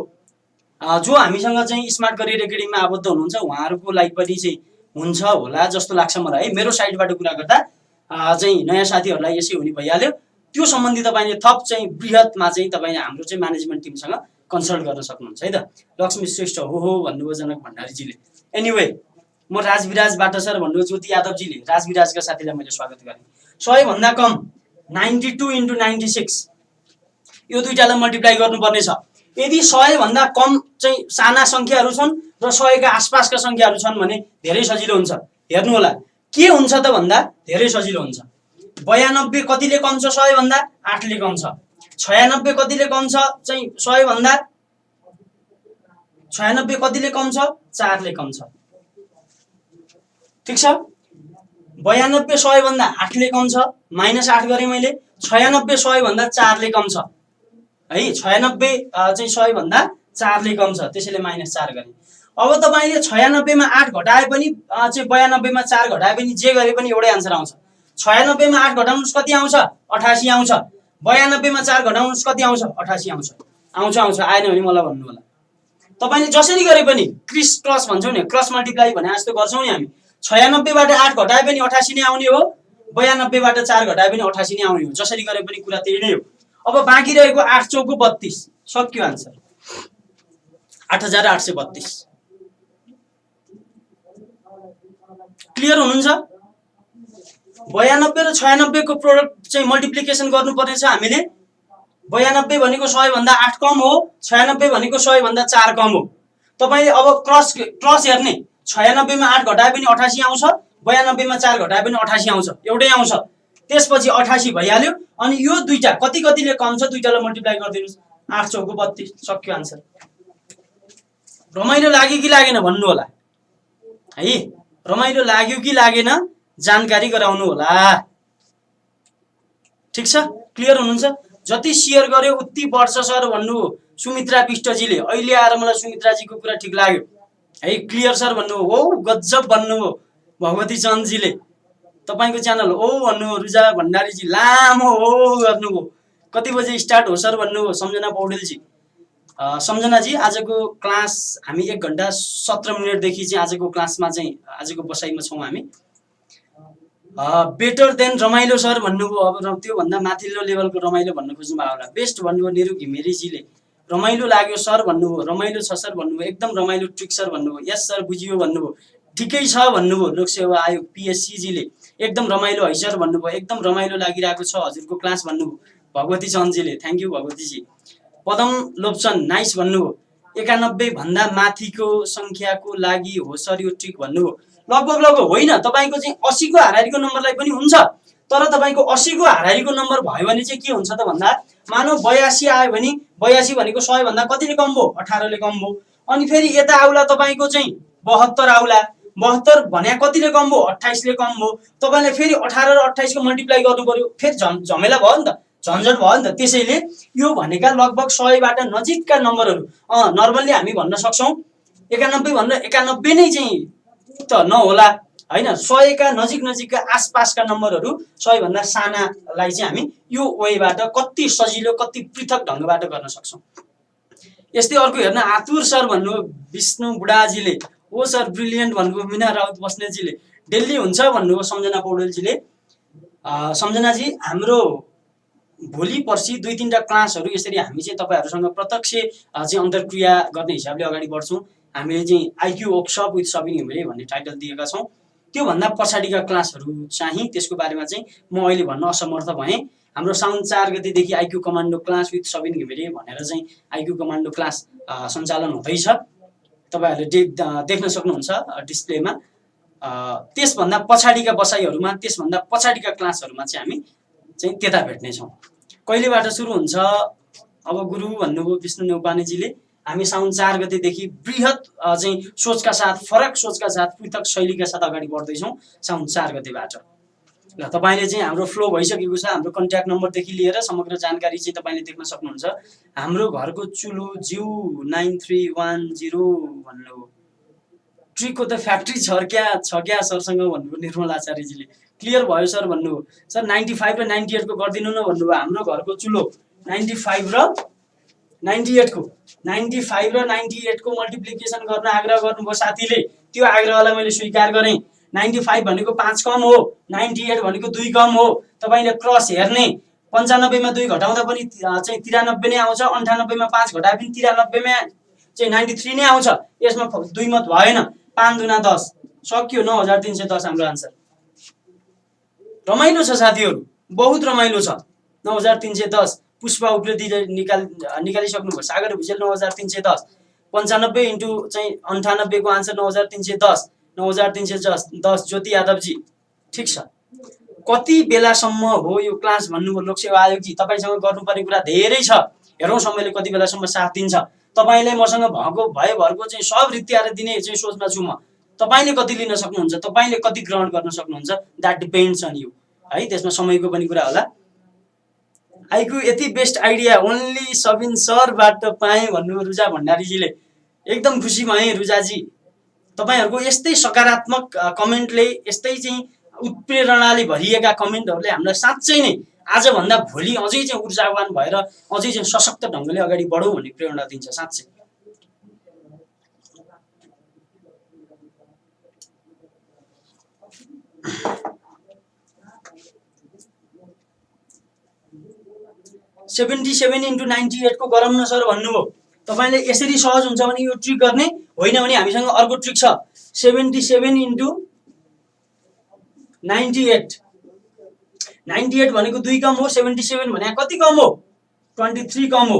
जो हामीसँग चाहिँ स्मार्ट करियर एकाडेमीमा आबद्ध हुनुहुन्छ उहाँहरूको लागि पनि चाहिँ हुन्छ होला जस्तो लाग्छ मलाई है। मेरो साइडबाट कुरा गर्दा चाहिँ नयाँ साथीहरूलाई यसै हुने भइहाल्यो। त्यो सम्बन्धी तपाईँले थप चाहिँ बृहतमा चाहिँ तपाईँले हाम्रो चाहिँ म्यानेजमेन्ट टिमसँग कन्सल्ट गर्न सक्नुहुन्छ है त। लक्ष्मी श्रेष्ठ हो भन्नुभयो जनक भण्डारीजीले। एनिवे म राजविराजबाट सर भन्नुभयो ज्योति यादवजीले। राजविराजका साथीलाई मैले स्वागत गरेँ। 100 भन्दा कम 92 × 96 यो दुईटालाई मल्टिप्लाई गर्नुपर्ने छ। यदि 100 भन्दा कम चाहिँ साना सङ्ख्याहरू छन् र 100 का आसपासका सङ्ख्याहरू छन् भने धेरै सजिलो हुन्छ। हेर्नु होला के हुन्छ त भन्दा धेरै सजिलो हुन्छ। 92 कतिले कम छ 100 भन्दा 8 ले कम छ। 96 कतिले कम छ चाहिँ 100 भन्दा 96 कतिले कम छ 4 ले कम छ। ठीक छ। 92 100 भन्दा 8 ले कम छ -8 गरे मैले। 96 100 भन्दा 4 ले कम छ है। 96 चाहिँ 100 भन्दा 4 ले कम छ त्यसैले -4 गरे। अब तपाईले 96 मा 8 घटाए पनि चाहिँ 92 मा 4 घटाए पनि जे गरे पनि एउटै आन्सर आउँछ। 96 मा 8 घटाउनुस् कति आउँछ 88 आउँछ। 92 मा 4 घटाउनुस् कति आउँछ 88 आउँछ। आउँछ आएन भने मलाई भन्नु होला। तपाईले जसरी गरे पनि क्रिस क्रस भन्छौ नि, क्रस मल्टिप्लाई भने जस्तो गर्छौ नि हामी। 96 बाट 8 घटाए पनि 88 नै आउने हो। 92 बाट 4 घटाए पनि 88 नै आउने हो। जसरी गरे पनि कुरा त्यही नै हो। अब बाँकी रहेको 8 चौको 32 सक्यो आन्सर 8832। क्लियर हुनुहुन्छ। 92 र 96 को प्रोडक्ट चाहिँ मल्टिप्लिकेसन गर्नुपर्ने छ हामीले। 92 भनेको 100 भन्दा 8 कम हो। 96 भनेको 100 भन्दा 4 कम हो। तपाईले अब क्रस हेर्ने। 96 मा 8 घटाए पनि 88 आउँछ। 92 मा 4 घटाए पनि 88 आउँछ। एउटै आउँछ। त्यसपछि 88 भइहाल्यो। अनि यो दुईटा कतिले कम छ दुईटालाई मल्टिप्लाई गरिदिनुस्। 8 चौको 32 सक्यो आन्सर। रमाइलो लाग्यो कि लागेन भन्नु होला है। रमाइलो लाग्यो कि लागेन जानकारी गराउनु होला। ठीक छ। क्लियर हुनुहुन्छ। जति सेयर गर्यो उति बढ्छ सर भन्नु सुमित्रा विष्टजीले। अहिले आएर मलाई सुमित्राजीको कुरा ठिक लाग्यो है। क्लियर सर भन्नु हो गजब भन्नु हो भगवती चन्दजीले। तपाईको च्यानल हो भन्नु हो। रुजा भण्डारीजी लामो हो गर्नुभयो। कति बजे स्टार्ट हो सर भन्नु हो सम्झना पौडेलजी। सम्झनाजी आजको क्लास हामी 1 घण्टा 17 मिनेटदेखि चाहिँ आजको क्लासमा चाहिँ आजको बसाइमा छौँ हामी। बेटर देन रमाइलो सर भन्नुभयो। अब त्यो भन्दा माथिल्लो लेभलको रमाइलो भन्न खोज्नु भयो होला। बेस्ट भन्नुभयो निरु घिमिरेजीले। रमाइलो लाग्यो सर भन्नुभयो। रमाइलो छ सर भन्नुभयो। एकदम रमाइलो ट्रिक सर भन्नुभयो। यस सर बुझियो भन्नुभयो। ठिकै छ भन्नुभयो। लोकसेवा आयोग PSC जीले। एकदम रमाइलो है सर भन्नुभयो। एकदम रमाइलो लागिरहेको छ हजुरको क्लास भन्नुभयो भगवती चन्दजीले। Thank you Bhagwatiji. Padam Lopsan nice भन्नुभयो। 91 भन्दा माथिको संख्याको लागि हो सर यो ट्रिक भन्नुभयो। लगभग होइन। तपाईको चाहिँ 80 को हाराहारीको नम्बरलाई पनि हुन्छ। तर तपाईको 80 को हाराहारीको नम्बर भयो भने चाहिँ के हुन्छ त भन्दा मानौ 82 आयो भने 82 भनेको 100 भन्दा कतिले कम भयो 18 ले कम भयो। अनि फेरि यता आउला तपाईको चाहिँ 72 आउला। 72 भने कतिले कम भयो 28 ले कम भयो। तपाईले फेरि 18 र 28 को मल्टिप्लाई गर्नु पर्यो। फेरि झमेला भयो नि त, झन्झट भयो नि त। त्यसैले यो भनेका लगभग 100 बाट नजिकका नम्बरहरू नर्मल्ली हामी भन्न सक्छौं 91 भन्दा 91 नै चाहिँ त नहोला हैन। 100 का नजिकका आसपासका नम्बरहरू 100 भन्दा सानालाई चाहिँ हामी यो वेबाट कति सजिलो कति पृथक ढंगबाट गर्न सक्छौं। यस्तै अर्को हेर्न आतुर सर भन्नु विष्णु बुढाजीले। ओ सर ब्रिलियन्ट भन्नुभयो मीना राउत बस्नेतजीले। दिल्ली हुन्छ भन्नुभयो सम्झना पौडेलजीले। सम्झनाजी हाम्रो भोलि पर्सि 2-3टा क्लासहरू यसरी हामी चाहिँ तपाईहरुसँग प्रत्यक्ष चाहिँ अन्तरक्रिया गर्ने हिसाबले अगाडि बढ्छौं। हामीले चाहिँ IQ workshop with Sabin Ghimire भन्ने टाइटल दिएका छौं। त्यो भन्दा पछाडीका क्लासहरू चाहिँ त्यसको बारेमा चाहिँ म अहिले भन्न असमर्थ भएँ। हाम्रो साउन 4 गतेदेखि IQ commando class with Sabin Ghimire भनेर चाहिँ IQ कमान्डो क्लास सञ्चालन हुँदैछ। तपाईहरुले देख्न सक्नुहुन्छ डिस्प्लेमा। त्यसभन्दा पछाडीका बसाइहरुमा त्यसभन्दा पछाडीका क्लासहरुमा चाहिँ हामी चाहिँ त्यता भेट्ने छौं। कहिलेबाट सुरु हुन्छ अब गुरु भन्नुभयो विष्णु नेउपानेजीले। हामी साउन 4 गतेदेखि बृहत चाहिँ सोचका साथ फरक सोचका साथ पृथक शैलीका साथ अगाडि बढ्दै छौं साउन 4 गतेबाट। ल तपाईले चाहिँ हाम्रो फ्लो भइसकेको छ। हाम्रो कन्ट्याक्ट नम्बरदेखि लिएर समग्र जानकारी चाहिँ तपाईले देख्न सक्नुहुन्छ। हाम्रो घरको चुलो जिउ 9310 भन्नु ट्रीको त फ्याक्ट्री छ क्या सरसँग भन्नुभयो निर्मल आचार्यजीले। क्लियर भयो सर भन्नुभयो। सर 95 र 98 को गर्दिनु न भन्नुभयो। हाम्रो घरको चुलो 95 र 98 को 95 र 98 को मल्टिप्लिकेसन गर्न आग्रह गर्नुभयो साथीले, त्यो आग्रहलाई मैले स्वीकार गरेँ। 95 भनेको 5 कम हो, 98 भनेको 2 कम हो। तपाईले क्रस हेर्ने, 95 मा 2 घटाउँदा पनि चाहिँ 93 नै आउँछ, 98 मा 5 घटाए पनि 93 मा चाहिँ 93 नै आउँछ। यसमा 2 मत भएन। 5 दुना 10 सक्यो, 9310 हाम्रो आन्सर। रमाइलो छ साथीहरु, बहुत रमाइलो छ। 9310 पुष्पा उप्रेतीले निकालिसक्नुभयो। सागर भुजेल 9310, 95 इन्टु चाहिँ 98 को आन्सर 9310, 9310 ज्योति यादवजी। ठिक छ, कति बेलासम्म हो यो क्लास भन्नुभयो लोकसेवा आयोगजी। तपाईसँग गर्नुपर्ने कुरा धेरै छ, हेरौँ समयले कति बेलासम्म साथ दिन्छ। तपाईले मसँग भएभरको चाहिँ सब रित्याएर दिने चाहिँ सोचमा छु म। तपाईले कति लिन सक्नुहुन्छ, तपाईले कति ग्रहण गर्न सक्नुहुन्छ, द्याट डिपेन्ड्स अन यु है। त्यसमा समयको पनि कुरा होला। आइक्यू यति बेस्ट आइडिया ओन्ली सबिन सरबाट पाएँ भन्नुभयो रुजा भण्डारीजीले। एकदम खुसी भएँ रुजाजी, तपाईहरुको यस्तै सकारात्मक कमेन्टले, यस्तै चाहिँ उत्प्रेरणाले भरिएका कमेन्टहरूले हामीलाई साँच्चै नै आजभन्दा भोलि अझै चाहिँ ऊर्जावान भएर अझै चाहिँ सशक्त ढङ्गले अगाडि बढौँ भन्ने प्रेरणा दिन्छ साँच्चै। सेभेन्टी 98 को गरम न सर भन्नुभयो। तपाईले यसरी सहज हुन्छ भने यो ट्रिक गर्ने, होइन भने हामीसँग अर्को ट्रिक छ। 77 इन्टु 98, 98 भनेको 2 कम हो, 77 भने कति कम हो, 23 कम हो।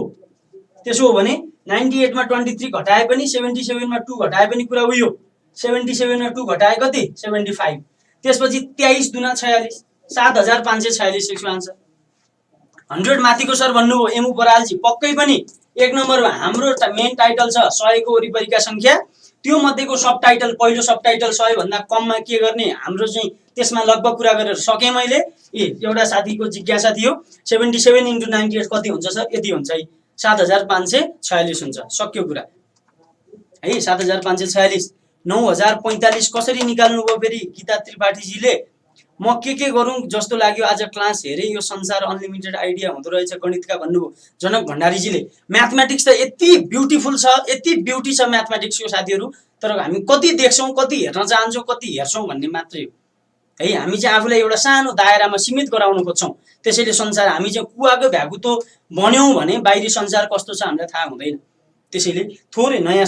त्यसो हो भने 98 मा 23 घटाए पनि 77 मा 2 घटाए पनि कुरा उही हो। 77 मा 2 घटाए कति, 75। त्यसपछि 23 दुना 46, 7546 यसको आन्सर। 100 माथिको सर भन्नुभयो एमु बरालजी। पक्कै पनि 1 नम्बरमा हाम्रो मेन टाइटल छ 100 को वरिपरिका संख्या, त्यो मध्येको सब टाइटल, पहिलो सब टाइटल 100 भन्दा कममा के गर्ने हाम्रो चाहिँ त्यसमा लगभग कुरा गरेर सके मैले। एउटा साथीको जिज्ञासा थियो 77 इन्टु 98 कति हुन्छ सर, यति हुन्छ है, 7546 हुन्छ। सक्यो कुरा है, 7546। 9045 कसरी निकाल्नु भयो फेरि गीता त्रिपाठीजीले। म के गरौँ जस्तो लाग्यो आज क्लास हेरे, यो संसार अनलिमिटेड आइडिया हुँदो रहेछ गणितका भन्नुभयो जनक भण्डारीजीले। म्याथमेटिक्स त यति ब्युटिफुल छ, यति ब्युटी छ म्याथमेटिक्सको साथीहरु, तर हामी कति देख्छौँ, कति हेर्न चाहन्छौँ, कति हेर्छौँ भन्ने मात्रै हो है। हामी चाहिँ आफूलाई एउटा सानो दायरामा सीमित गराउन खोज्छौँ। त्यसैले संसार हामी चाहिँ कुवाको भ्यागुतो बन्यौँ भने बाहिरी संसार कस्तो छ हामीलाई थाहा हुँदैन। त्यसैले थोरै नयाँ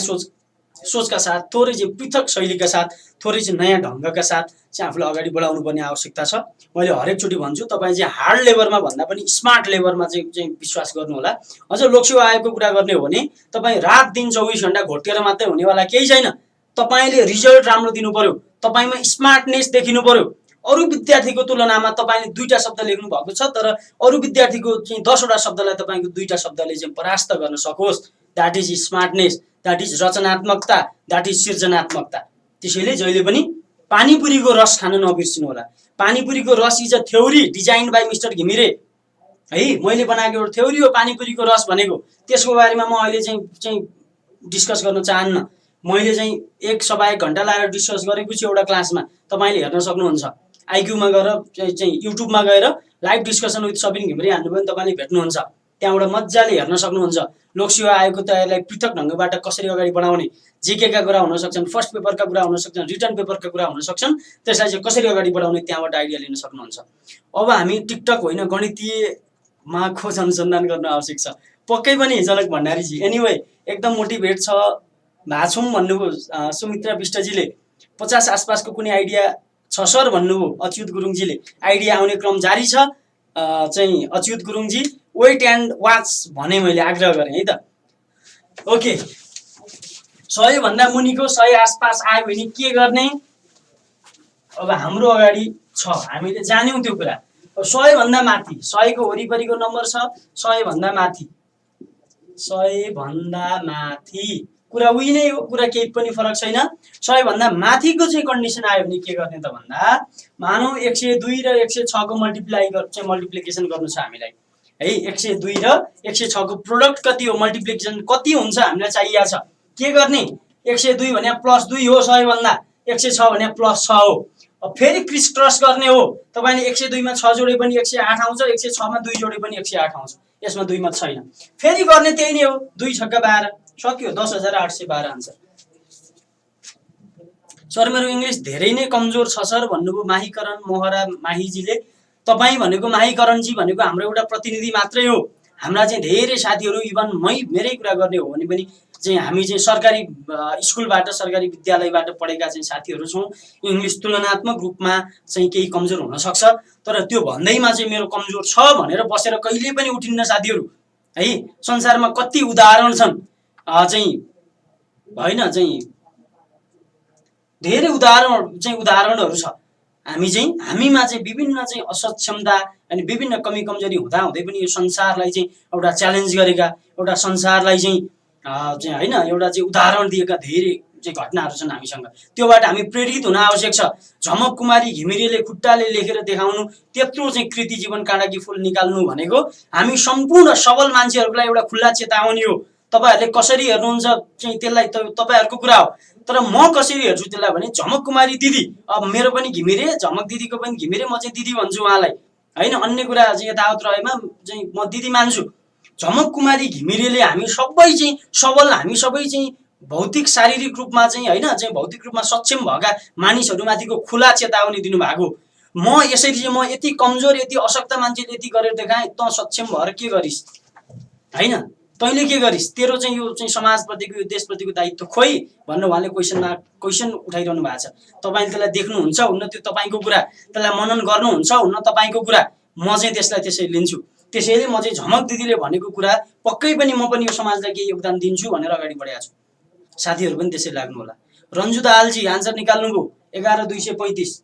सोचका साथ, थोरै चाहिँ पृथक शैलीका साथ, थोरै चाहिँ नयाँ ढङ्गका साथ चाहिँ आफूलाई अगाडि बढाउनु पर्ने आवश्यकता छ। मैले हरेकचोटि भन्छु तपाईँ चाहिँ हार्ड लेभरमा भन्दा पनि स्मार्ट लेभरमा चाहिँ विश्वास गर्नु होला। अझ लोकसेवा आयोगको कुरा गर्ने हो भने तपाईँ रात दिन 24 घण्टा घोटेर मात्रै हुनेवाला केही छैन। तपाईले रिजल्ट राम्रो दिनु पर्यो, तपाईमा स्मार्टनेस देखिनु पर्यो। अरु विद्यार्थीको तुलनामा तपाईले 2टा शब्द लेख्नु भएको छ, तर अरु विद्यार्थीको चाहिँ 10 वटा शब्दलाई तपाईको 2टा शब्दले चाहिँ परास्त गर्न सकोस्। That is smartness, that is रचनात्मकता, द्याट इज सृजनात्मकता। त्यसैले जहिले पनि पानीपुरीको रस खान नबिर्सिनु होला। पानीपुरीको रस is a theory designed by mister Ghimire है। मैले बनाएको एउटा थ्योरी हो पानीपुरीको रस भनेको। त्यसको बारेमा म अहिले चाहिँ डिस्कस गर्न चाहन्न। मैले चाहिँ 1 सवा 1 घण्टा लागेर डिस्कस गरेको छु एउटा क्लासमा। तपाईले हेर्न सक्नुहुन्छ। आइक्यूमा गएर चाहिँ युट्युबमा गएर live discussion with Sabin Ghimire हान्नुभयो भने तपाईले भेट्नुहुन्छ। त्यहाँबाट मज्जाले हेर्न सक्नुहुन्छ लोकसेवा आयोगको तयारीलाई पृथक ढङ्गबाट कसरी अगाडि बढाउने। जीके का कुरा हुन सक्छन्, फर्स्ट पेपरका कुरा हुन सक्छन्, रिटर्न पेपरका कुरा हुन सक्छन्। त्यसलाई चाहिँ कसरी अगाडि बढाउने त्यहाँबाट आइडिया लिन सक्नुहुन्छ। अब हामी टिकटक होइन गणितीयमा खोज अनुसन्धान गर्न आवश्यक छ। पक्कै पनि जनक भण्डारीजी एनीवे एकदम मोटिभेट छ भाछौँ भन्नुभयो सुमित्रा विष्टजीले। 50 आसपासको कुनै आइडिया छ सर भन्नुभयो अच्युत गुरुङजीले। आइडिया आउने क्रम जारी छ चाहिँ अच्युत गुरुङजी। वेट एन्ड वाच भने मैले आग्रह गरेँ है त। ओके 100 भन्दा मुनिको 100 आसपास आयो भने के गर्ने। अब हाम्रो अगाडि छ, हामीले जान्यौं त्यो कुरा। 100 भन्दा माथि 100 को वरिपरिको नम्बर छ, 100 भन्दा माथि 100 भन्दा माथि कुरा उही नै हो, कुरा केही पनि फरक छैन। 100 भन्दा माथिको चाहिँ कन्डिसन आयो भने के गर्ने त भन्दा मानौ 102 र 106 को मल्टिप्लिकेसन गर्नु छ हामीलाई है। 102 र 106 को प्रोडक्ट कति हो, मल्टिप्लिकेसन कति हुन्छ हामीलाई चाहिएको छ। के गर्ने 102 भने +2 हो 100 भन्दा, 106 भने +6 हो। अब फेरि क्रिस क्रस गर्ने हो। तपाईले 102 मा 6 जोडे पनि 108 आउँछ, 106 मा 2 जोडे पनि 108 आउँछ। यसमा दुई मत छैन। फेरि गर्ने त्यही नै हो, 2 छक्का 12 सक्यो, 10,812 आन्सर। सर मेरो इङ्ग्लिस धेरै नै कमजोर छ सर भन्नुभयो माहीकरण मोहरा माहीजीले। तपाईँ भनेको माहीकरणजी भनेको हाम्रो एउटा प्रतिनिधि मात्रै हो। हाम्रा चाहिँ धेरै साथीहरू, इभन मेरै कुरा गर्ने हो भने पनि चाहिँ हामी चाहिँ सरकारी स्कुलबाट सरकारी विद्यालयबाट पढेका चाहिँ साथीहरू छौँ। इङ्ग्लिस तुलनात्मक रूपमा चाहिँ केही कमजोर हुनसक्छ, तर त्यो भन्दैमा चाहिँ मेरो कमजोर छ भनेर बसेर कहिले पनि उठिन्न साथीहरू है। संसारमा कति उदाहरण छन् चाहिँ होइन, चाहिँ धेरै उदाहरणहरू छ। हामीमा चाहिँ विभिन्न चाहिँ असक्षमता अनि विभिन्न कमी कमजोरी हुँदा हुँदै पनि यो संसारलाई चाहिँ एउटा च्यालेन्ज गरेका, एउटा संसारलाई चाहिँ होइन एउटा चाहिँ उदाहरण दिएका धेरै चाहिँ घटनाहरू छन् हामीसँग। त्योबाट हामी प्रेरित हुन आवश्यक छ। झमक कुमारी घिमिरेले खुट्टाले लेखेर देखाउनु, त्यत्रो चाहिँ कृति जीवन काँडाकी फुल निकाल्नु भनेको हामी सम्पूर्ण सबल मान्छेहरूको लागि एउटा खुल्ला चेतावनी हो। तपाईहरूले कसरी हेर्नुहुन्छ चाहिँ त्यसलाई तपाईँहरूको कुरा हो, तर म कसरी हेर्छु त्यसलाई भने झमक कुमारी दिदी, अब मेरो पनि घिमिरे, झमक दिदीको पनि घिमिरे, म चाहिँ दिदी भन्छु उहाँलाई होइन। अन्य कुरा चाहिँ यतावत रहेमा चाहिँ म दिदी मान्छु। झमक कुमारी घिमिरेले हामी सबै चाहिँ सबल, हामी सबै चाहिँ भौतिक शारीरिक रूपमा चाहिँ होइन चाहिँ भौतिक रूपमा सक्षम भएका मानिसहरूमाथिको खुला चेतावनी दिनुभएको। म यसरी चाहिँ म यति कमजोर, यति अशक्त मान्छेले यति गरेर देखाएँ, त सक्षम भएर के गरिस् होइन, तैँले के गरिस्, तेरो चाहिँ यो चाहिँ समाजप्रतिको यो देशप्रतिको दायित्व खोइ भनेर उहाँले क्वेसन उठाइरहनु भएको छ। तपाईँले त्यसलाई देख्नुहुन्छ हुन्न, त्यो तपाईँको कुरा, त्यसलाई मनन गर्नुहुन्छ हुन्न, तपाईँको कुरा। म चाहिँ त्यसलाई त्यसरी लिन्छु। त्यसैले म चाहिँ झमक दिदीले भनेको कुरा पक्कै पनि म पनि यो समाजलाई केही योगदान दिन्छु भनेर अगाडि बढेको छु। साथीहरू पनि त्यसै लाग्नु होला। रन्जु दाहालजी आन्सर निकाल्नुभयो 11,235,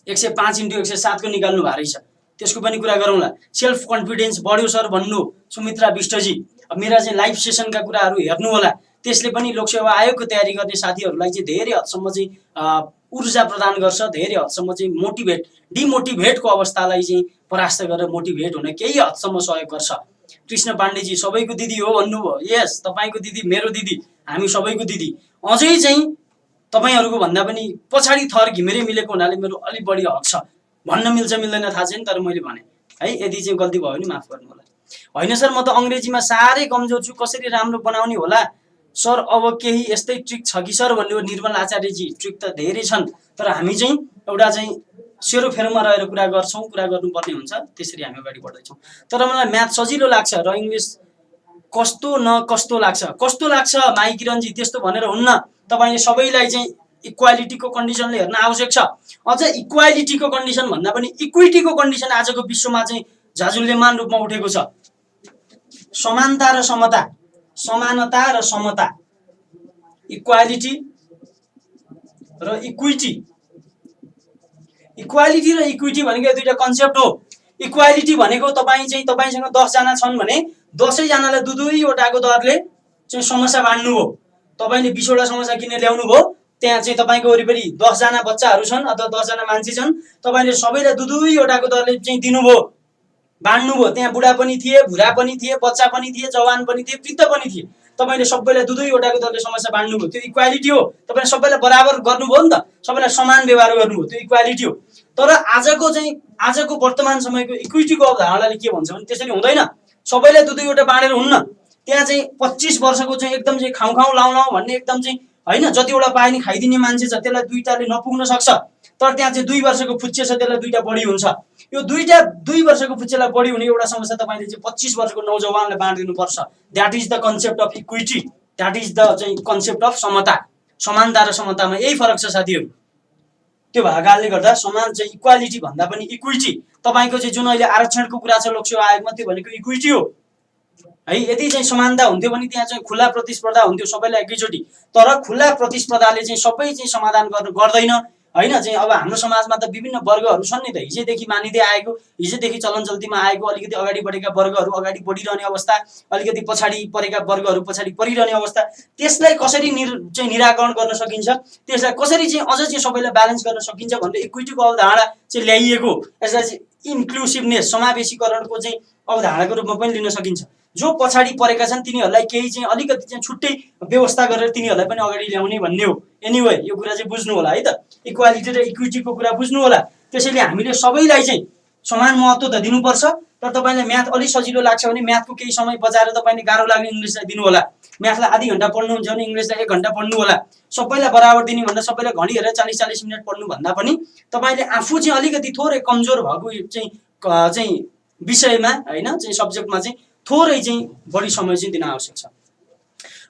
105 × 107 को निकाल्नु भएको रहेछ। त्यसको पनि कुरा गरौँला। सेल्फ कन्फिडेन्स बढ्यो सर भन्नु सुमित्रा विष्टजी। अब मेरा चाहिँ लाइभ सेसनका कुराहरू हेर्नु होला, त्यसले पनि लोकसेवा आयोगको तयारी गर्ने साथीहरूलाई चाहिँ धेरै हदसम्म चाहिँ ऊर्जा प्रदान गर्छ, धेरै हदसम्म चाहिँ डिमोटिभेटको अवस्थालाई चाहिँ परास्त गरेर मोटिभेट हुन केही हदसम्म सहयोग गर्छ। कृष्ण पाण्डेजी सबैको दिदी हो भन्नुभयो। यस, तपाईँको दिदी, मेरो दिदी, हामी सबैको दिदी। अझै चाहिँ तपाईँहरूको भन्दा पनि पछाडि थर घिमिरे मिलेको हुनाले मेरो अलिक बढी हक छ। भन्न मिल्छ मिल्दैन थाहा छैन, तर मैले भने है, यदि चाहिँ गल्ती भयो भने माफ गर्नु होला। होइन सर, म त अङ्ग्रेजीमा साह्रै कमजोर छु, कसरी राम्रो बनाउने होला सर, अब केही यस्तै ट्रिक छ कि सर भन्नु निर्मल आचार्यजी। ट्रिक त धेरै छन्, तर हामी चाहिँ एउटा चाहिँ सेरोफेरोमा रहेर कुरा गर्छौँ, कुरा गर्नुपर्ने हुन्छ, त्यसरी हामी अगाडि बढ्दैछौँ। तर मलाई म्याथ सजिलो लाग्छ र इङ्ग्लिस कस्तो लाग्छ। कस्तो लाग्छ माई किरणजी त्यस्तो भनेर हुन्न। तपाईँले सबैलाई चाहिँ इक्वालिटीको कन्डिसनले हेर्न आवश्यक छ। अझ इक्वालिटीको कन्डिसन भन्दा पनि इक्विटीको कन्डिसन आजको विश्वमा चाहिँ जाजुल्यमान रूपमा उठेको छ। समानता र समता, समानता र समता, इक्वालिटी र इक्विटी। इक्वालिटी र इक्विटी भनेको दुईटा कन्सेप्ट हो। इक्वालिटी भनेको तपाईँसँग 10 जना छन् भने 10 जनालाई दुईवटाको दरले चाहिँ समस्या बाँड्नु हो। तपाईँले 20 वटा समस्या किनेर ल्याउनु भयो, त्यहाँ चाहिँ तपाईँको वरिपरि 10 जना बच्चाहरू छन् अथवा 10 जना मान्छे छन्, तपाईँले सबैलाई दुईवटाको दरले चाहिँ दिनुभयो, बाँड्नु भयो। त्यहाँ बुढा पनि थिए, बुढा पनि थिए, बच्चा पनि थिए, जवान पनि थिए, वृद्ध पनि थिए, तपाईँले सबैलाई दुईवटाको दरले समस्या बाँड्नु भयो। त्यो इक्वालिटी हो। तपाईँले सबैलाई बराबर गर्नुभयो नि त, सबैलाई समान व्यवहार गर्नुभयो, त्यो इक्वालिटी हो। तर आजको वर्तमान समयको इक्विटीको अवधारणाले के भन्छ भने त्यसरी हुँदैन। सबैलाई दुईवटा बाँडेर हुन्न। त्यहाँ चाहिँ 25 वर्षको चाहिँ एकदम चाहिँ खाउँ लाउँ भन्ने एकदम चाहिँ होइन, जतिवटा पाए नि खाइदिने मान्छे छ, त्यसलाई दुईटाले नपुग्न सक्छ। तर त्यहाँ चाहिँ 2 वर्षको फुच्चे छ, त्यसलाई 2टा बढी हुन्छ। यो 2 वर्षको फुच्चेलाई बढी हुने एउटा समस्या तपाईँले चाहिँ 25 वर्षको नौजवानलाई बाँडिदिनुपर्छ। That is the concept of equity, that is the चाहिँ कन्सेप्ट अफ समता। समानता र समतामा यही फरक छ साथीहरू। त्यो भएको कारणले गर्दा समान चाहिँ इक्वालिटी भन्दा पनि इक्विटी। तपाईँको चाहिँ जुन अहिले आरक्षणको कुरा छ लोकसेवा आयोगमा, त्यो भनेको इक्विटी हो है। यदि चाहिँ समानता हुन्थ्यो भने त्यहाँ चाहिँ खुला प्रतिस्पर्धा हुन्थ्यो सबैलाई एकैचोटि। तर खुला प्रतिस्पर्धाले चाहिँ सबै चाहिँ समाधान गर्दैन होइन। चाहिँ अब हाम्रो समाजमा त विभिन्न वर्गहरू छन् नि त, हिजोदेखि मानिँदै आएको, हिजोदेखि चलन चल्तीमा आएको, अलिकति अगाडि बढेका वर्गहरू अगाडि बढिरहने अवस्था, अलिकति पछाडि परेका वर्गहरू पछाडि परिरहने अवस्था। त्यसलाई कसरी चाहिँ निराकरण गर्न सकिन्छ, त्यसलाई कसरी चाहिँ अझ चाहिँ सबैलाई ब्यालेन्स गर्न सकिन्छ भनेर इक्विटीको अवधारणा चाहिँ ल्याइएको। यसलाई चाहिँ इन्क्लुसिभनेस, समावेशीकरणको चाहिँ अवधारणाको रूपमा पनि लिन सकिन्छ। जो पछाडि परेका छन् तिनीहरूलाई केही चाहिँ अलिकति चाहिँ छुट्टै व्यवस्था गरेर तिनीहरूलाई पनि अगाडि ल्याउने भन्ने हो। एनिवे यो कुरा चाहिँ बुझ्नु होला है त, इक्वालिटी र इक्विटीको कुरा बुझ्नु होला। त्यसैले हामीले सबैलाई चाहिँ समान महत्त्व त दिनुपर्छ। तर तपाईलाई म्याथ अलि सजिलो लाग्छ भने म्याथको केही समय बचाएर तपाईले गाह्रो लाग्ने इङ्ग्लिसलाई दिनु होला। म्याथलाई आधी घण्टा पढ्नुहुन्छ भने इङ्ग्लिसलाई 1 घण्टा पढ्नु होला। सबैलाई बराबर दिने भन्दा सबैलाई घडी हेरेर 40-40 मिनेट पढ्नु भन्दा पनि तपाईले आफू चाहिँ अलिकति थोरै कमजोर भएको चाहिँ विषयमा हैन चाहिँ सब्जेक्टमा चाहिँ थोरै चाहिँ बढी समय चाहिँ दिन आवश्यक छ।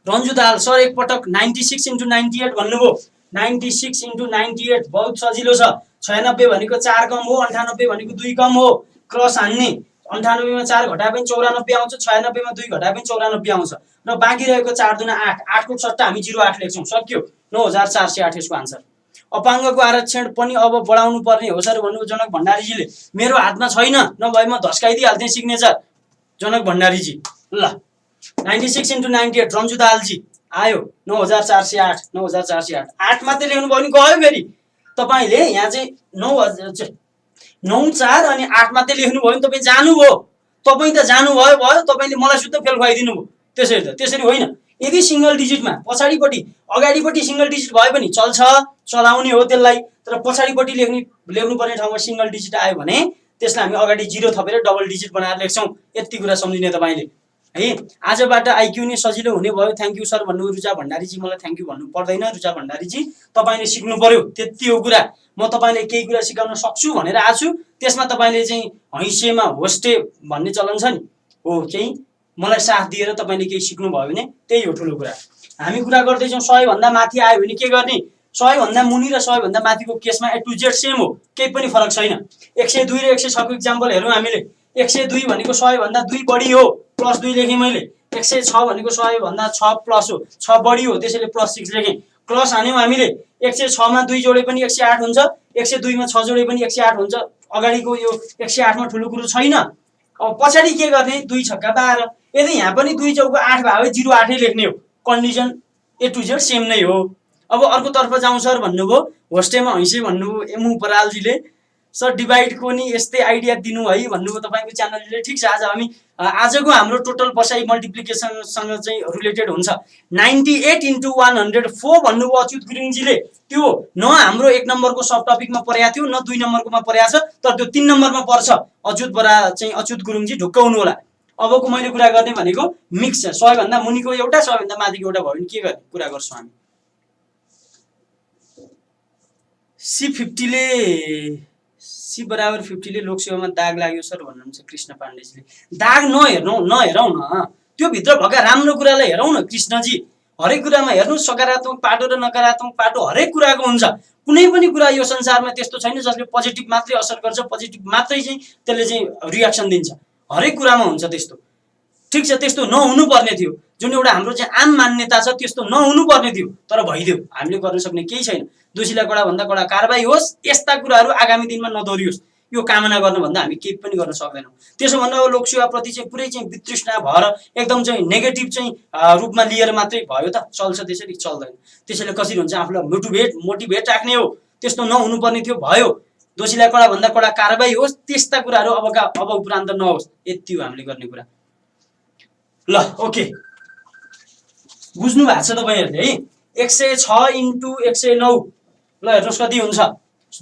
रन्जु दाल सर एकपटक 96 × 98 भन्नुभयो। 96 × 98 बहुत सजिलो छ। 96 भनेको 4 कम हो, 98 भनेको 2 कम हो। क्रस हान्ने 98 मा 4 घटाए पनि 94 आउँछ, 96 मा 2 घटाए पनि 94 आउँछ र बाँकी रहेको 4 दुना 8, 8 को सट्टा हामी 08 लेख्छौँ। सक्यो, 9408 यसको आन्सर। अपाङ्गको आरक्षण पनि अब बढाउनु पर्ने हो सर भन्नु जनक भण्डारीजीले। मेरो हातमा छैन, नभए म धस्काइदिइहाल्थेँ सिग्नेचर जनक भण्डारीजी। ल 96 × 98 रन्जु दालजी आयो 9408, 9408। 8 मात्रै लेख्नु भयो भने गयो फेरि। तपाईले यहाँ चाहिँ 94 अनि 8 मात्रै लेख्नु भयो भने तपाईँ जानुभयो। तपाईँ त जानुभयो भयो, तपाईले मलाई शुद्ध फेल खुवाइदिनु भयो। त्यसरी होइन। यदि सिंगल डिजिटमा पछाडिपट्टि अगाडिपट्टि सिंगल डिजिट भए पनि चल्छ, चलाउने हो त्यसलाई। तर पछाडिपट्टि लेख्नु पर्ने ठाउँमा सिंगल डिजिट आयो भने त्यसलाई हामी अगाडि 0 थपेर डबल डिजिट बनाएर लेख्छौँ। यति कुरा सम्झिने तपाईले है। आजबाट आइक्यू नै सजिलो हुने भयो। थ्याङ्क यू सर भन्नु रुचा भण्डारीजी। मलाई थ्याङ्क यू भन्नु पर्दैन रुचा भण्डारीजी, तपाईले सिक्नु पर्यो, त्यति हो कुरा। म तपाईले केही कुरा सिकाउन सक्छु भनेर आछु, त्यसमा तपाईले चाहिँ हैसेमा होस्टे भन्ने चलन छ नि, हो चाहिँ मलाई साथ दिएर तपाईले केही सिक्नु भयो भने त्यही हो ठुलो कुरा। हामी कुरा गर्दै छौँ 100 भन्दा माथि आयो भने के गर्ने। 100 भन्दा मुनि र 100 भन्दा माथिको केसमा A to Z सेम हो, केही पनि फरक छैन। 102 र 106 को एक्जाम्पल हेरौँ हामीले। 102 भनेको 100 भन्दा 2 बढी हो, +2 लेखेँ मैले। 106 भनेको 100 भन्दा 6 प्लस हो, 6 बढी हो, त्यसैले +6 लेखेँ। क्रस हान्यौँ हामीले। 106 मा 2 जोडे पनि 108 हुन्छ, 102 मा 6 जोडे पनि 108 हुन्छ। अगाडिको यो 108 मा ठुलो कुरो छैन। अब पछाडि के गर्ने, 2 छक्का 12। यदि यहाँ पनि 2 चौको 8 भयो 08 लेख्ने हो। Condition A to Z same नै हो। अब अर्को तर्फ जाउँ सर भन्नुभयो, होस्टेमा हैसे भन्नुभयो एमु परालजीले। सर डिभाइडको नि यस्तै आइडिया दिनु है भन्नुभयो तपाईँको च्यानलले। ठिक छ, आजको हाम्रो टोटल बसाइ मल्टिप्लिकेसनसँग चाहिँ रिलेटेड हुन्छ। 98 × 104 भन्नुभयो अच्युत गुरुङजीले। त्यो न हाम्रो 1 नम्बरको सब टपिकमा परेको थियो, न 2 नम्बरकोमा परेको छ, तर त्यो 3 नम्बरमा पर्छ। अच्युत गुरुङजी ढुक्क हुनु होला। अबको मैले कुरा गर्ने भनेको मिक्स छ। 100 भन्दा मुनिको एउटा, 100 भन्दा माथिको एउटा भयो भने के गर्ने कुरा गर्छौँ हामी। C50 ले C = 50 ले लोकसेवामा दाग लाग्यो सर भन्नुहुन्छ कृष्ण पाण्डेजीले। दाग नहेरौँ न, त्यो भित्र भएका राम्रो कुरालाई हेरौँ न कृष्णजी। हरेक कुरामा हेर्नु, सकारात्मक पाटो र नकारात्मक पाटो हरेक कुराको हुन्छ। कुनै पनि कुरा यो संसारमा त्यस्तो छैन जसले पोजिटिभ मात्रै असर गर्छ, पोजिटिभ मात्रै चाहिँ त्यसले चाहिँ रियाक्सन दिन्छ। हरेक कुरामा हुन्छ त्यस्तो। ठिक छ, त्यस्तो नहुनु पर्ने थियो। जुन एउटा हाम्रो चाहिँ आम मान्यता छ त्यस्तो नहुनु पर्ने थियो, तर भइदियो। हामीले गर्न सक्ने केही छैन। दोषीलाई कडा भन्दा कडा कारबाही होस्, यस्ता कुराहरू आगामी दिनमा नदोहोरियोस्, यो कामना गर्नुभन्दा हामी केही पनि गर्न सक्दैनौँ। त्यसो भन्दा अब लोकसेवाप्रति चाहिँ पुरै चाहिँ वितृष्णा भएर एकदम चाहिँ नेगेटिभ चाहिँ रूपमा लिएर मात्रै भयो त चल्छ, त्यसरी चल्दैन। त्यसैले कसरी हुन्छ, आफूलाई मोटिभेट राख्ने हो। त्यस्तो नहुनु पर्ने थियो, भयो। दोषीलाई कडा भन्दा कडा कारबाही होस्, त्यस्ता कुराहरू अब उपरान्त नहोस्, यति हो हामीले गर्ने कुरा। ल ओके, बुझ्नु भएको छ तपाईहरुले है। 106 × 109 ल हेर्नुस् कति हुन्छ।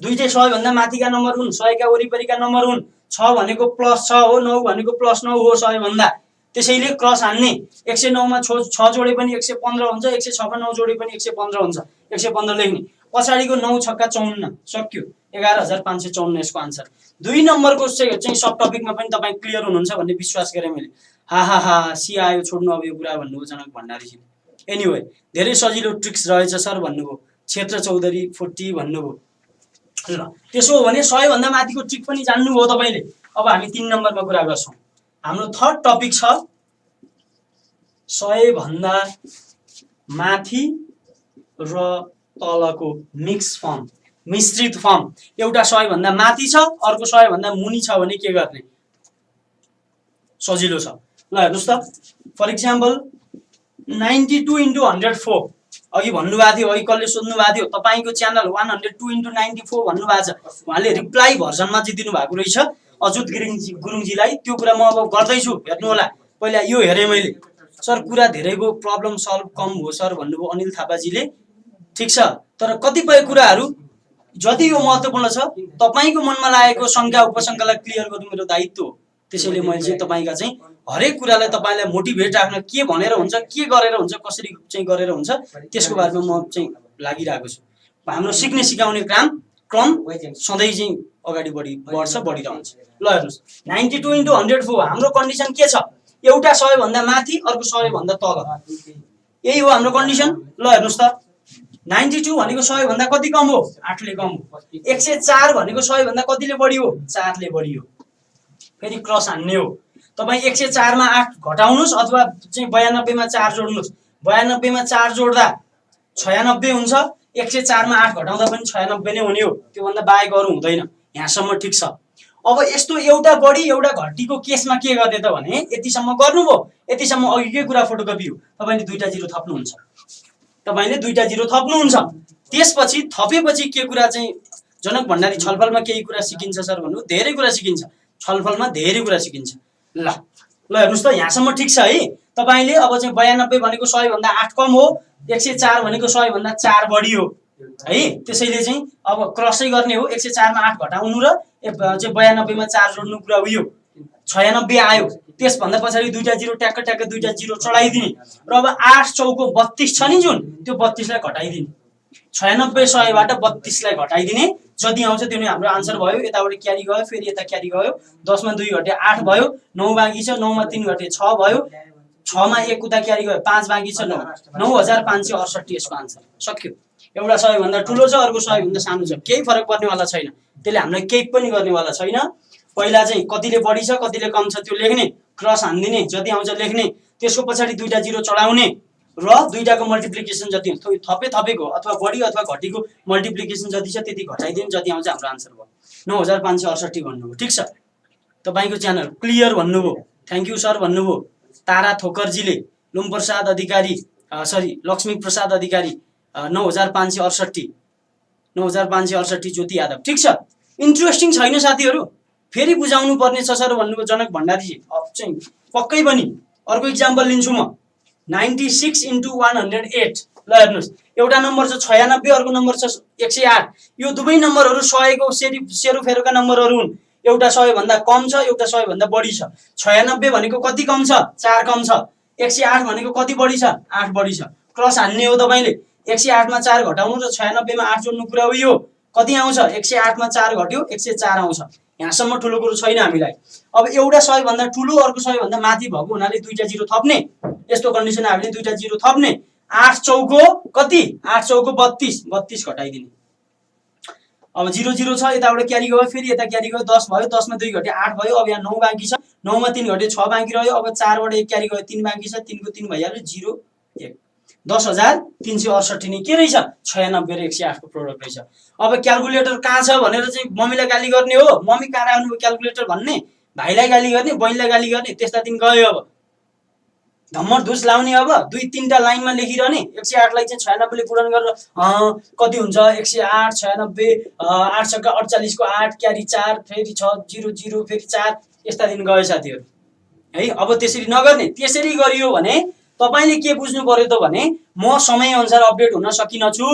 दुईटै 100 भन्दा माथिका नम्बर हुन्, 100 का वरिपरिका नम्बर हुन्। 6 भनेको +6 हो, 9 भनेको +9 हो 100 भन्दा। त्यसैले क्रस हान्ने। 109 मा 6 जोडे पनि 115 हुन्छ, 106 मा 9 जोडे पनि 115 हुन्छ। 115 लेख्ने। पछाडिको 9 छक्का 54 सक्यो, 11554 यसको आन्सर। 2 नम्बरको चाहिँ सब टपिकमा पनि तपाईं क्लियर हुनुहुन्छ भन्ने विश्वास गरे मैले। हा सी आयो छोड्नु अब यो कुरा भन्नुभयो जनक भण्डारीजी। एनीवे धेरै सजिलो ट्रिक्स रहेछ सर भन्नुभयो क्षेत्र चौधरी 40 भन्नुभयो। ल त्यसो हो भने 100 भन्दा माथिको ट्रिक पनि जान्नुभयो तपाईले। अब हामी 3 नम्बरमा कुरा गर्छौं। हाम्रो थर्ड टपिक छ 100 भन्दा माथि र तलको मिक्स फर्म, मिश्रित फर्म। एउटा 100 भन्दा माथि छ, अर्को 100 भन्दा मुनि छ भने के गर्ने? सजिलो छ। ल हेर्नुस् त, फर एक्जाम्पल 92 × 104 अघि भन्नुभएको थियो, अघि कसले सोध्नु भएको थियो, तपाईको च्यानल 102 × 94 भन्नुभएको छ। उहाँले रिप्लाई भर्जनमा चाहिँ दिनु भएको रहेछ अच्युत गुरुङजीलाई। त्यो कुरा म अब गर्दै छु, हेर्नु होला। पहिला यो हेरे मैले, सर कुरा धेरै भयो, प्रब्लम सल्भ कम हो सर भन्नुभयो अनिल थापाजीले। ठीक छ, तर कतिपय कुराहरू जति यो महत्त्वपूर्ण छ तपाईको मनमा लागेको शंका उपशंकालाई क्लियर गर्नु मेरो दायित्व हो। त्यसैले मैले चाहिँ तपाईका चाहिँ हरेक कुरालाई तपाईलाई मोटिभेट राख्न के भनेर हुन्छ, के गरेर हुन्छ, कसरी चाहिँ गरेर हुन्छ त्यसको बारेमा म चाहिँ लागिरहेको छु। हाम्रो सिक्ने सिकाउने क्रम सधैँ चाहिँ अगाडि बढ्छ बढिरहन्छ। ल हेर्नुस् 92/104 हाम्रो कन्डिसन के छ? एउटा सबैभन्दा माथि अर्को सबैभन्दा तल, यही हो हाम्रो कन्डिसन। ल हेर्नुस् त 92 भनेको सबैभन्दा कति कम हो? 8 ले कम हो। 104 भनेको सबैभन्दा कतिले बढी हो? 4 ले बढी हो। फेरि क्रस हान्ने हो। तपाई 104 मा 8 घटाउनुस् अथवा चाहिँ 92 मा 4 जोड्नुस्। 92 मा 4 जोड्दा 96 हुन्छ। 104 मा 8 घटाउँदा पनि 96 नै हुने हो। त्यो भन्दा बाहेक अरु हुँदैन। यहाँसम्म ठीक छ। अब यस्तो एउटा बढी एउटा घटीको केसमा के गर्ने त भने यतिसम्म गर्नुभयो। यतिसम्म अघिकै कुरा फोटोकपी हो। तपाईले दुईटा जिरो थप्नुहुन्छ। तपाईले दुईटा जिरो थप्नुहुन्छ। त्यसपछि थपेपछि के कुरा चाहिँ जनक भण्डारी छलफलमा केही कुरा सिकिन्छ सर भन्नु? धेरै कुरा सिकिन्छ। छलफलमा धेरै कुरा सिकिन्छ। ल हेर्नुस् त यहाँसम्म ठीक छ है। तपाईले अब चाहिँ 92 भनेको सबैभन्दा 8 कम हो। 104 भनेको सबैभन्दा 4 बढी हो है। त्यसैले चाहिँ अब क्रसै गर्ने हो। 104 मा 8 घटाउनु र चाहिँ 92 मा 4 जोड्नु कुरा उयो 96 आयो। त्यसभन्दा पछाडि दुईटा जिरो ट्याक्क दुईटा जिरो चढाइदिने र अब 8 चौको 32 छ नि जुन त्यो 32 लाई घटाइदिने। 96 100बाट 32 लाई घटाइदिने। जति आउँछ त्यो नै हाम्रो आन्सर भयो। यताबाट क्यारी गयो फेरि यता क्यारी गयो। 10 मा 2 घटे 8 भयो। 9 बाँकी छ। 9 मा 3 घटे 6 भयो। 6 मा 1 उता क्यारी गयो 5 बाँकी छ। 9568 यसको आन्सर सक्यो। एउटा सबैभन्दा ठुलो छ अर्को सबैभन्दा सानो छ। केही फरक पर्नेवाला छैन। त्यसले हामीलाई केही पनि गर्नेवाला छैन। पहिला चाहिँ कतिले बढी छ कतिले कम छ त्यो लेख्ने, क्रस हान्दिने, जति आउँछ लेख्ने, त्यसको पछाडि दुईटा जिरो चढाउने र दुईटाको मल्टिप्लिकेसन जति थपेको अथवा बढी अथवा घटीको मल्टिप्लिकेसन जति छ त्यति घटाइदिने। जति आउँछ हाम्रो आन्सर भयो 9568 भन्नुभयो। ठीक छ। तपाईको च्यानल क्लियर भन्नुभयो। थ्यांक यू सर भन्नुभयो। तारा थोकरजीले लुम्प्रसाद अधिकारी लक्ष्मी प्रसाद अधिकारी 9568 ज्योति यादव। ठीक छ। इन्ट्रेस्टिङ छैन साथीहरु? फेरि बुझाउनु पर्ने छ सर भन्नुभयो जनक भण्डारीजी। अब चाहिँ पक्कै पनि अर्को इक्जाम्पल लिन्छु म। 96 × 108। ल हेर्नुस् एउटा नम्बर छ 96 अर्को नम्बर छ 108। यो दुवै नम्बरहरु 100 को सेरोफेरोका नम्बरहरु हुन्। एउटा सबैभन्दा कम छ एउटा सबैभन्दा बढी छ। 96 भनेको कति कम छ? 4 कम छ। 108 भनेको कति बढी छ? 8 बढी छ। क्रस हान्ने हो तपाईले। 108 मा 4 घटाउनु र 96 मा 8 जोड्नु कुरा उयो कति आउँछ? 108 मा 4 घट्यो 104 आउँछ। यहाँसम्म ठुलो कुरो छैन हामीलाई। अब एउटा सबैभन्दा ठुलो अर्को सबैभन्दा माथि भएको हुनाले दुईटा जिरो थप्ने। यस्तो कन्डिसन हामीले दुईटा जिरो थप्ने। 8 चौको कति? 8 चौको 32 घटाइदिने। अब 0 0 छ। यताबाट क्यारी गयो फेरि यता क्यारी गयो 10 भयो। 10 मा 2 घटे 8 भयो। अब यहाँ 9 बाँकी छ। 9 मा 3 घटे 6 बाँकी रह्यो। अब 4 बाट 1 क्यारी गयो 3 बाँकी छ। 3 को 3 भइहाल्यो 0 1। 10368 नि के रहेछ? 96 र 108 को प्रोडक्ट रहेछ। अब क्याल्कुलेटर कहाँ छ भनेर चाहिँ मम्मीलाई गाली गर्ने हो। मम्मी कहाँ राख्नु क्याल्कुलेटर भन्ने, भाइलाई गाली गर्ने, बहिनीलाई गाली गर्ने, त्यस्ता दिन गयो। अब धम्मर धुस लाउने। अब 2-3टा लाइनमा लेखिरहने। 108 लाई चाहिँ 96 ले गुणन गरेर कति हुन्छ? 108 96 8 × 48 को 8 क्यारी 4 फेरि 6 0 0 फेरि 4 यस्ता दिन गयो साथीहरु है। अब त्यसरी नगर्ने। त्यसरी गरियो भने तपाईले के बुझ्नु पर्यो त भने म समय अनुसार अपडेट हुन सकिन छु।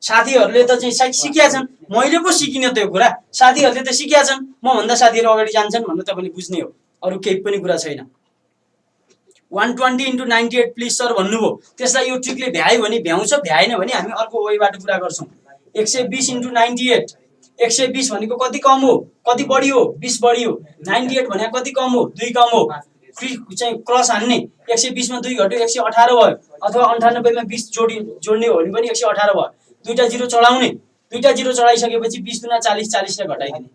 साथीहरुले त चाहिँ सिकिया छन्। मैले पो सिकिन त्यो कुरा। साथीहरुले त सिकिया छन्। म भन्दा साथीहरु अगाडि जान्छन् भन्ने तपाईले बुझ्ने हो। अरु केही पनि कुरा छैन। 120 × 98 प्लिज सर भन्नुभयो। त्यसलाई यो ट्रिकले भ्यायो भने भ्याउँछ, भ्याएन भने हामी अर्को वेबाट कुरा गर्छौं। 120 × 98। 120 भनेको कति कम हो कति बढी हो? 20 बढी हो। 98 भनेको कति कम हो? 2 कम हो। चाहिँ क्रस हान्ने। 120 मा 2 घट्यो 118 भयो। अथवा 98 मा 20 जोड्ने हो भने पनि 118 भयो। दुईटा जिरो चढाउने। दुईटा जिरो चढाइसकेपछि 20 × 40 40 लाई घटाइदिने।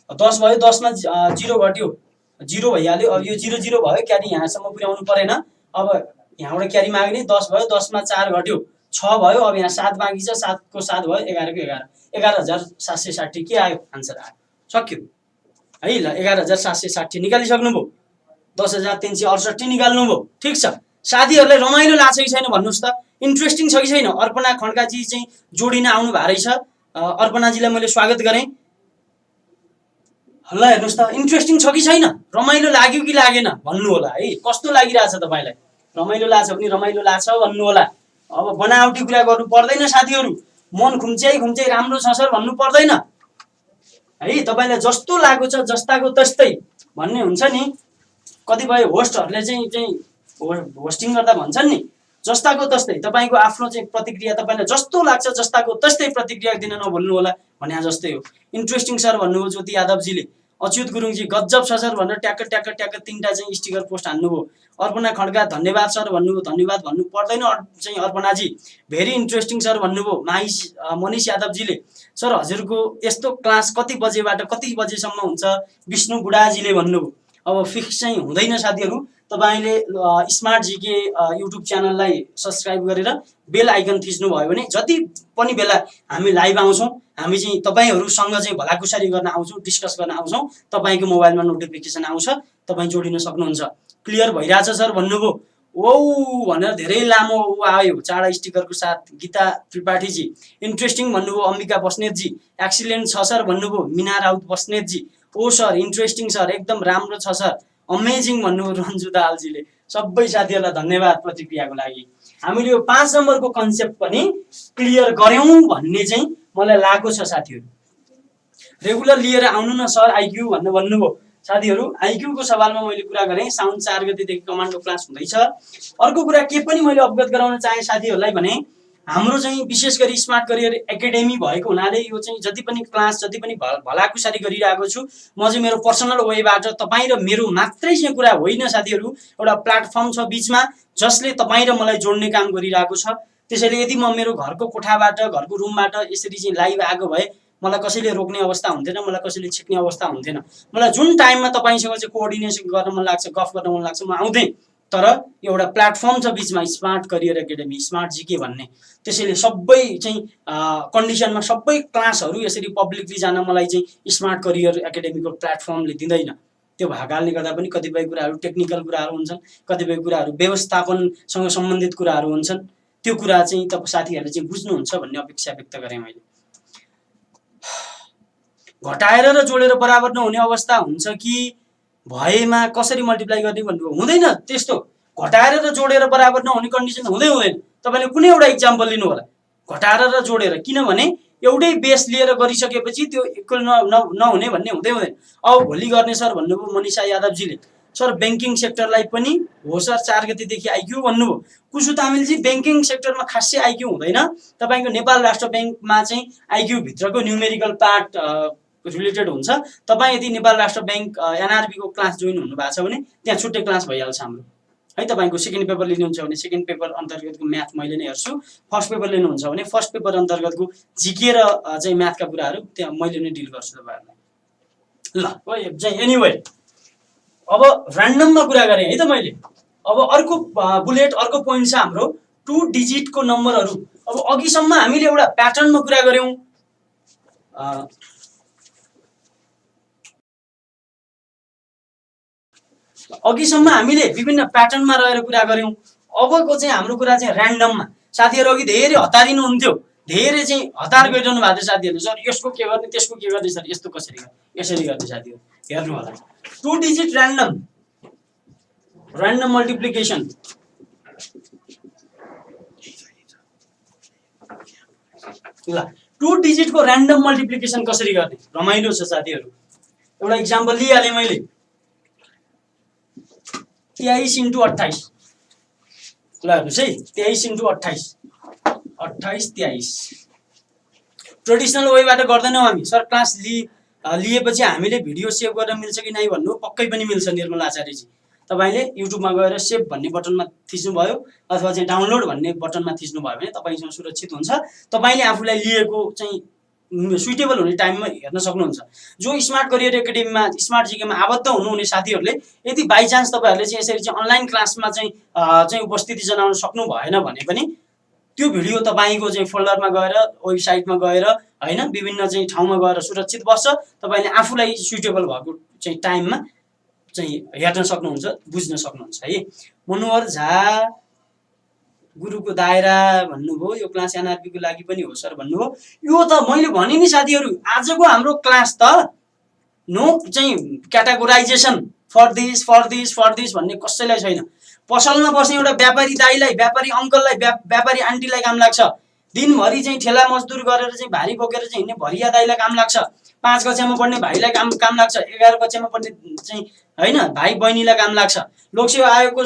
10 भयो। 10 मा 0 घट्यो 0 भइहाल्यो। अब यो 0 0 भयो। क्यारी यहाँसम्म पुर्याउनु परेन। अब यहाँबाट क्यारी माग्ने। 10 भयो। 10 मा 4 घट्यो 6 भयो। अब यहाँ 7 बाँकी छ। 7 को 7 भयो। 11 को 11 11760 के आयो? आन्सर आयो। सक्यो है। ल 11760 निकालिसक्नुभयो। 10368 निकाल्नु भयो। ठीक छ। साथीहरुलाई रमाइलो लाग्छ कि छैन भन्नुस् त? इन्ट्रेस्टिङ छ कि छैन? अर्पणा खड्काजी चाहिँ जोडिन आउनु भएको रहेछ। अर्पणाजीलाई मैले स्वागत गरे। ल हेर्नुस् त इन्ट्रेस्टिङ छ कि छैन? रमाइलो लाग्यो कि लागेन भन्नु होला है। कस्तो लागिरहेछ तपाईलाई? रमाइलो लाग्छ भने रमाइलो लाग्छ भन्नु होला। अब बनावटी कुरा गर्नु पर्दैन साथीहरु। मन खुम्च्याइ राम्रो छ सर भन्नु पर्दैन है। तपाईलाई जस्तो लागेको छ जस्ताको तस्तै भन्ने हुन्छ नि। कतिपय होस्टहरूले चाहिँ होस्टिङ गर्दा भन्छन् नि जस्ताको तस्तै तपाईको आफ्नो चाहिँ प्रतिक्रिया तपाईलाई जस्तो लाग्छ जस्ताको तस्तै प्रतिक्रिया दिन नभुल्नु होला भने जस्तै हो। इन्ट्रेस्टिङ सर भन्नुभयो ज्योति यादवजीले। अच्युत गुरुङजी गजब छ सर भनेर ट्याक्क ट्याक्क ट्याक्क 3टा चाहिँ स्टिकर पोस्ट हान्नुभयो। अर्पणा खड्का धन्यवाद सर भन्नुभयो। धन्यवाद भन्नु पर्दैन चाहिँ अर्पणाजी। भेरी इन्ट्रेस्टिङ सर भन्नुभयो मनिष यादवजीले। सर हजुरको यस्तो क्लास कति बजेबाट कति बजेसम्म हुन्छ विष्णु बुढाजीले भन्नुभयो। अब फिक्स चाहिँ हुँदैन साथीहरू। तपाईले स्मार्ट जीके युट्युब च्यानललाई सब्स्क्राइब गरेर बेल आइकन थिच्नु भयो भने जति पनि बेला हामी लाइभ आउँछौँ हामी चाहिँ तपाईहरुसँग चाहिँ भलाकुसारी गर्न आउँछौँ डिस्कस गर्न आउँछौँ तपाईको मोबाइलमा नोटिफिकेसन आउँछ तपाई जोडिन सक्नुहुन्छ। क्लियर भइराछ सर भन्नुभयो। ओ भनेर धेरै लामो आयो चाडा स्टिकरको साथ गीता त्रिपाठीजी। इन्ट्रेस्टिङ भन्नुभयो अम्बिका बस्नेतजी। एक्सिलेन्ट छ सर भन्नुभयो मीना राउत बस्नेतजी। ओ सर इन्ट्रेस्टिङ सर एकदम राम्रो छ सर अमेजिङ भन्नुभयो रन्जु दाहालजीले। सबै साथीहरुलाई धन्यवाद प्रतिक्रियाको लागि। हामीले यो 5 नम्बरको कन्सेप्ट पनि क्लियर गर्यौं भन्ने चाहिँ मलाई लागेको छ साथीहरु। रेगुलर लिएर आउनु न सर आईक्यू भन्नुभयो साथीहरु। आईक्यू को सवालमा मैले कुरा गरे साउन 4 गतेदेखि कमान्डो क्लास हुँदैछ। अर्को कुरा के पनि मैले अवगत गराउन चाहे साथीहरुलाई भने हाम्रो चाहिँ विशेष गरी स्मार्ट करियर एकाडेमी भएको हुनाले यो चाहिँ जति पनि क्लास जति पनि भलाकुसारी गरिरहेको छु म चाहिँ मेरो पर्सनल वेबाट तपाई र मेरो मात्रै चाहिँ कुरा होइन साथीहरु। एउटा प्लेटफर्म छ बीचमा जसले तपाई र मलाई जोड्ने काम गरिरहेको छ। त्यसैले यदि म मेरो घरको कोठाबाट घरको रुमबाट यसरी चाहिँ लाइभ आएको भए मलाई कसैले रोक्ने अवस्था हुन्थेन मलाई कसैले छिक्ने अवस्था हुन्थेन। मलाई जुन टाइममा तपाईसँग चाहिँ कोअर्डिनेसन गर्न मन लाग्छ गफ गर्न मन लाग्छ म आउँदै। तर एउटा प्लेटफर्म छ बीचमा smart career academy smart GK भन्ने। त्यसैले सबै चाहिँ कन्डिसनमा सबै क्लासहरु यसरी पब्लिकली जान मलाई चाहिँ स्मार्ट करियर एकाडेमीको प्लेटफर्मले दिँदैन। त्यो भागालले गर्दा पनि कतिपय कुराहरु टेक्निकल कुराहरु हुन्छन् कतिपय कुराहरु व्यवस्थापनसँग सम्बन्धित कुराहरु हुन्छन्। त्यो कुरा चाहिँ तपाई साथीहरुले चाहिँ बुझ्नुहुन्छ भन्ने अपेक्षा व्यक्त गरे मैले। घटाएर र जोडेर बराबर नहुने अवस्था हुन्छ कि भएमा कसरी मल्टिप्लाई गर्ने भन्नुभयो। हुँदैन त्यस्तो। घटाएर र जोडेर बराबर नहुने कन्डिसन हुँदैन। तपाईले कुनै एउटा एक्जाम्पल लिनु होला घटाएर र जोडेर। किनभने एउटै बेस लिएर गरिसकेपछि त्यो इक्वल नहुने भन्ने हुँदैन। अब भोलि गर्ने सर भन्नुभयो मनिषा यादवजीले। सर बैंकिङ सेक्टरलाई पनि हो सर 4 गतेदेखि आईक्यू भन्नुभयो। कुसु तामिलजी बैंकिङ सेक्टरमा खासै आईक्यू हुँदैन। तपाईको नेपाल राष्ट्र बैंकमा चाहिँ आईक्यू भित्रको न्यूमेरिकल पार्ट रिलेटेड हुन्छ। तपाई यदि नेपाल राष्ट्र बैंक एनआरबी को क्लास जोइन हुनु भएको छ भने त्यहाँ छुट्टै क्लास भइहाल्छ हाम्रो है। तपाईको सेकेन्ड पेपर लिनुहुन्छ भने सेकेन्ड पेपर अन्तर्गतको म्याथ मैले नै हेर्छु। फर्स्ट पेपर लिनुहुन्छ भने फर्स्ट पेपर अन्तर्गतको जीके र चाहिँ म्याथका कुराहरु त्यहाँ मैले नै डिल गर्छु तपाईहरुलाई। ल चाहिँ एनीवे अब र्यान्डममा कुरा गरे है त मैले। अब अर्को बुलेट अर्को पोइन्ट छ हाम्रो 2 डिजिटको नम्बरहरु। अब अघिसम्म हामीले एउटा प्याटर्नमा कुरा गर्यौं। अघिसम्म हामीले विभिन्न प्याटर्नमा रहेर कुरा गर्यौं। अबको चाहिँ हाम्रो कुरा चाहिँ र्यान्डममा। साथीहरु अघि धेरै हतारिनु हुन्थ्यो धेरै चाहिँ हतार गरिरहनु भएको थियो साथीहरुले। सर यसको के गर्ने त्यसको के गर्ने सर यस्तो कसरी गर्ने यसरी गर्ने साथीहरु हेर्नु होला। 2 डिजिट र्यान्डम मल्टिप्लिकेसन। ल 2 डिजिटको र्यान्डम मल्टिप्लिकेसन कसरी गर्ने रमाइलो छ साथीहरु। एउटा एक्जाम्पल लिइहाले मैले 23 × 28। ल हेर्नुस् है 23 × 28 28 23। ट्रेडिसनल वेबाट गर्दैनौं हामी। सर क्लास लिएपछि हामीले भिडियो सेभ गर्न मिल्छ कि नै भन्नु पक्कै पनि मिल्छ निर्मल आचार्यजी। तपाईले युट्युबमा गएर सेभ भन्ने बटनमा थिच्नु भयो अथवा चाहिँ डाउनलोड भन्ने बटनमा थिच्नु भयो भने तपाईसँग सुरक्षित हुन्छ। तपाईले आफुलाई लिएको चाहिँ सुइटेबल हुने टाइममा हेर्न सक्नुहुन्छ। जो स्मार्ट करियर एकाडेमीमा स्मार्ट जीकेमा आबद्ध हुनुहुने साथीहरुले यदि बाइ चान्स तपाईहरुले चाहिँ यसरी चाहिँ अनलाइन क्लासमा चाहिँ उपस्थिति जनाउन सक्नु भएन भने पनि त्यो भिडियो तपाईको चाहिँ फोल्डरमा गएर वेबसाइटमा गएर हैन विभिन्न चाहिँ ठाउँमा गएर सुरक्षित बस्छ। तपाईले आफुलाई सुइटेबल भएको चाहिँ टाइममा चाहिँ हेर्न सक्नुहुन्छ बुझ्न सक्नुहुन्छ है। मनोहर झा गुरुको दायरा भन्नुभयो। यो क्लास एनआरपी को लागि पनि हो सर भन्नुभयो। यो त मैले भने नि साथीहरु आजको हाम्रो क्लास त नो चाहिँ क्याटेगोराइजेसन फर दिस भन्ने कसैलाई छैन। पसलमा बस्ने एउटा व्यापारी दाइलाई व्यापारी अंकललाई व्यापारी आन्टीलाई काम लाग्छ दिनभरि चाहिँ ठेला मजदुर गरेर चाहिँ भारी बोकेर चाहिँ हिँड्ने भरिया दाइलाई काम लाग्छ, 5 कक्षामा पढ्ने भाइलाई काम लाग्छ, 11 कक्षामा पढ्ने चाहिँ हैन भाइ बहिनीलाई काम लाग्छ, लोकसेवा आयोगको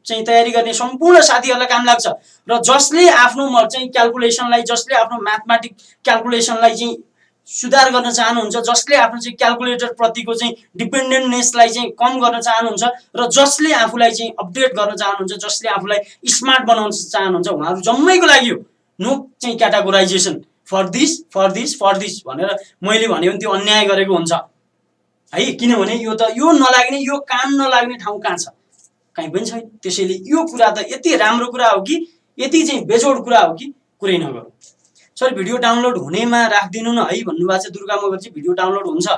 चाहिँ तयारी गर्ने सम्पूर्ण साथीहरूलाई काम लाग्छ। र जसले आफ्नो चाहिँ क्याल्कुलेसनलाई, जसले आफ्नो म्याथमेटिक क्याल्कुलेसनलाई चाहिँ सुधार गर्न चाहनुहुन्छ, जसले आफ्नो चाहिँ क्याल्कुलेटर प्रतिको चाहिँ डिपेन्डेन्टनेसलाई चाहिँ कम गर्न चाहनुहुन्छ र जसले आफूलाई चाहिँ अपडेट गर्न चाहनुहुन्छ, जसले आफूलाई स्मार्ट बनाउन चाहनुहुन्छ, उहाँहरू जम्मैको लागि हो नो चाहिँ क्याटेगोराइजेसन फर दिस भनेर मैले भने त्यो अन्याय गरेको हुन्छ है। किनभने यो नलाग्ने, यो काम नलाग्ने ठाउँ कहाँ छ? कहीँ पनि छैन। त्यसैले यो कुरा त यति राम्रो कुरा हो कि यति चाहिँ बेजोड कुरा हो कि कुरै नगरौँ। सर भिडियो डाउनलोड हुनेमा राखिदिनु न है भन्नुभएको छ दुर्गा मगरजी। भिडियो डाउनलोड हुन्छ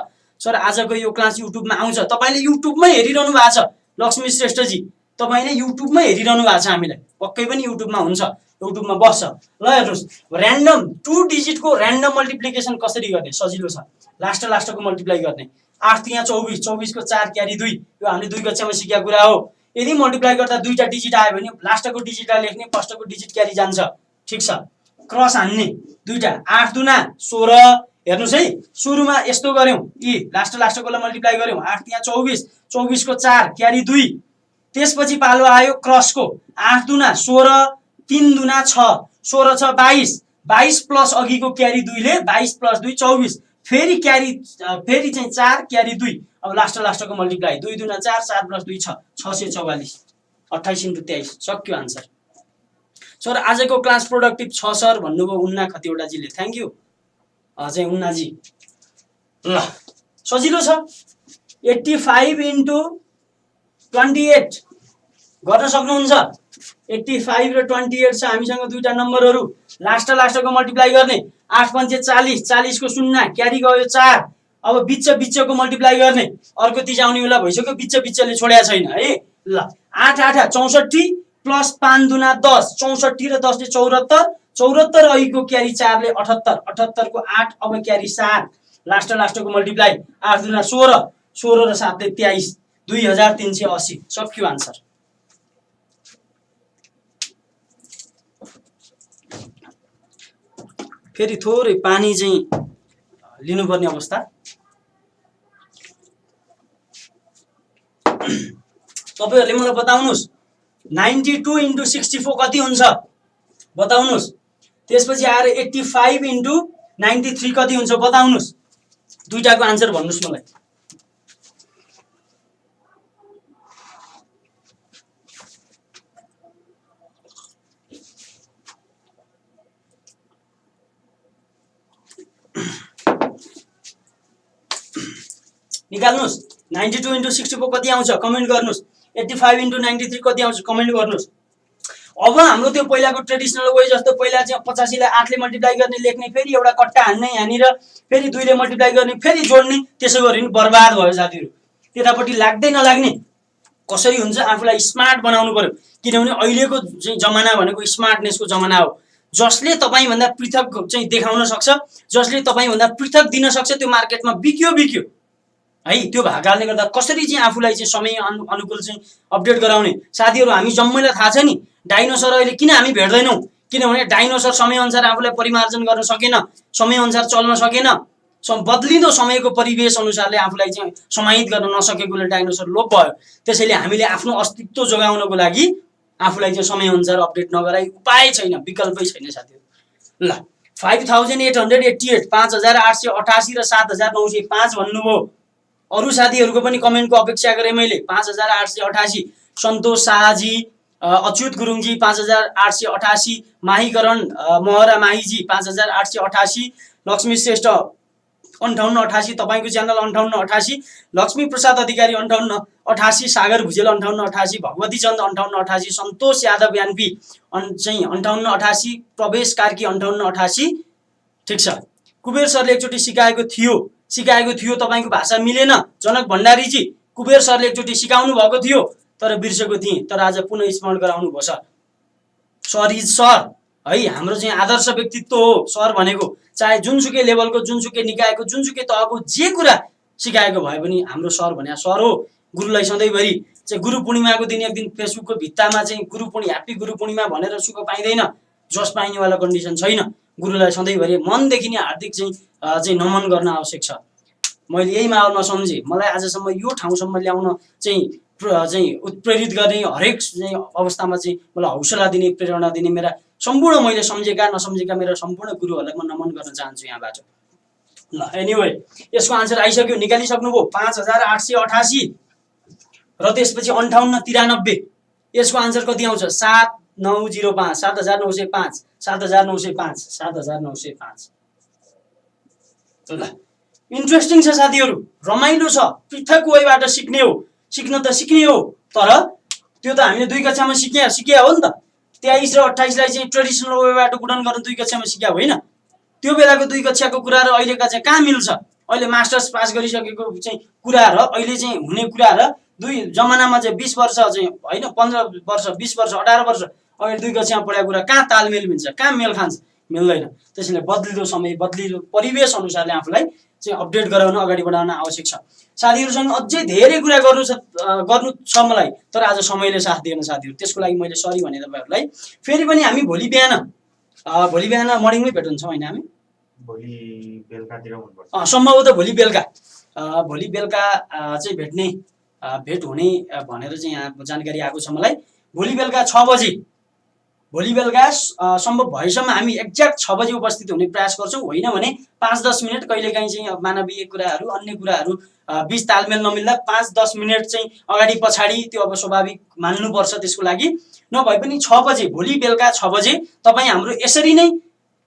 सर, आजको यो क्लास युट्युबमा आउँछ, तपाईँले युट्युबमै हेरिरहनु भएको छ लक्ष्मी श्रेष्ठजी, तपाईँले युट्युबमै हेरिरहनु भएको छ, हामीलाई पक्कै पनि युट्युबमा हुन्छ, युट्युबमा बस्छ। ल हेर्नुहोस्, ऱ्यान्डम 2 डिजिटको ऱ्यान्डम मल्टिप्लिकेसन कसरी गर्ने? सजिलो छ, लास्टको मल्टिप्लाई गर्ने। 8 यहाँ 24, 24 को 4 क्यारी 2, यो हामीले 2 कक्षामा सिकेको कुरा हो। यदि मल्टिप्लाई गर्दा 2टा डिजिट आयो भने लास्टको डिजिटलाई लेख्ने, फर्स्टको डिजिट क्यारी जान्छ, ठिक छ। क्रस हान्ने 2टा, 8 दुना 16। हेर्नुहोस् है, सुरुमा यस्तो गर्यौं, लास्टकोलाई मल्टिप्लाई गर्यौं, 8 यहाँ 24, 24 को 4 क्यारी 2। त्यसपछि पालो आयो क्रसको, 8 दुना 16, 3 दुना 6, 16 6 22, 22 प्लस अघिको क्यारी 2 ले 22 प्लस 2 24, फेरि चाहिँ 4 क्यारी 2। अब लास्टको मल्टिप्लाई, 2 दुना 4, 4 प्लस 2 6, 644, 28 × 23, सक्यो आन्सर। सर आजको क्लास प्रोडक्टिभ छ सर भन्नुभयो उन्ना खतिवटाजीले, थ्याङ्क यू अझै उन्नाजी। ल सजिलो छ, 85 × 28 गर्न सक्नुहुन्छ। 85 र 28 छ हामीसँग दुईटा नम्बरहरू, लास्टको मल्टिप्लाई गर्ने, 8 पंचे 40, 40 को 0 क्यारी गयो 4। अब बिचको मल्टिप्लाई गर्ने, अर्को तिजाउने बेला भइसक्यो, बिचले छोड्या छैन है। ल 8 8 64 प्लस 5 दुना 10, 64 र 10 ले 74, 74 अघिको क्यारी 4 ले 78, 78 को 8, अब क्यारी 7, लास्टको मल्टिप्लाई, 8 दुना 16, 16 र 7 ले 23, 2380, सक्यो आन्सर। फेरि थोरै पानी चाहिँ लिनुपर्ने अवस्था। तपाईहरुले मलाई बताउनुस् 92 × 64 कति हुन्छ बताउनुस्। त्यसपछि आएर 85 × 93 कति हुन्छ बताउनुस्। दुईटाको आन्सर भन्नुस् मलाई। निकाल्नुस्। 92 × 64 कति आउँछ कमेन्ट गर्नुस्। 85 × 93 कति आउँछ कमेन्ट गर्नुस्। अब हाम्रो त्यो पहिलाको ट्रेडिसनल वे जस्तो पहिला चाहिँ 85 लाई 8 ले मल्टिप्लाई गर्ने लेख्ने, फेरि एउटा कट्टा हान्ने यहाँनिर, फेरि 2 ले मल्टिप्लाई गर्ने, फेरि जोड्ने, त्यसो गरी बर्बाद भयो साथीहरु। त्यतापट्टि लाग्दै नलाग्ने कसरी हुन्छ आफूलाई स्मार्ट बनाउनु पर्यो। किनभने अहिलेको चाहिँ जमाना भनेको स्मार्टनेसको जमाना हो। जसले तपाई भन्दा पृथक चाहिँ देखाउन सक्छ, जसले तपाई भन्दा पृथक दिन सक्छ, त्यो मार्केटमा बिक्यो है। त्यो भएको कारणले गर्दा कसरी चाहिँ आफूलाई चाहिँ समय अनुकूल चाहिँ अपडेट गराउने। साथीहरु हामी जम्मैलाई थाहा छ नि डाइनोसर अहिले किन हामी भेट्दैनौं, किनभने डाइनोसर समय अनुसार आफूलाई परिमार्जन गर्न सकेन, समय अनुसार चल्न सकेन, बदलिँदो समयको परिवेश अनुसारले आफूलाई चाहिँ समाहित गर्न नसकेकोले डाइनोसर लोप भयो। त्यसैले हामीले आफ्नो अस्तित्व जोगाउनको लागि आफूलाई चाहिँ समय अनुसार अपडेट नगराई उपाय छैन, विकल्पै छैन साथीहरु। ल 5888 5888 र 7905 भन्नुभयो। अरु साथीहरुको पनि कमेन्टको अपेक्षा गरे मैले। 5888 सन्तोष शाहजी, अच्युत गुरुङजी 5888, माहीकरण महरा माहीजी 5888, लक्ष्मी श्रेष्ठ 5888, तपाईको च्यानल 5888, लक्ष्मी प्रसाद अधिकारी 5888, सागर भुजेल 5888, भगवती चन्द 5888, सन्तोष यादव यानपी चाहिँ 5888, प्रवेश कार्की 5888, ठीक छ। कुबेर सरले एकचोटी सिकाएको थियो तपाईको भाषा मिलेन। जनक भण्डारीजी कुबेर सरले एकचोटी सिकाउनु भएको थियो तर बिर्सेको थिए, तर आज पुनः स्मरण गराउनु भयो सर। सर इज सर है, हाम्रो चाहिँ आदर्श व्यक्तित्व हो सर भनेको। चाहे जुनसुकै लेभलको, जुनसुकै निकायको, जुनसुकै तहको जे कुरा सिकाएको भए पनि हाम्रो सर भन्या सर हो। गुरुलाई सधैँभरि चाहिँ गुरु पूर्णिमाको दिन एक दिन फेसबुकको भित्तामा चाहिँ ह्यापी गुरु पूर्णिमा भनेर सुख पाइदैन। जस पाइनेवाला कन्डिसन छैन। गुरुलाई सधैँभरि मनदेखि नै हार्दिक चाहिँ नमन गर्न आवश्यक छ। मैले यही माहौलमा सम्झेँ, मलाई आजसम्म यो ठाउँसम्म ल्याउन उत्प्रेरित गर्ने हरेक अवस्थामा चाहिँ मलाई हौसला दिने, प्रेरणा दिने मेरा सम्पूर्ण मैले सम्झेका नसम्झेका मेरा सम्पूर्ण गुरुहरूलाई म नमन गर्न चाहन्छु यहाँबाट। ल एनिवे यसको आन्सर आइसक्यो, निकालिसक्नुभयो 5888 र त्यसपछि 5893। यसको आन्सर कति आउँछ? 7905 7905 7905 7905। ल इन्ट्रेस्टिङ छ साथीहरू, रमाइलो छ, पृथक वेबाट सिक्ने हो, सिक्न त सिक्ने हो, तर त्यो त हामीले 2 कक्षामा सिक्या हो नि त। 23 र 28 लाई चाहिँ ट्रेडिसनल वेबाट गुणन गर्न 2 कक्षामा सिक्या होइन। त्यो बेलाको 2 कक्षाको कुरा र अहिलेका चाहिँ कहाँ मिल्छ? अहिले मास्टर्स पास गरिसकेको चाहिँ कुरा र अहिले चाहिँ हुने कुरा र 2 जमानामा चाहिँ 20 वर्ष चाहिँ होइन, 15 वर्ष 20 वर्ष 18 वर्ष अगाडि 2 कक्षामा पढाएको कुरा कहाँ तालमेल मिल्छ, कहाँ मेल खान्छ? मिल्दैन। त्यसैले बदलिदो समय बदलिदो परिवेश अनुसारले आफूलाई चाहिँ अपडेट गराउन अगाडि बढाउन आवश्यक छ। साथीहरूसँग अझै धेरै कुरा गर्नु छ मलाई, तर आज समयले साथ दिएन साथीहरू, त्यसको लागि मैले सरी भने तपाईहरुलाई। फेरि पनि हामी भोलि बिहान मर्निङमै भेट हुन्छौँ होइन? हामी भोलि बेलुकातिर हुनुपर्छ सम्भवतः भोलि बेलुका चाहिँ भेट हुने भनेर चाहिँ यहाँ जानकारी आएको छ मलाई। भोलि बेलुका 6 बजे, भोलि बेलुका सम्भव भएसम्म हामी एक्ज्याक्ट 6 बजे उपस्थित हुने प्रयास गर्छौँ। होइन भने 5-10 मिनट कहिलेकाहीँ चाहिँ मानवीय कुराहरू अन्य कुराहरू बीच तालमेल नमिल्दा 5-10 मिनट चाहिँ अगाडि पछाडि त्यो अब स्वाभाविक मान्नुपर्छ। त्यसको लागि नभए पनि 6 बजे, भोलि बेलुका 6 बजे तपाईँ हाम्रो यसरी नै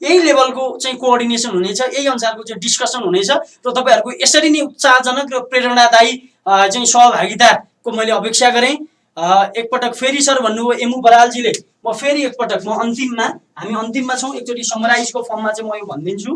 यही लेभलको चाहिँ कोअर्डिनेसन हुनेछ, यही अनुसारको चाहिँ डिस्कसन हुनेछ र तपाईँहरूको यसरी नै उत्साहजनक र प्रेरणादायी चाहिँ सहभागिताको मैले अपेक्षा गरेँ। एकपटक फेरि सर भन्नुभयो एमु बरालजीले, म फेरि एकपटक हामी अन्तिममा छौँ, एकचोटि समराइजको फर्ममा चाहिँ म यो भनिदिन्छु।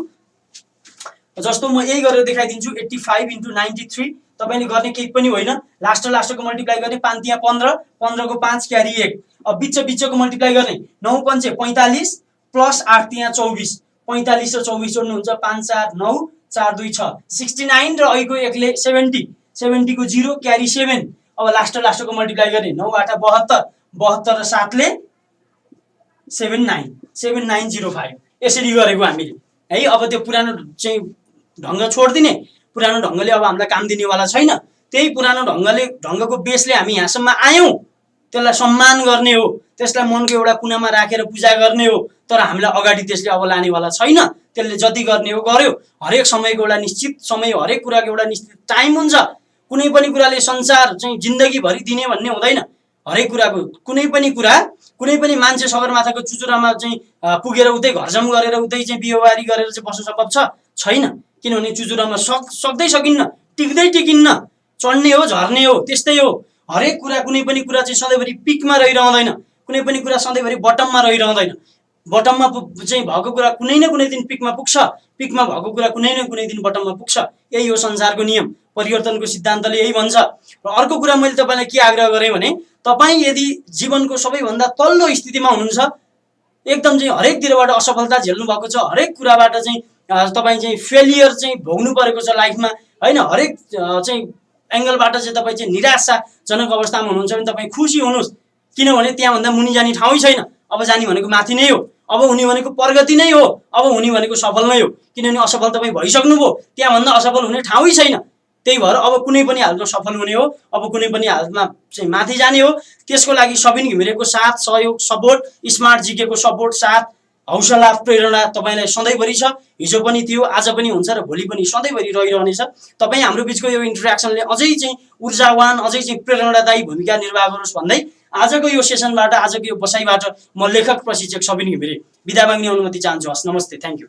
जस्तो म यही गरेर देखाइदिन्छु, 85 × 93 तपाईँले गर्ने केही पनि होइन, लास्टको मल्टिप्लाई गर्ने, 5 तिया 15, 15 को 5 क्यारी 1, अब बिचको मल्टिप्लाई गर्ने, 9 पंचे 45 प्लस 8 तिया 24, 45 र 24 जोड्नुहुन्छ 5 4 9 4 2 6 69 र अहिको एकले 70, 70 को 0 क्यारी 7। अब लास्टको मल्टिप्लाई गर्ने, 9 8 72, 72 र 7 ले 7905 यसरी गरेको हामीले है। अब त्यो पुरानो चाहिँ ढङ्ग छोड्दिने, पुरानो ढङ्गले अब हामीलाई काम दिनेवाला छैन। त्यही पुरानो ढङ्गको बेसले हामी यहाँसम्म आयौँ, त्यसलाई सम्मान गर्ने हो, त्यसलाई मनको एउटा कुनामा राखेर पूजा गर्ने हो। तर हामीलाई अगाडि त्यसले अब लानेवाला छैन। त्यसले जति गर्ने हो गर्यो। हरेक समयको एउटा निश्चित समय, हरेक कुराको एउटा निश्चित टाइम हुन्छ। कुनै पनि कुराले संसार चाहिँ जिन्दगीभरि दिने भन्ने हुँदैन। हरेक कुराको कुनै पनि मान्छे सगरमाथाको चुचुरामा चाहिँ पुगेर उतै घरजम गरेर उतै चाहिँ बिहेवारी गरेर चाहिँ बस्न सम्भव छैन। किनभने चुचुरामा सक्दै सकिन्न, टिक्किन्न, चढ्ने हो झर्ने हो, त्यस्तै हो। हरेक कुरा कुनै पनि कुरा चाहिँ सधैँभरि पिकमा रहिरहँदैन, कुनै पनि कुरा सधैँभरि बटममा रहिरहँदैन। बटममा चाहिँ भएको कुरा कुनै न कुनै दिन पिकमा पुग्छ, पिकमा भएको कुरा कुनै न कुनै दिन बटममा पुग्छ। यही हो संसारको नियम, परिवर्तनको सिद्धान्तले यही भन्छ। र अर्को कुरा मैले तपाईँलाई के आग्रह गरेँ भने, तपाईँ यदि जीवनको सबैभन्दा तल्लो स्थितिमा हुनुहुन्छ, एकदम चाहिँ हरेकतिरबाट असफलता झेल्नु भएको छ, हरेक कुराबाट चाहिँ तपाईँ चाहिँ फेलियर चाहिँ भोग्नु परेको छ लाइफमा होइन, हरेक चाहिँ एङ्गलबाट चाहिँ तपाईँ चाहिँ निराशाजनक अवस्थामा हुनुहुन्छ भने तपाईँ खुसी हुनुहोस्। किनभने त्यहाँभन्दा मुनि जाने ठाउँै छैन। अब जाने भनेको माथि नै हो, अब हुने भनेको प्रगति नै हो, अब हुने भनेको सफल नै हो। किनभने असफल तपाईँ भइसक्नुभयो, त्यहाँभन्दा असफल हुने ठाउँै छैन। त्यही भएर अब कुनै पनि हालतमा सफल हुने हो, अब कुनै पनि हालतमा चाहिँ माथि जाने हो। त्यसको लागि सबिन घिमिरेको साथ, सहयोग, सपोर्ट, स्मार्ट जिकेको सपोर्ट, साथ, हौसला, प्रेरणा तपाईँलाई सधैँभरि छ। हिजो पनि थियो, आज पनि हुन्छ र भोलि पनि सधैँभरि रहिरहनेछ। तपाईँ हाम्रो बिचको यो इन्टरेक्सनले अझै चाहिँ ऊर्जावान, अझै चाहिँ प्रेरणादायी भूमिका निर्वाह गरोस् भन्दै आजको यो सेसनबाट, आजको यो बसाइबाट म लेखक प्रशिक्षक सबिन घिमिरे बिदा माग्ने अनुमति चाहन्छु। हस्, नमस्ते, थ्याङ्क यू।